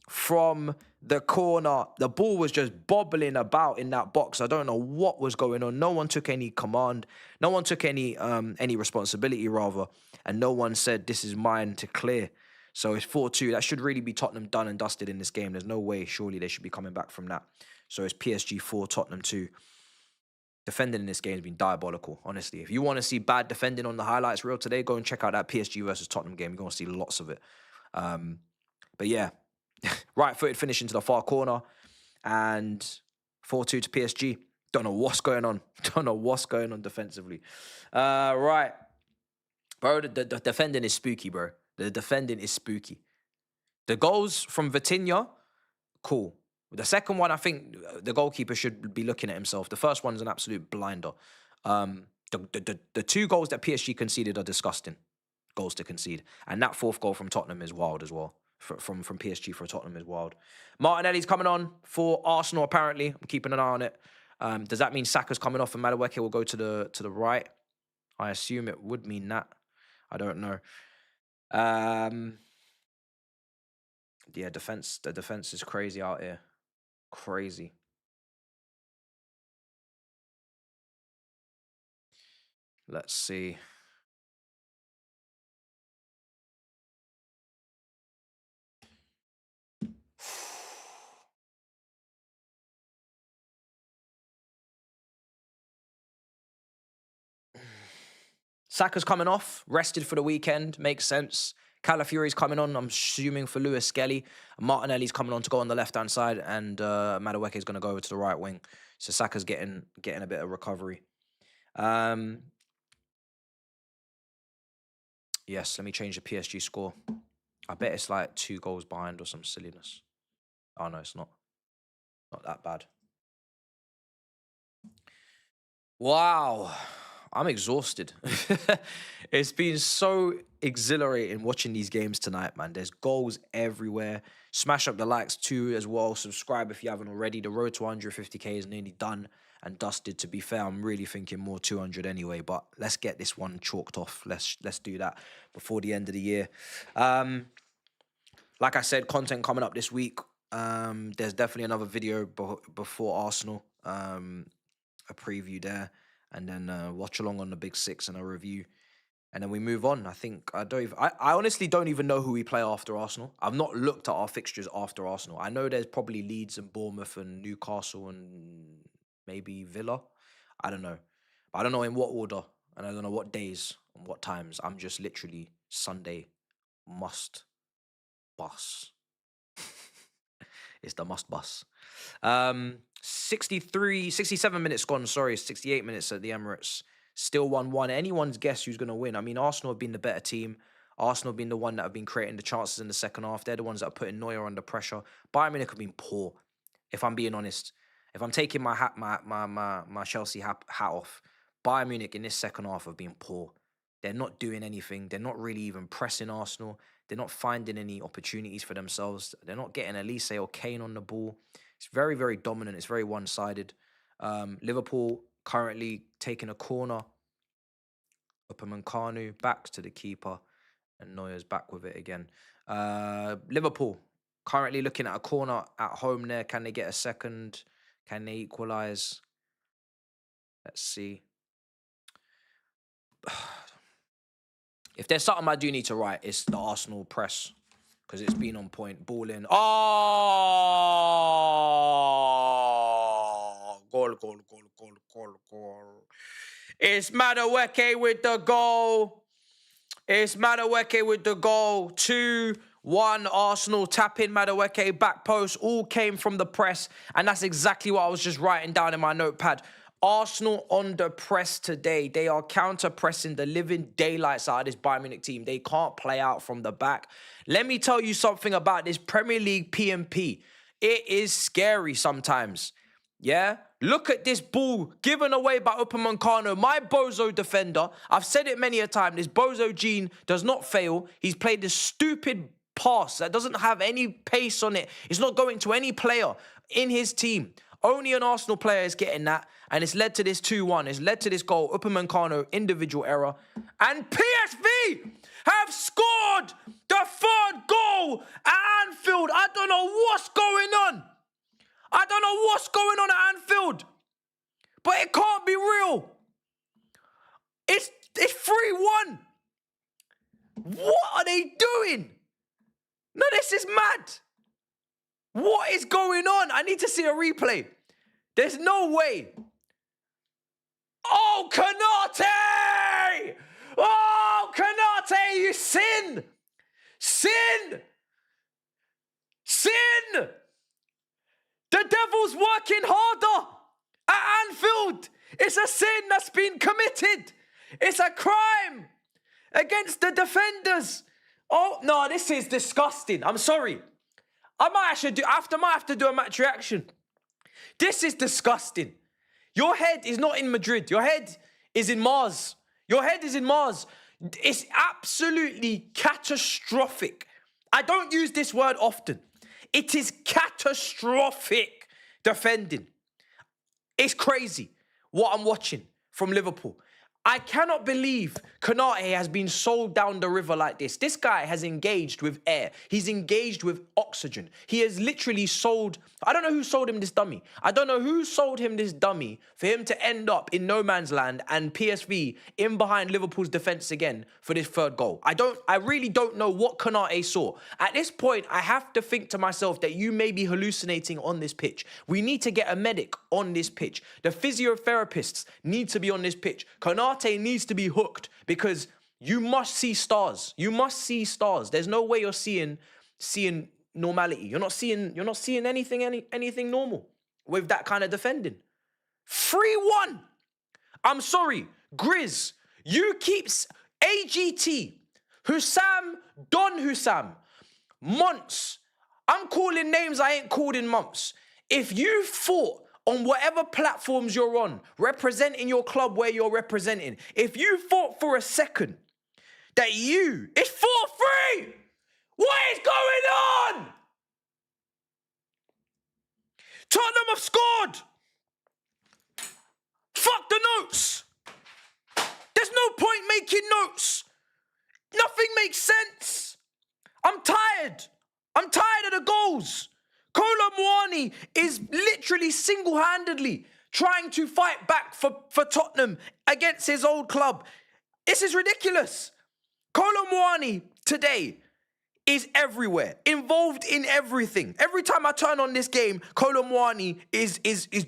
from the corner. The ball was just bobbling about in that box. I don't know what was going on. No one took any command. No one took any responsibility, rather. And no one said, this is mine to clear. So it's 4-2. That should really be Tottenham done and dusted in this game. There's no way, surely, they should be coming back from that. So it's PSG 4, Tottenham 2. Defending in this game has been diabolical, honestly. If you want to see bad defending on the highlights reel today, go and check out that PSG versus Tottenham game. You're going to see lots of it. But yeah, Right-footed finish into the far corner. And 4-2 to PSG. Don't know what's going on. Don't know what's going on defensively. Right. Bro, the defending is spooky, bro. The defending is spooky. The goals from Vitinha, cool. The second one, I think the goalkeeper should be looking at himself. The first one's an absolute blinder. The two goals that PSG conceded are disgusting goals to concede. And that fourth goal from Tottenham is wild as well. From PSG for Tottenham is wild. Martinelli's coming on for Arsenal, apparently. I'm keeping an eye on it. Does that mean Saka's coming off and Madueke will go to the right? I assume it would mean that. I don't know. Yeah, the defense is crazy out here. Crazy. Let's see. Saka's coming off, rested for the weekend, makes sense. Calafiori's coming on, I'm assuming, for Lewis Skelly. Martinelli's coming on to go on the left-hand side, and Madueke is going to go over to the right wing. So Saka's getting a bit of recovery. Yes, let me change the PSG score. I bet it's like 2 goals behind or some silliness. Oh, no, it's not. Not that bad. Wow. I'm exhausted. It's been so exhilarating watching these games tonight, man. There's goals everywhere. Smash up the likes too as well. Subscribe if you haven't already. The road to 150k is nearly done and dusted. To be fair, I'm really thinking more 200 anyway, but let's get this one chalked off. Let's do that before the end of the year. Like I said, content coming up this week. There's definitely another video before Arsenal. A preview there. And then watch along on the Big Six and a review. And then we move on. I honestly don't even know who we play after Arsenal. I've not looked at our fixtures after Arsenal. I know there's probably Leeds and Bournemouth and Newcastle and maybe Villa. I don't know. But I don't know in what order. And I don't know what days and what times. I'm just literally Sunday must bus. It's the must bus. 67 minutes gone, 68 minutes at the Emirates. Still 1-1. Anyone's guess who's going to win. I mean, Arsenal have been the better team. Arsenal have been the one that have been creating the chances in the second half. They're the ones that are putting Neuer under pressure. Bayern Munich have been poor, if I'm being honest. If I'm taking my Chelsea hat off, Bayern Munich in this second half have been poor. They're not doing anything. They're not really even pressing Arsenal. They're not finding any opportunities for themselves. They're not getting Elise or Kane on the ball. It's very, very dominant. It's very one-sided. Liverpool currently taking a corner. Upamecano back to the keeper. And Neuer's back with it again. Liverpool currently looking at a corner at home there. Can they get a second? Can they equalise? Let's see. If there's something I do need to write, it's the Arsenal press. Because it's been on point. Ball in. Oh! Goal. It's Madueke with the goal. 2-1 Arsenal. Tap in Madueke. Back post. All came from the press. And that's exactly what I was just writing down in my notepad. Arsenal on the press today. They are counter-pressing the living daylights out of this Bayern Munich team. They can't play out from the back. Let me tell you something about this Premier League PMP. It is scary sometimes. Yeah? Look at this ball given away by Upamecano, my bozo defender. I've said it many a time. This bozo gene does not fail. He's played this stupid pass that doesn't have any pace on it. It's not going to any player in his team. Only an Arsenal player is getting that, and it's led to this 2-1. It's led to this goal. Upamecano, individual error. And PSV have scored the 3rd goal at Anfield. I don't know what's going on. I don't know what's going on at Anfield. But it can't be real. It's 3-1. What are they doing? No, this is mad. What is going on? I need to see a replay. There's no way. Oh, Konate! Oh, Konate, you sin! Sin! sin. The devil's working harder at Anfield. It's a sin that's been committed. It's a crime against the defenders. Oh, no, this is disgusting. I'm sorry. I might have to do a match reaction. This is disgusting. Your head is not in Madrid. Your head is in Mars. Your head is in Mars. It's absolutely catastrophic. I don't use this word often. It is catastrophic defending. It's crazy what I'm watching from Liverpool. I cannot believe Konate has been sold down the river like this. This guy has engaged with air. He's engaged with oxygen. He has literally sold... I don't know who sold him this dummy. I don't know who sold him this dummy for him to end up in no man's land and PSV in behind Liverpool's defence again for this third goal. I really don't know what Konate saw. At this point, I have to think to myself that you may be hallucinating on this pitch. We need to get a medic on this pitch. The physiotherapists need to be on this pitch. Konate needs to be hooked because you must see stars. You must see stars. There's no way you're seeing normality. You're not seeing anything normal with that kind of defending. 3-1. I'm sorry, Grizz. You keep AGT, Hussam, Don Hussam, months. I'm calling names I ain't called in months. If you fought on whatever platforms you're on, representing your club where you're representing, if you thought for a second that it's 4-3, what is going on? Tottenham have scored. Fuck the notes. There's no point making notes. Nothing makes sense. I'm tired. I'm tired of the goals. Kolo Muani is literally single-handedly trying to fight back for Tottenham against his old club. This is ridiculous. Kolo Muani today is everywhere, involved in everything. Every time I turn on this game, Kolo Muani is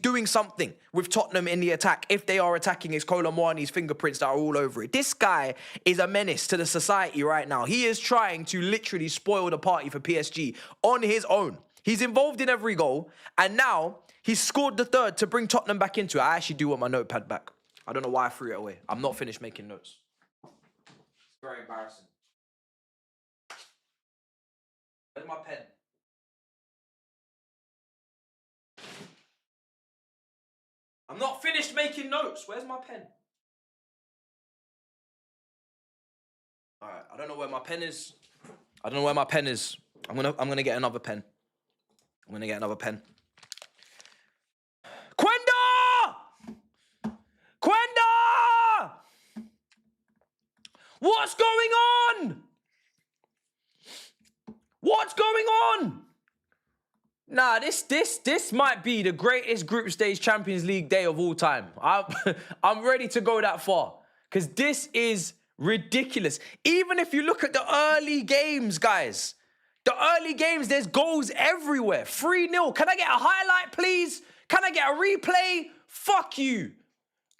doing something with Tottenham in the attack. If they are attacking, it's Kolo Muani's fingerprints that are all over it. This guy is a menace to the society right now. He is trying to literally spoil the party for PSG on his own. He's involved in every goal, and now he's scored the third to bring Tottenham back into it. I actually do want my notepad back. I don't know why I threw it away. I'm not finished making notes. It's very embarrassing. Where's my pen? I'm not finished making notes. Where's my pen? All right, I don't know where my pen is. I'm gonna get another pen. Quenda! What's going on? Nah, this might be the greatest group stage Champions League day of all time. I'm ready to go that far because this is ridiculous. Even if you look at the early games, guys, there's goals everywhere. 3-0. Can I get a highlight, please? Can I get a replay? Fuck you.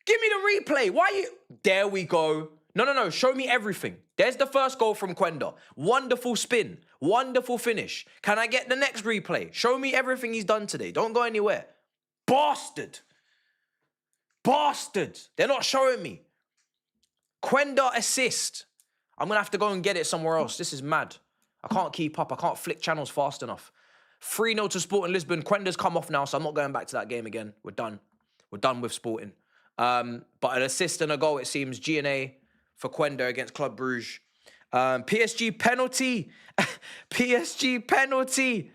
Give me the replay. Why you... There we go. No. Show me everything. There's the first goal from Quenda. Wonderful spin. Wonderful finish. Can I get the next replay? Show me everything he's done today. Don't go anywhere. Bastard. They're not showing me. Quenda assist. I'm going to have to go and get it somewhere else. This is mad. I can't keep up. I can't flick channels fast enough. 3-0 to Sporting Lisbon. Quenda's come off now, so I'm not going back to that game again. We're done. We're done with Sporting. But an assist and a goal, it seems. G&A for Quenda against Club Brugge. PSG penalty. PSG penalty.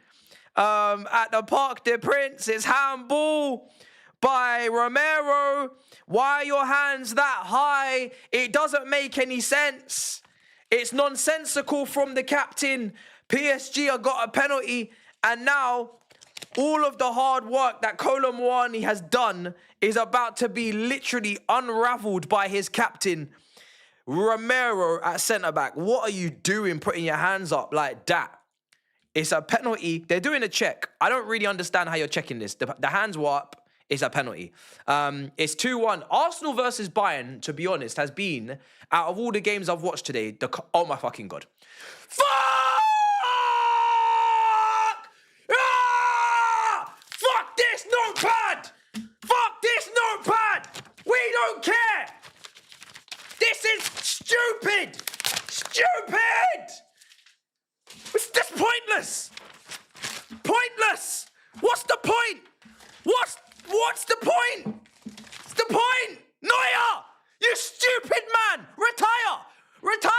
At the Parc des Princes. It's handball by Romero. Why are your hands that high? It doesn't make any sense. It's nonsensical from the captain. PSG have got a penalty, and now all of the hard work that Kolo Muani has done is about to be literally unraveled by his captain, Romero, at centre-back. What are you doing putting your hands up like that? It's a penalty. They're doing a check. I don't really understand how you're checking this. The hands were up. It's a penalty. It's 2-1. Arsenal versus Bayern, to be honest, has been, out of all the games I've watched today, oh my fucking God. Fuck notepad! Fuck this notepad! We don't care! This is stupid! Stupid! It's just pointless! Pointless! What's the point? What's the point? What's the point? Neuer! You stupid man! Retire! Retire!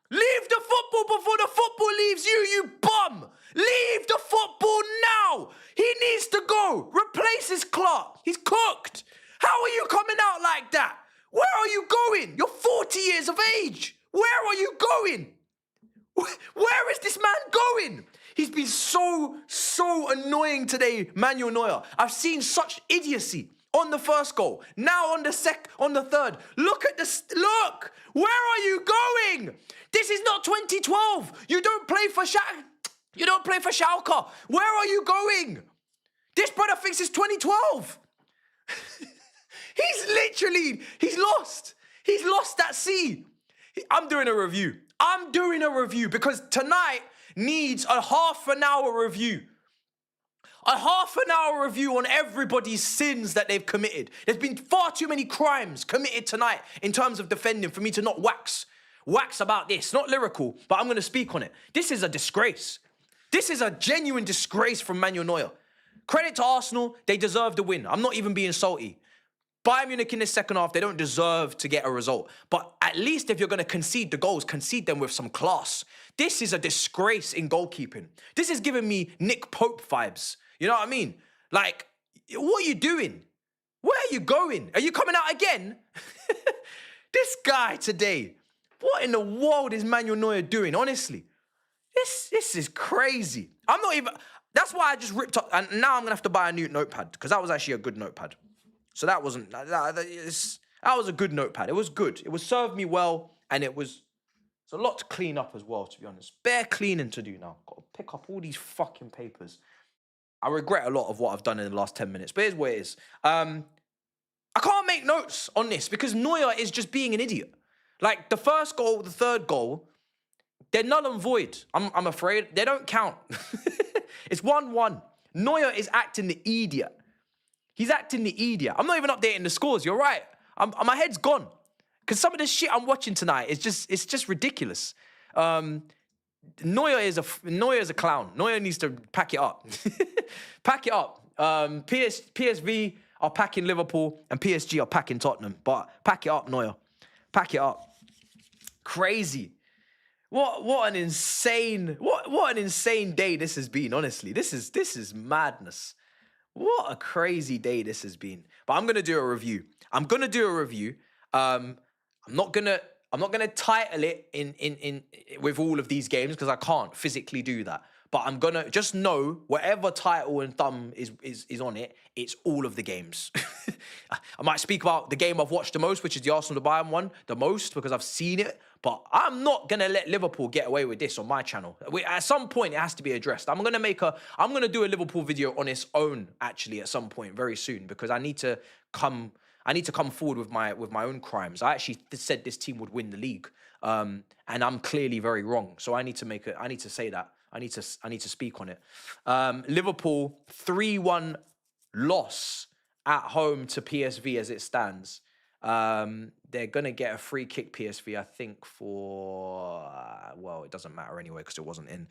Leave the football before the football leaves you, you bum! Leave the football now! He needs to go! Replace his Clark! He's cooked! How are you coming out like that? Where are you going? You're 40 years of age! Where are you going? Where is this man going? He's been so annoying today, Manuel Neuer. I've seen such idiocy on the first goal. Now on the third. Look at this. Look! Where are you going? This is not 2012. You don't play for Schalke. Where are you going? This brother thinks it's 2012. He's lost. He's lost at sea. I'm doing a review. Because tonight needs a half an hour review. A half an hour review on everybody's sins that they've committed. There's been far too many crimes committed tonight in terms of defending for me to not wax about this. Not lyrical, but I'm going to speak on it. This is a disgrace. This is a genuine disgrace from Manuel Neuer. Credit to Arsenal, they deserve the win. I'm not even being salty. Bayern Munich in the second half, they don't deserve to get a result. But at least if you're going to concede the goals, concede them with some class. This is a disgrace in goalkeeping. This is giving me Nick Pope vibes. You know what I mean? Like, what are you doing? Where are you going? Are you coming out again? This guy today, what in the world is Manuel Neuer doing, honestly? This is crazy. That's why I just ripped up, and now I'm going to have to buy a new notepad, because that was actually a good notepad. So that was a good notepad. It was good. It served me well, and it's a lot to clean up as well, to be honest. Bare cleaning to do now. Got to pick up all these fucking papers. I regret a lot of what I've done in the last 10 minutes, but here's what it is. I can't make notes on this because Neuer is just being an idiot. Like, the first goal, the third goal, they're null and void. I'm afraid. They don't count. It's 1-1. Neuer is acting the idiot. He's acting the idiot. I'm not even updating the scores. You're right. My head's gone. Because some of this shit I'm watching tonight is just ridiculous. Neuer is a clown. Neuer needs to pack it up. Pack it up. PSV are packing Liverpool and PSG are packing Tottenham. But pack it up, Neuer. Pack it up. Crazy. What an insane day this has been, honestly. This is madness. What a crazy day this has been. But I'm gonna do a review. I'm not gonna title it in with all of these games because I can't physically do that. But I'm gonna just know whatever title and thumb is on it, it's all of the games. I might speak about the game I've watched the most, which is the Arsenal to Bayern one, the most because I've seen it. But I'm not gonna let Liverpool get away with this on my channel. At some point, it has to be addressed. I'm gonna do a Liverpool video on its own actually at some point very soon because I need to come forward with my own crimes. I actually said this team would win the league, and I'm clearly very wrong. So I need to say that. I need to speak on it. Liverpool 3-1 loss at home to PSV as it stands. They're gonna get a free kick, PSV, I think, for well, it doesn't matter anyway because it wasn't in.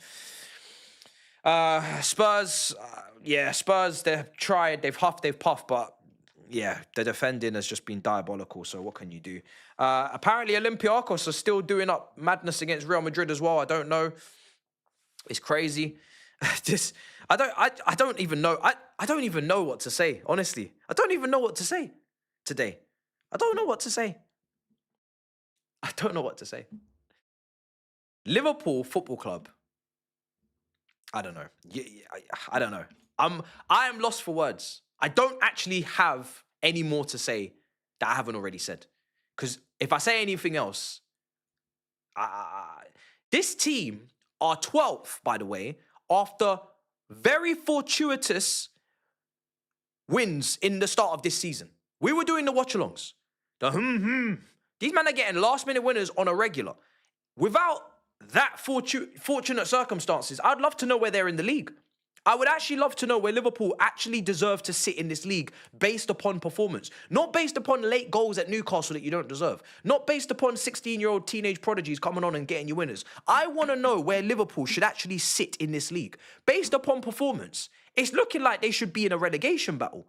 Spurs, Spurs. They've tried, they've huffed, they've puffed, but yeah, the defending has just been diabolical. So what can you do? Apparently, Olympiacos are still doing up madness against Real Madrid as well. I don't know. It's crazy. I don't even know. I don't even know what to say. Honestly, I don't even know what to say today. I don't know what to say. I don't know what to say. Liverpool Football Club. I don't know. I don't know. I am lost for words. I don't actually have any more to say that I haven't already said. Because if I say anything else, this team are 12th, by the way, after very fortuitous wins in the start of this season. We were doing the watch-alongs. These men are getting last-minute winners on a regular. Without that fortunate circumstances, I'd love to know where they're in the league. I would actually love to know where Liverpool actually deserve to sit in this league based upon performance. Not based upon late goals at Newcastle that you don't deserve. Not based upon 16-year-old teenage prodigies coming on and getting you winners. I want to know where Liverpool should actually sit in this league. Based upon performance, it's looking like they should be in a relegation battle.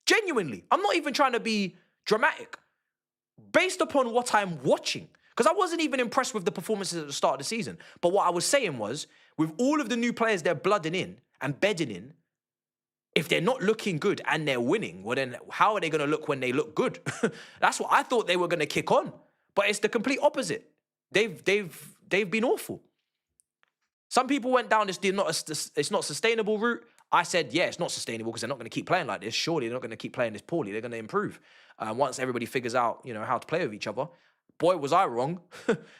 Genuinely. I'm not even trying to be dramatic. Based upon what I'm watching. Because I wasn't even impressed with the performances at the start of the season. But what I was saying was, with all of the new players they're blooding in and bedding in, if they're not looking good and they're winning, well then how are they going to look when they look good? That's what I thought they were going to kick on. But it's the complete opposite. They've been awful. Some people went down this it's not sustainable route. I said, yeah, it's not sustainable because they're not going to keep playing like this. Surely they're not going to keep playing this poorly. They're going to improve once everybody figures out, how to play with each other. Boy, was I wrong.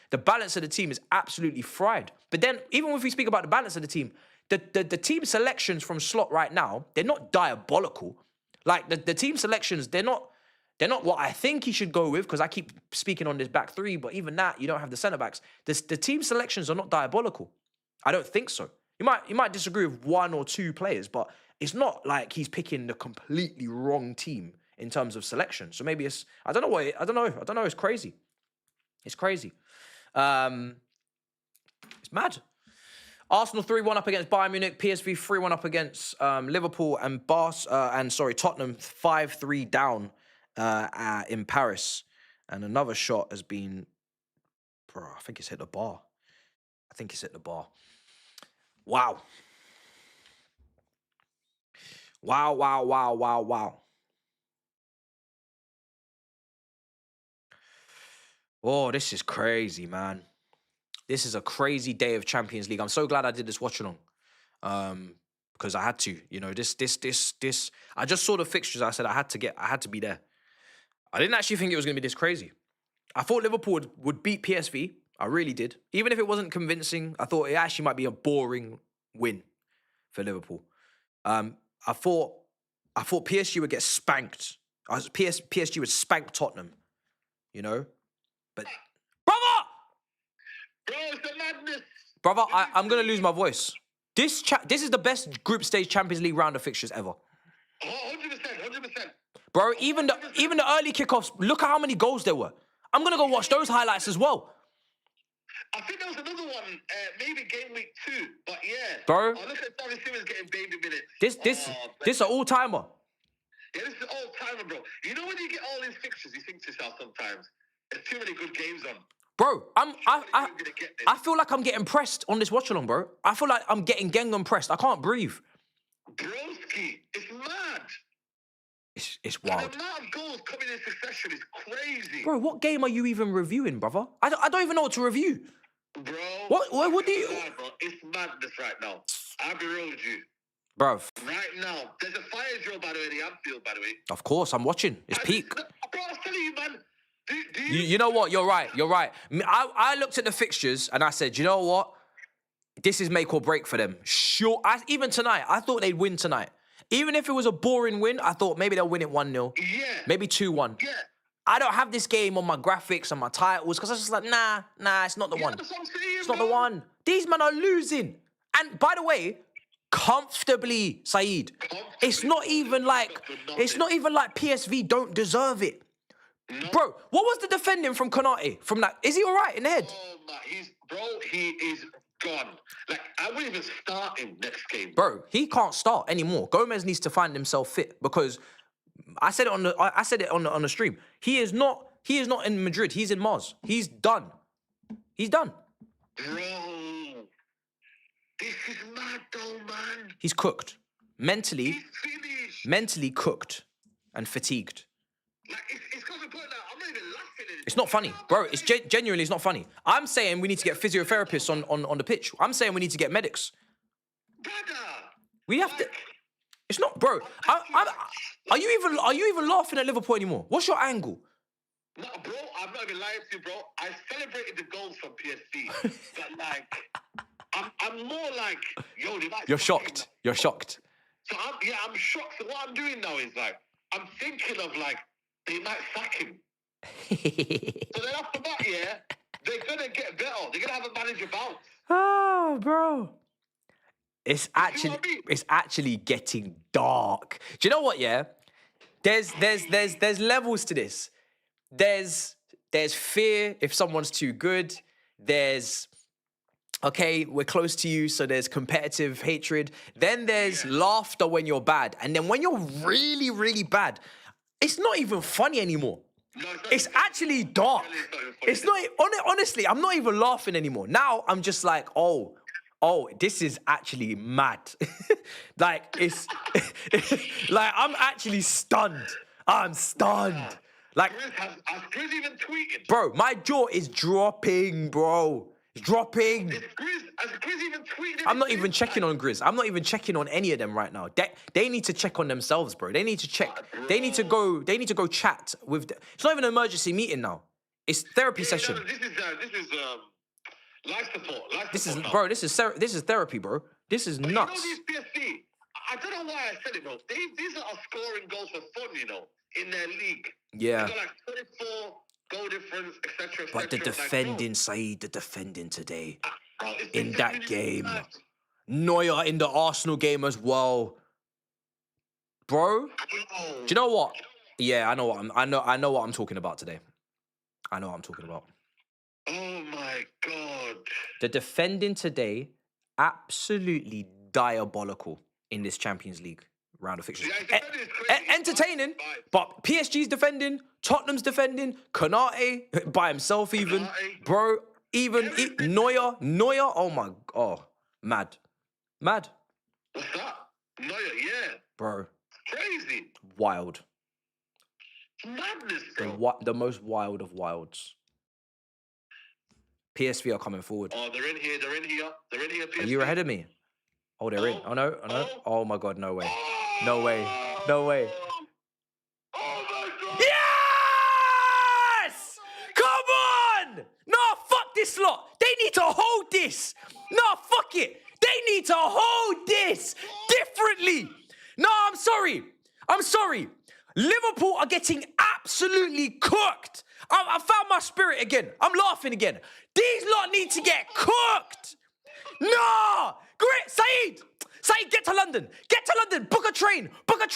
The balance of the team is absolutely fried. But then, even if we speak about the balance of the team, the team selections from Slot right now, they're not diabolical. Like, the team selections, they're not what I think he should go with, because I keep speaking on this back three, but even that, you don't have the centre-backs. The team selections are not diabolical. I don't think so. You might disagree with one or two players, but it's not like he's picking the completely wrong team in terms of selection. So maybe it's, I don't know, it's crazy. It's crazy. It's mad. Arsenal 3-1 up against Bayern Munich. PSV 3-1 up against Liverpool, and Tottenham 5-3 down in Paris. And another shot has been, I think it's hit the bar. Wow. Wow. Oh, this is crazy, man. This is a crazy day of Champions League. I'm so glad I did this watch along. Because I had to, this. I just saw the fixtures. I said I had to be there. I didn't actually think it was going to be this crazy. I thought Liverpool would beat PSV. I really did. Even if it wasn't convincing, I thought it actually might be a boring win for Liverpool. I thought PSG would get spanked. PSG would spank Tottenham, But, brother! Bro, it's a madness. Brother, I'm going to lose my voice. This is the best group stage Champions League round of fixtures ever. 100%. Bro, even the early kickoffs, look at how many goals there were. I'm going to go watch those highlights as well. I think there was another one, maybe game week 2, but yeah. Bro. Oh, look at David Simmons getting baby minutes. This an all-timer. Yeah, this is all-timer, bro. You know when you get all these fixtures, you think to yourself sometimes, there's too many good games on. Bro, I feel like I'm getting pressed on this watch-along, bro. I feel like I'm getting Gengen pressed. I can't breathe. Broski, it's mad. It's wild. And the amount of goals coming in succession is crazy. Bro, what game are you even reviewing, brother? I don't even know what to review. Bro. What do you... Bro, it's madness right now. I'll be real with you. Bro. Right now. There's a fire drill, by the way, in the Anfield, by the way. Of course, I'm watching. It's peak. Bro, I was telling you, man. You know what? You're right. I looked at the fixtures and I said, you know what? This is make or break for them. Sure. Even tonight, I thought they'd win tonight. Even if it was a boring win, I thought maybe they'll win it 1-0. Yeah. Maybe 2-1. Yeah. I don't have this game on my graphics and my titles because I was just like, nah, it's not the one. That's what I'm saying, it's not the one. These men are losing. And by the way, comfortably, Saeed. It's not even like PSV don't deserve it. No. Bro, what was the defending from Konate? From that, is he all right in the head? Oh my, he is gone. Like, I wouldn't even start him next game. Bro, he can't start anymore. Gomez needs to find himself fit because I said it on the stream. He is not in Madrid. He's in Mars. He's done. Bro, this is mad though, man. He's cooked. Mentally. He's finished. Mentally cooked and fatigued. Like, it's got to the point now, I'm not even laughing at it. It's not funny. Bro, it's genuinely, it's not funny. I'm saying we need to get physiotherapists on the pitch. I'm saying we need to get medics. Brother! We have to... It's not... Bro, are you even laughing at Liverpool anymore? What's your angle? No, bro, I'm not even lying to you, bro. I celebrated the goals from PSV. But, like, I'm more like, yo, they might... You're shocked. You're shocked. So, I'm shocked. So what I'm doing now is, like, I'm thinking of, like, they might sack him. So then after that, yeah, they're going to get better. They're going to have a manager bounce. Oh, bro. It's You see actually, what I mean? it's actually getting dark. Do you know what? Yeah, there's levels to this. There's fear if someone's too good. There's okay, we're close to you, so there's competitive hatred. Then there's laughter when you're bad, and then when you're really, really bad, it's not even funny anymore. No, It's actually dark. It's not honestly. I'm not even laughing anymore. Now I'm just like, oh, this is actually mad. Like it's like I'm actually stunned. I'm stunned. Like, Has Grizz even tweeted? bro, my jaw is dropping, bro. It's dropping. Has Grizz even tweeted? I'm not even checking on Grizz. I'm not even checking on any of them right now. They need to check on themselves, bro. They need to check. They need to go chat with. It's not even an emergency meeting now. It's therapy session. No, this is life support. This is, now. bro. This is therapy, bro. This is But nuts. you know these PSG, I don't know why I said it, bro. These are scoring goals for fun, you know, in their league. Yeah. They got like 24 goal difference, etc. But the defending, Saeed, the defending today in it's that really game, bad. Neuer in the Arsenal game as well, bro. Do you know what? Yeah, I know what I'm talking about today. I know what I'm talking about. Oh my God. The defending today, absolutely diabolical in this Champions League round of fixtures. Yeah, defending is crazy. Entertaining, but PSG's defending, Tottenham's defending, Konate by himself even, bro. Even Neuer. Mad. What's that? Neuer, yeah. Bro, Crazy. wild. Madness, bro. The most wild of wilds. PSV are coming forward. Oh, they're in here. PSV. Are you ahead of me? Oh, they're in. Oh no. Oh my God, no way. No way. No way. Oh my God. Yes! Come on! No, fuck this lot. They need to hold this. No, fuck it. They need to hold this differently. No, I'm sorry. Liverpool are getting absolutely cooked. I found my spirit again. I'm laughing again. These lot need to get cooked. No! Great, Saeed, get to London. Book a train now. Book a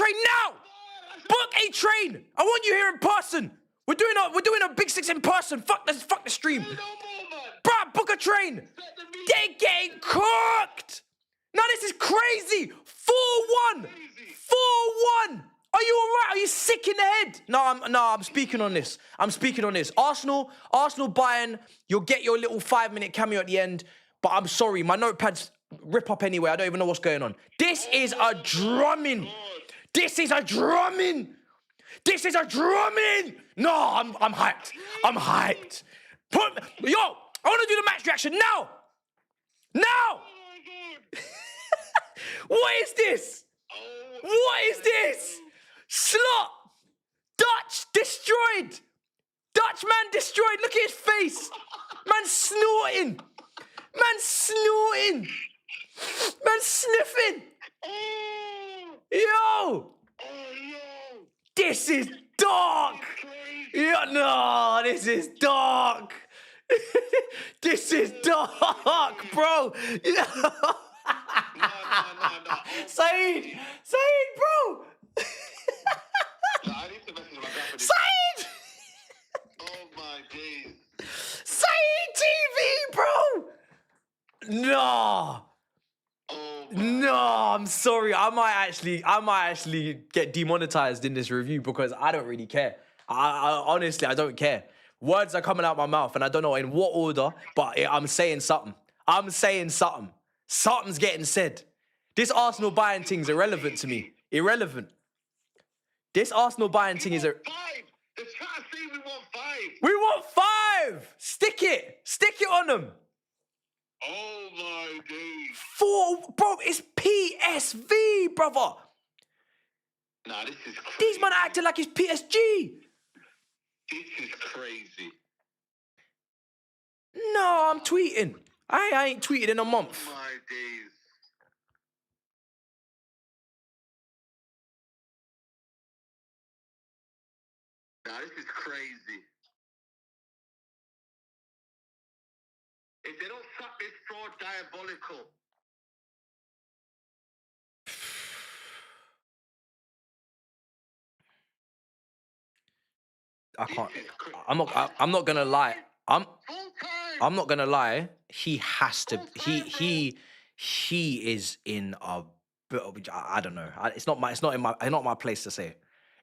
train. I want you here in person. We're doing a Big Six in person. Fuck the stream. Bruh, book a train. They're getting cooked. No, this is crazy. 4-1. 4-1. Are you all right? Are you sick in the head? No, I'm speaking on this. Arsenal, Bayern, you'll get your little 5-minute cameo at the end. But I'm sorry, my notepad's rip up anyway. I don't even know what's going on. This is a drumming. No, I'm hyped. I want to do the match reaction now. What is this? Slot. Dutch destroyed. Dutchman destroyed. Look at his face. Man snorting. Man sniffing. Yo. This is dark. No, this is dark. This is dark, bro. No. Saeed, bro. I need to message my grandpa. Saeed! Oh my days. Saeed TV, bro! No, I'm sorry. I might actually get demonetized in this review because I don't really care. I honestly, I don't care. Words are coming out my mouth and I don't know in what order, but I'm saying something. Something's getting said. This Arsenal Bayern thing's irrelevant to me. This Arsenal Bayern thing is 5. They're trying to say we want 5. We want 5. Stick it on them. Oh my days. 4, bro. It's PSV, brother. Nah, this is crazy. These men are acting like it's PSG. This is crazy. No, I'm tweeting. I ain't tweeted in a month. Oh my days. Nah, this is crazy. If they don't sack this fraud, diabolical. I can't. This is crazy. I'm not gonna lie. Full time. I'm not gonna lie. He has to. Full time, He is in a. I don't know. It's not my. It's not in my. It's not my place to say.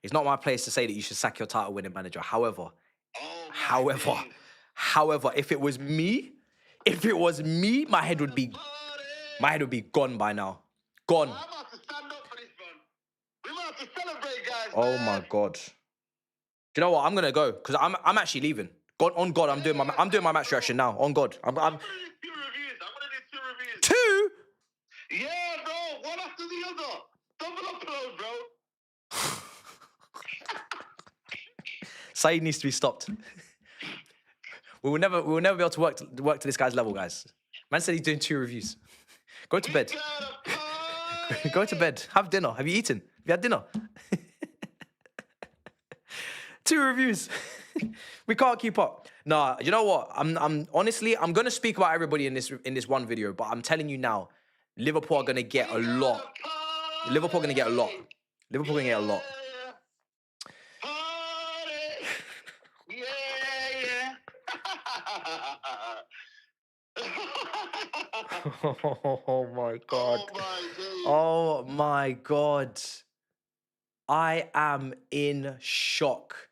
It's not my place to say that you should sack your title winning manager. However, Oh my however, days. however, if it was me, my head would be. My head would be gone by now. Gone. I'm about to stand up for this, man. We might have to celebrate, guys. Oh man. my god. Do you know what? I'm gonna go because I'm actually leaving. God, on God, I'm doing my match reaction now. On God, I'm I'm gonna do 2 reviews. I'm gonna do 2 reviews. two. Yeah, bro. One after the other. Double upload, bro. Saeed needs to be stopped. We will never be able to work to this guy's level, guys. Man said he's doing 2 reviews. Go to bed. Go to bed. Have dinner. Have you eaten? Have you had dinner? 2 reviews. We can't keep up. Nah, you know what? I'm honestly, I'm gonna speak about everybody in this one video, but I'm telling you now, Liverpool are gonna get a lot. Liverpool are gonna get a lot. Liverpool are gonna get a lot. Oh my god. Oh my days. Oh my god. I am in shock.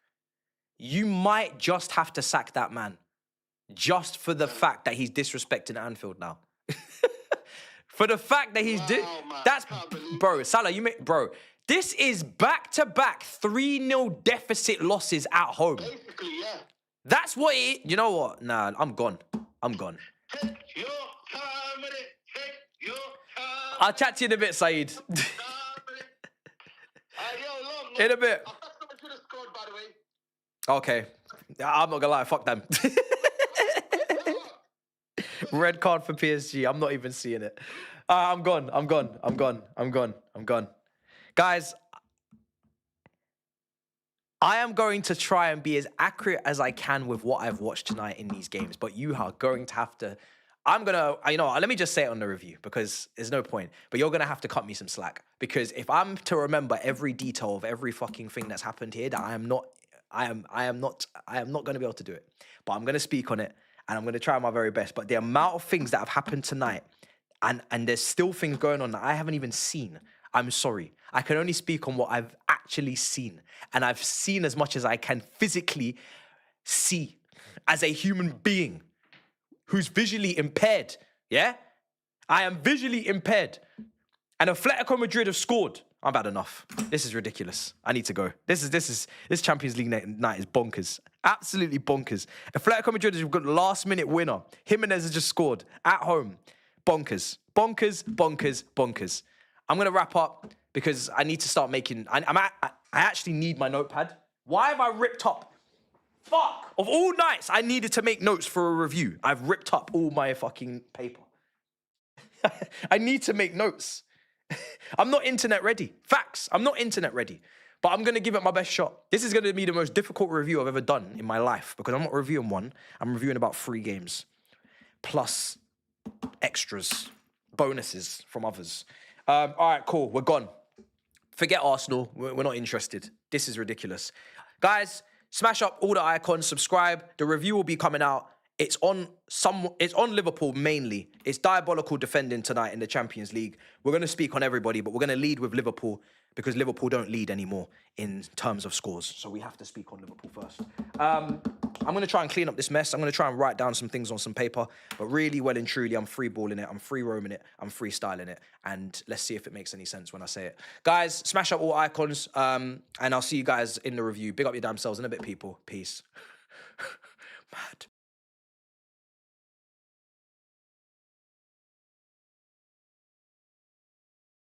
You might just have to sack that man. Just for the fact that he's disrespecting Anfield now. For the fact that he's... Wow, man. That's... Can't believe Bro, Salah, bro, this is back-to-back 3-0 deficit losses at home. Basically, yeah. That's what it... You know what? Nah, I'm gone. I'm gone. Take your time with it. Take your time. I'll chat to you in a bit, Saeed. Time with it. Yo, long, In a bit. I thought someone should have scored, by the way. Okay. I'm not gonna lie, fuck them. Red card for PSG. I'm not even seeing it. I'm gone. Guys, I am going to try and be as accurate as I can with what I've watched tonight in these games, but you are going to have to... I'm gonna, you know, let me just say it on the review because there's no point. But you're gonna have to cut me some slack because if I'm to remember every detail of every fucking thing that's happened here, that I am not gonna be able to do it. But I'm gonna speak on it and I'm gonna try my very best. But the amount of things that have happened tonight, and there's still things going on that I haven't even seen. I'm sorry. I can only speak on what I've actually seen, and I've seen as much as I can physically see as a human being who's visually impaired, yeah? I am visually impaired. And Atletico Madrid have scored. I've had enough. This is ridiculous. I need to go. This Champions League night is bonkers. Absolutely bonkers. Atletico Madrid has got last-minute winner. Jimenez has just scored at home. Bonkers. Bonkers. I'm going to wrap up because I need to start making... I actually need my notepad. Why have I ripped up... Fuck! Of all nights, I needed to make notes for a review. I've ripped up all my fucking paper. I need to make notes. I'm not internet ready. Facts. I'm not internet ready. But I'm going to give it my best shot. This is going to be the most difficult review I've ever done in my life because I'm not reviewing one. I'm reviewing about 3 games. Plus extras, bonuses from others. All right, cool. We're gone. Forget Arsenal. We're not interested. This is ridiculous. Guys... Smash up all the icons, subscribe. The review will be coming out. It's on Liverpool mainly. It's diabolical defending tonight in the Champions League. We're going to speak on everybody, but we're going to lead with Liverpool because Liverpool don't lead anymore in terms of scores. So we have to speak on Liverpool first. I'm going to try and clean up this mess. I'm going to try and write down some things on some paper, but really well and truly, I'm free balling it. I'm free roaming it. I'm freestyling it. And let's see if it makes any sense when I say it. Guys, smash up all icons, and I'll see you guys in the review. Big up your damn selves in a bit, people. Peace.